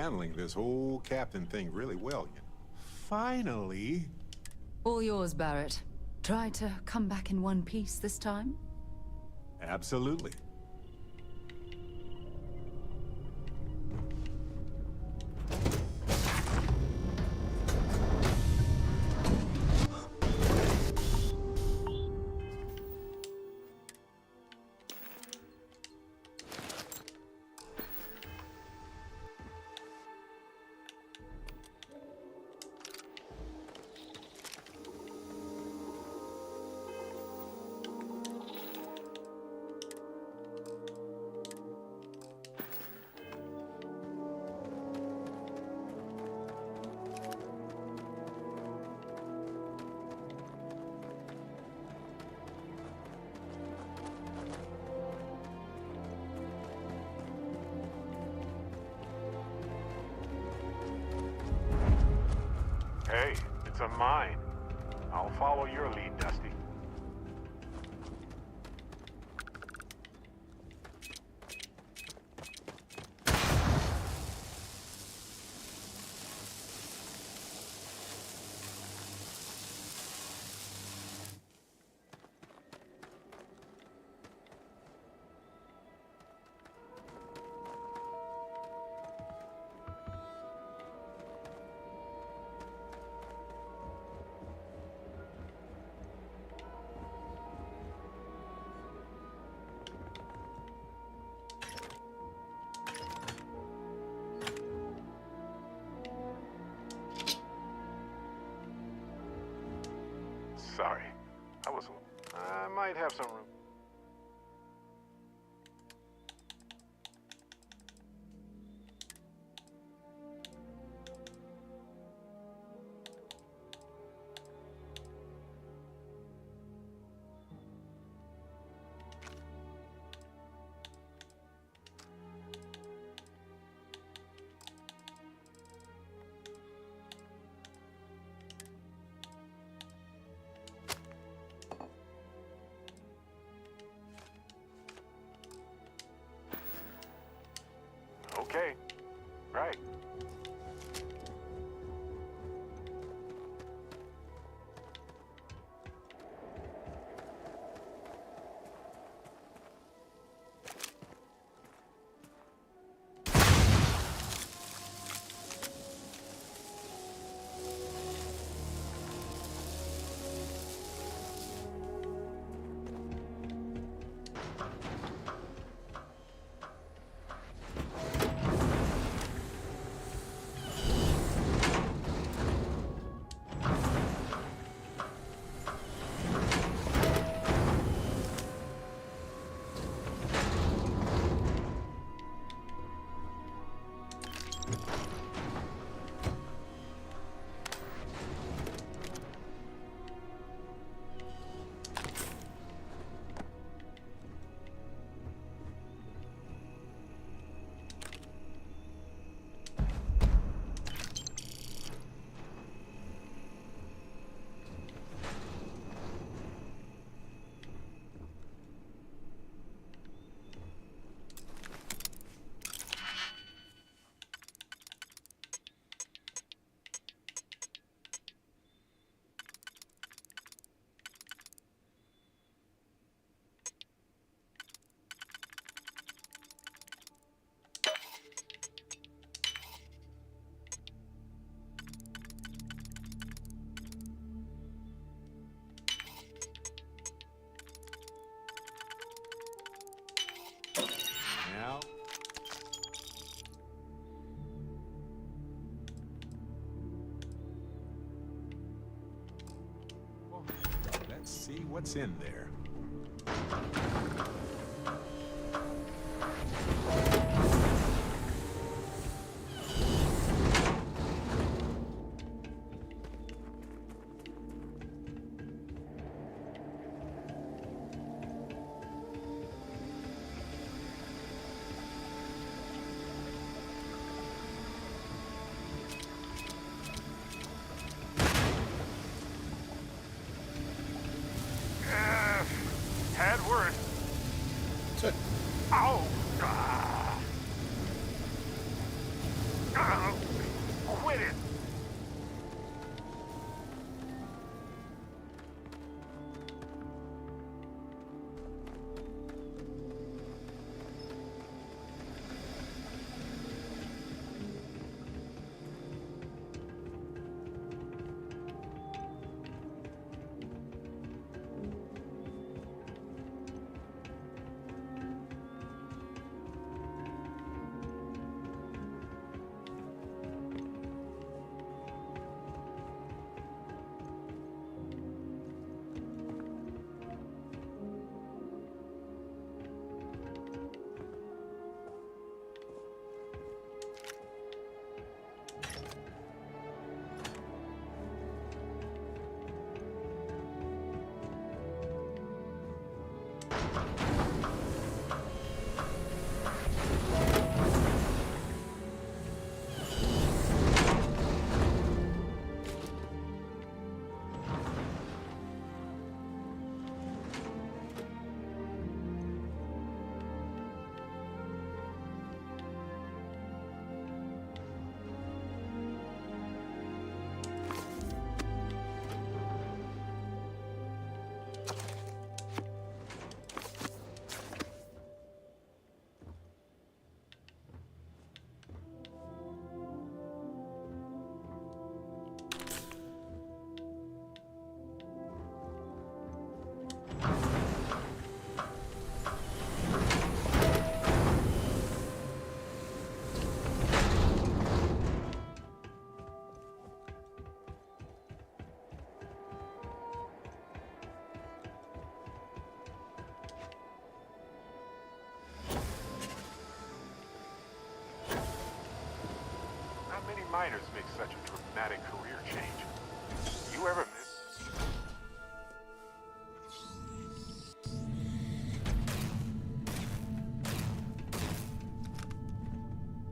handling this whole captain thing really well, you know. Finally. All yours, Barrett. Try to come back in one piece this time? Absolutely. Hey, it's a mine. I'll follow your lead, Dusty. Sorry. I might have some room. Okay. Right. Now. Let's see what's in there. Had worse. Ow! Ah. Quit it! Not many miners make such a dramatic career change. You ever miss?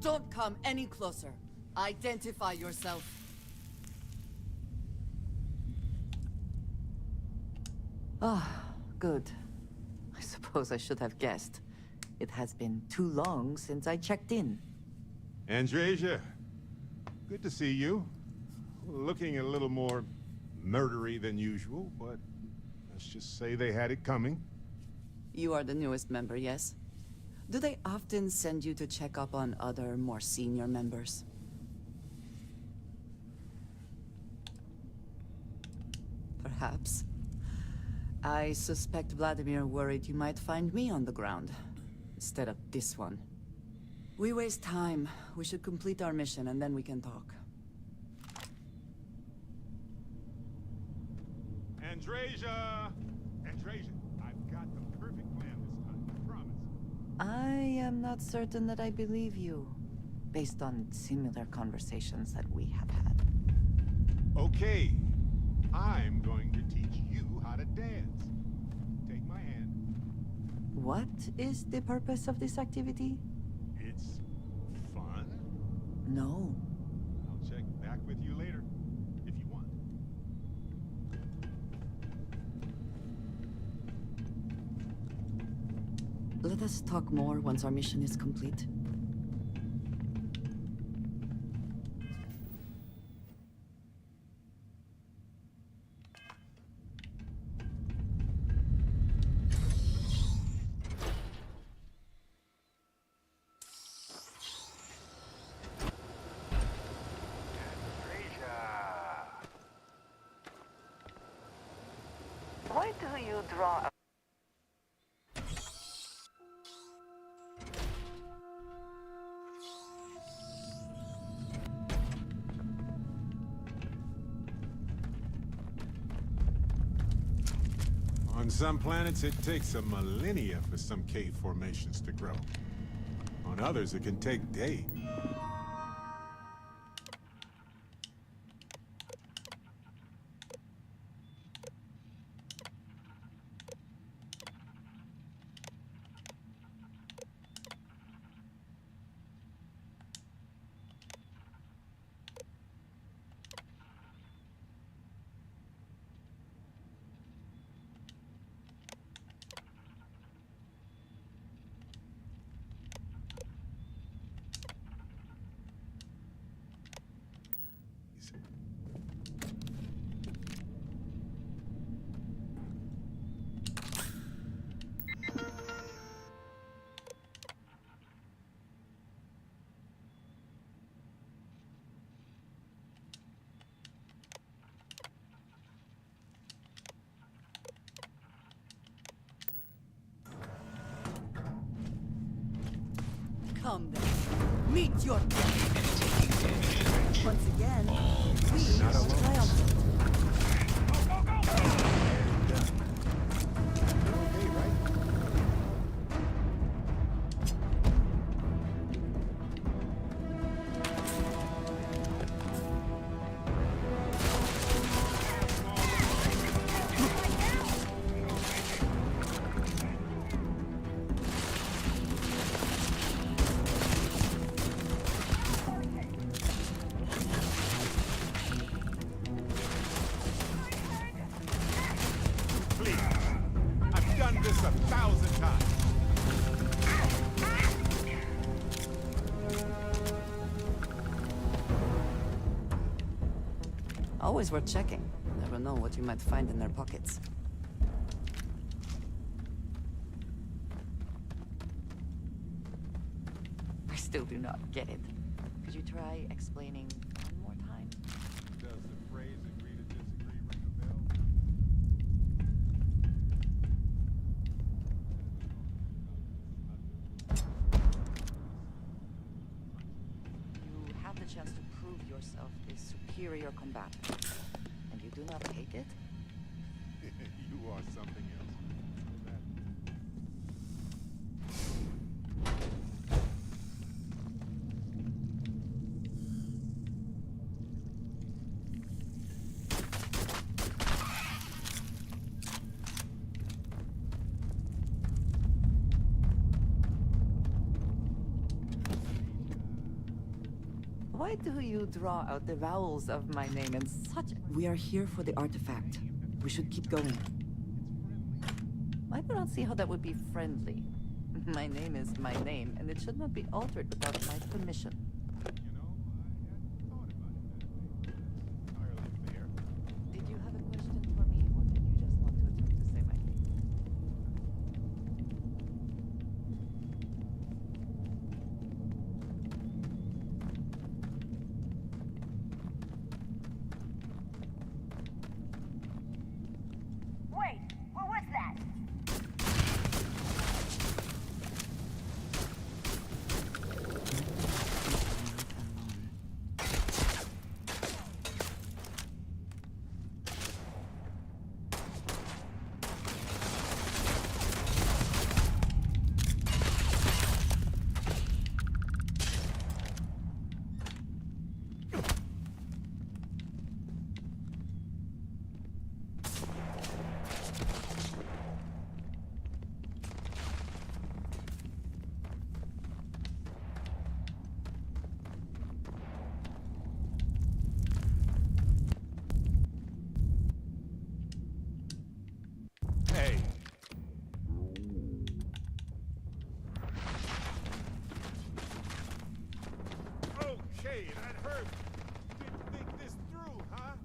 Don't come any closer. Identify yourself. Ah, good. I suppose I should have guessed. It has been too long since I checked in. Andresia, good to see you. Looking a little more murdery than usual, but let's just say they had it coming. You are the newest member, yes? Do they often send you to check up on other, more senior members? Perhaps. I suspect Vladimir worried you might find me on the ground, instead of this one. We waste time. We should complete our mission and then we can talk. Andresia! Andresia, I've got the perfect plan this time, I promise. I am not certain that I believe you, based on similar conversations that we have had. Okay, I'm going to teach you how to dance. Take my hand. What is the purpose of this activity? It's fun. No. I'll check back with you later, if you want. Let us talk more once our mission is complete. Why do you draw a On some planets, it takes a millennia for some cave formations to grow. On others, it can take days. Come then. Meet your death. Once again, we are triumphant. I've done this 1,000 times. Always worth checking. Never know what you might find in their pockets. I still do not get it. Could you try explaining one more time? Does the phrase agree to disagree ring a bell? You have the chance to prove yourself a superior combatant, and you do not take it? You are something else. Why do you draw out the vowels of my name in such... We are here for the artifact. We should keep going. I do not see how that would be friendly. My name is my name, and it should not be altered without my permission. Did you have a question for me, or did you just want to attempt to say my name? Wait, what was that? Hey. Okay, that hurt. Didn't think this through, huh?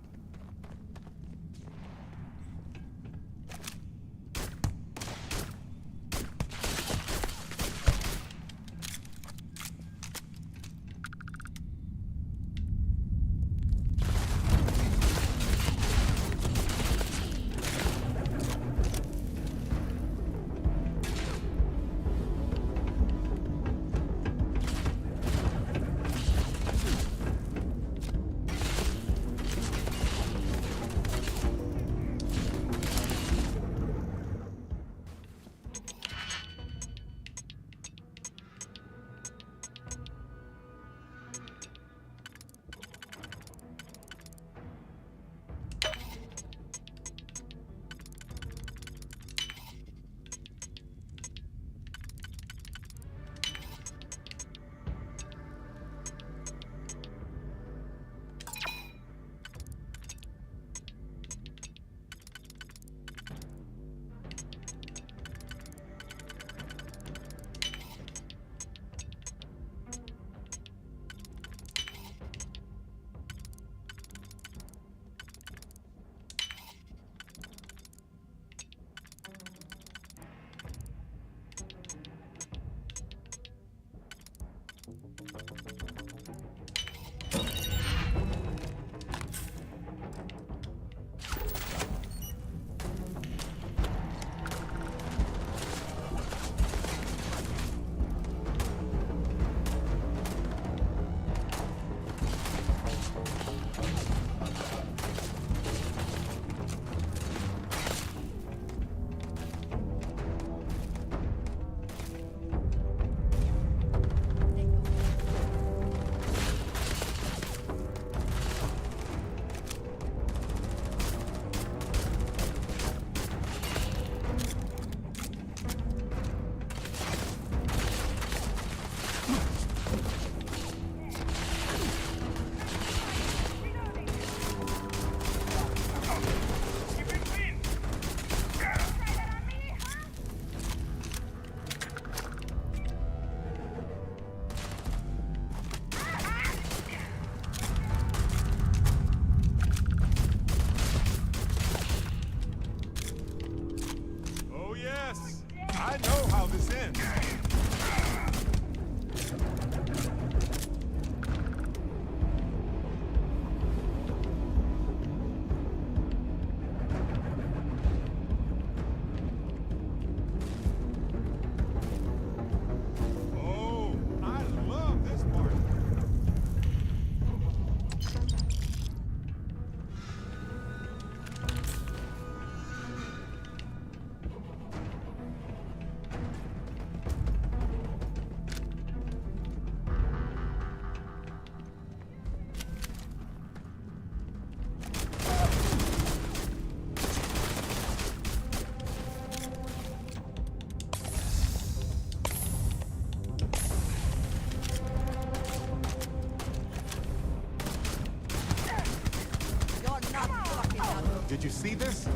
you see this?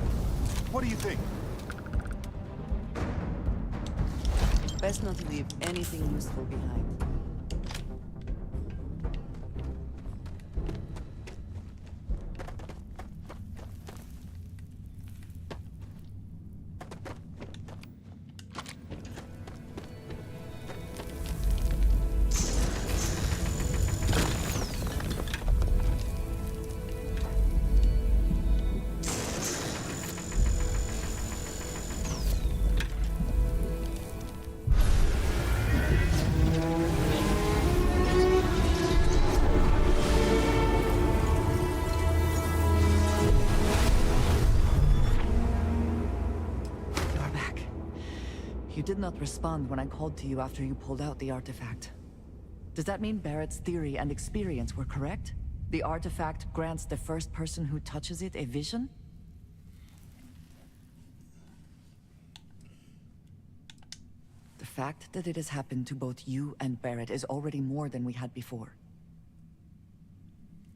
What do you think? Best not to leave anything useful behind. You did not respond when I called to you after you pulled out the artifact. Does that mean Barrett's theory and experience were correct? The artifact grants the first person who touches it a vision? The fact that it has happened to both you and Barrett is already more than we had before.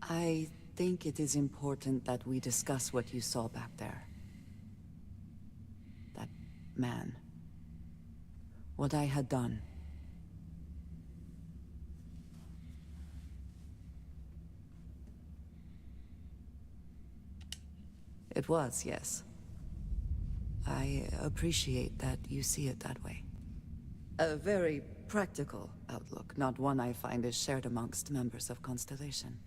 I think it is important that we discuss what you saw back there. That man. What I had done. It was, yes. I appreciate that you see it that way. A very practical outlook, not one I find is shared amongst members of Constellation.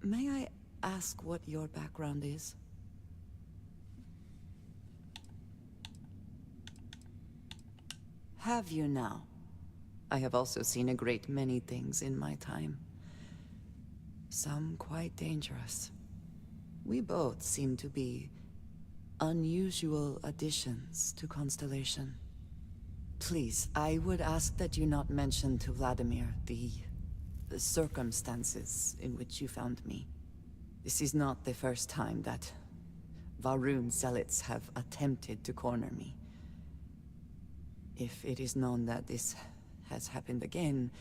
May I ask what your background is? Have you now? I have also seen a great many things in my time. Some quite dangerous. We both seem to be unusual additions to Constellation. Please, I would ask that you not mention to Vladimir the circumstances in which you found me. This is not the first time that Varun zealots have attempted to corner me. If it is known that this has happened again,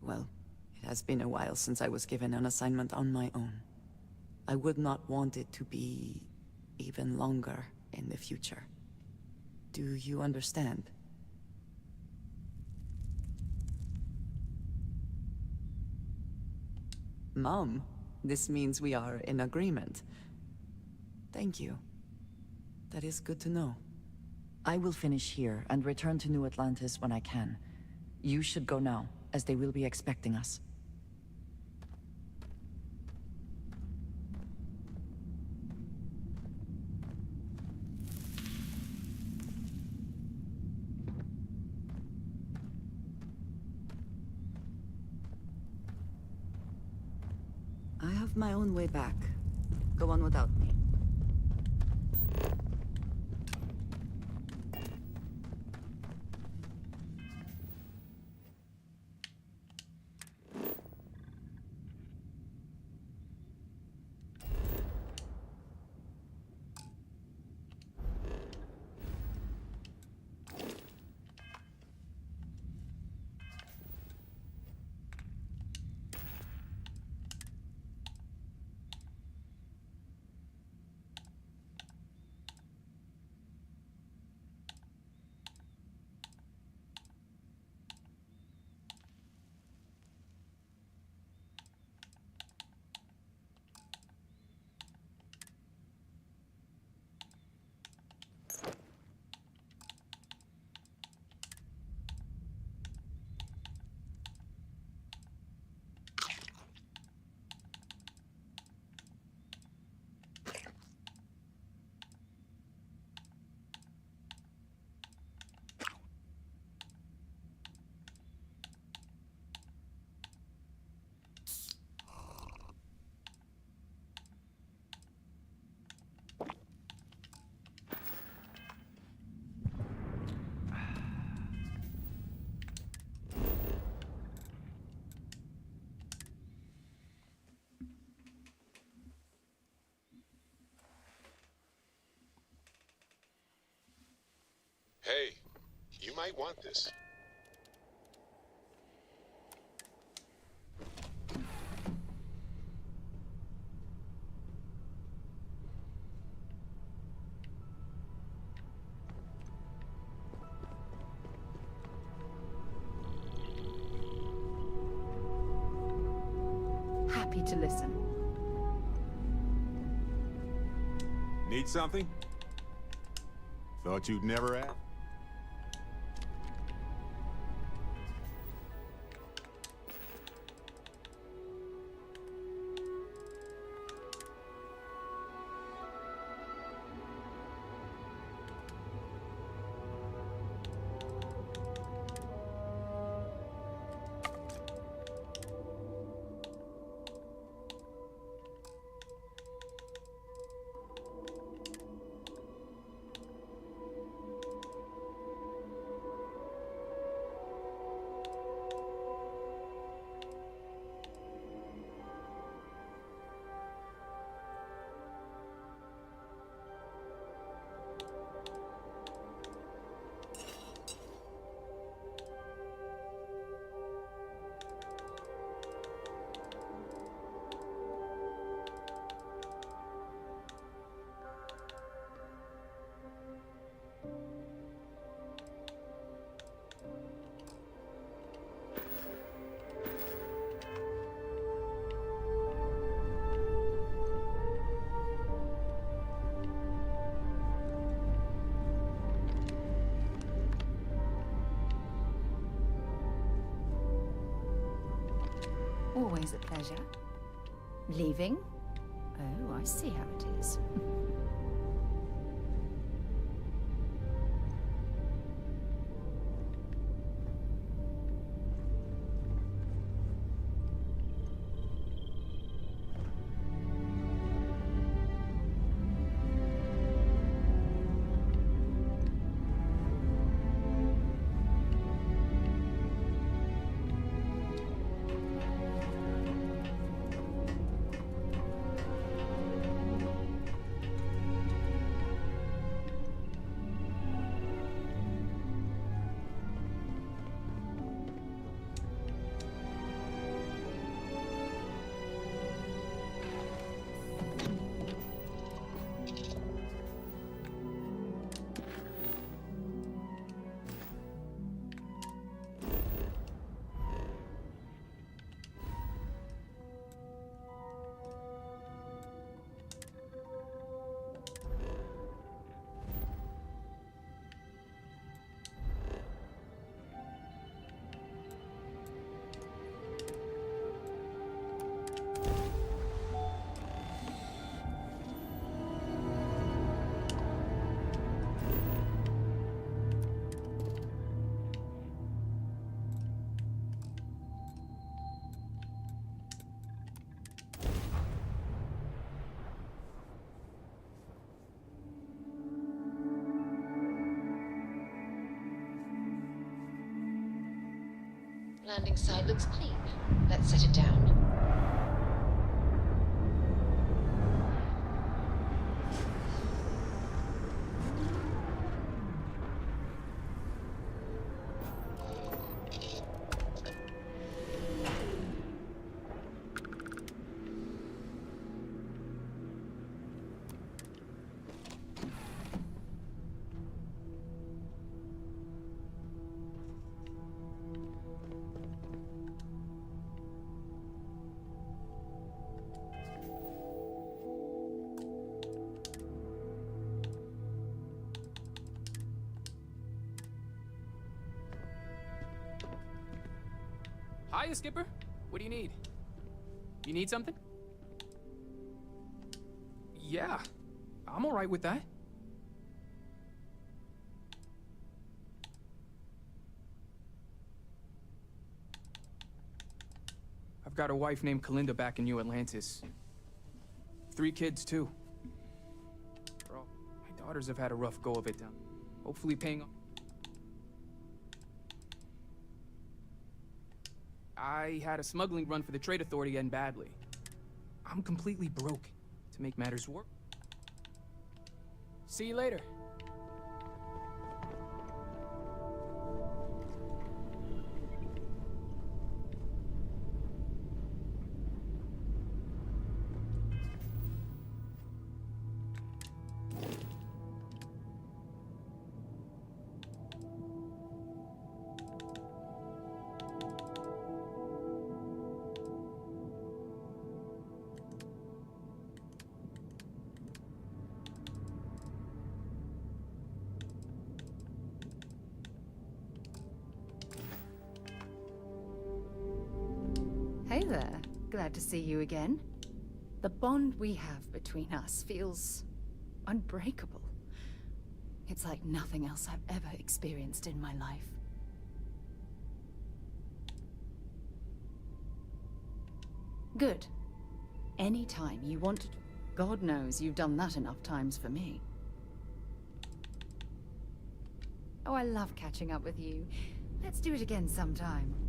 well, it has been a while since I was given an assignment on my own. I would not want it to be even longer in the future. Do you understand? Mom, this means we are in agreement. Thank you. That is good to know. I will finish here and return to New Atlantis when I can. You should go now, as they will be expecting us. I have my own way back. Go on without me. Hey, you might want this. happy to listen. Need something? Thought you'd never ask. Always a pleasure. Leaving? Oh, I see how it is. Landing site looks clean. Let's set it down. Hiya, Skipper. What do you need? You need something? Yeah, I'm alright with that. I've got a wife named Kalinda back in New Atlantis. 3 kids, too. My daughters have had a rough go of it down. Hopefully paying off. I had a smuggling run for the Trade Authority end badly. I'm completely broke. To make matters worse. See you later. there. Glad to see you again. The bond we have between us feels unbreakable. It's like nothing else I've ever experienced in my life. Good. Anytime you want to... God knows you've done that enough times for me. Oh, I love catching up with you. Let's do it again sometime.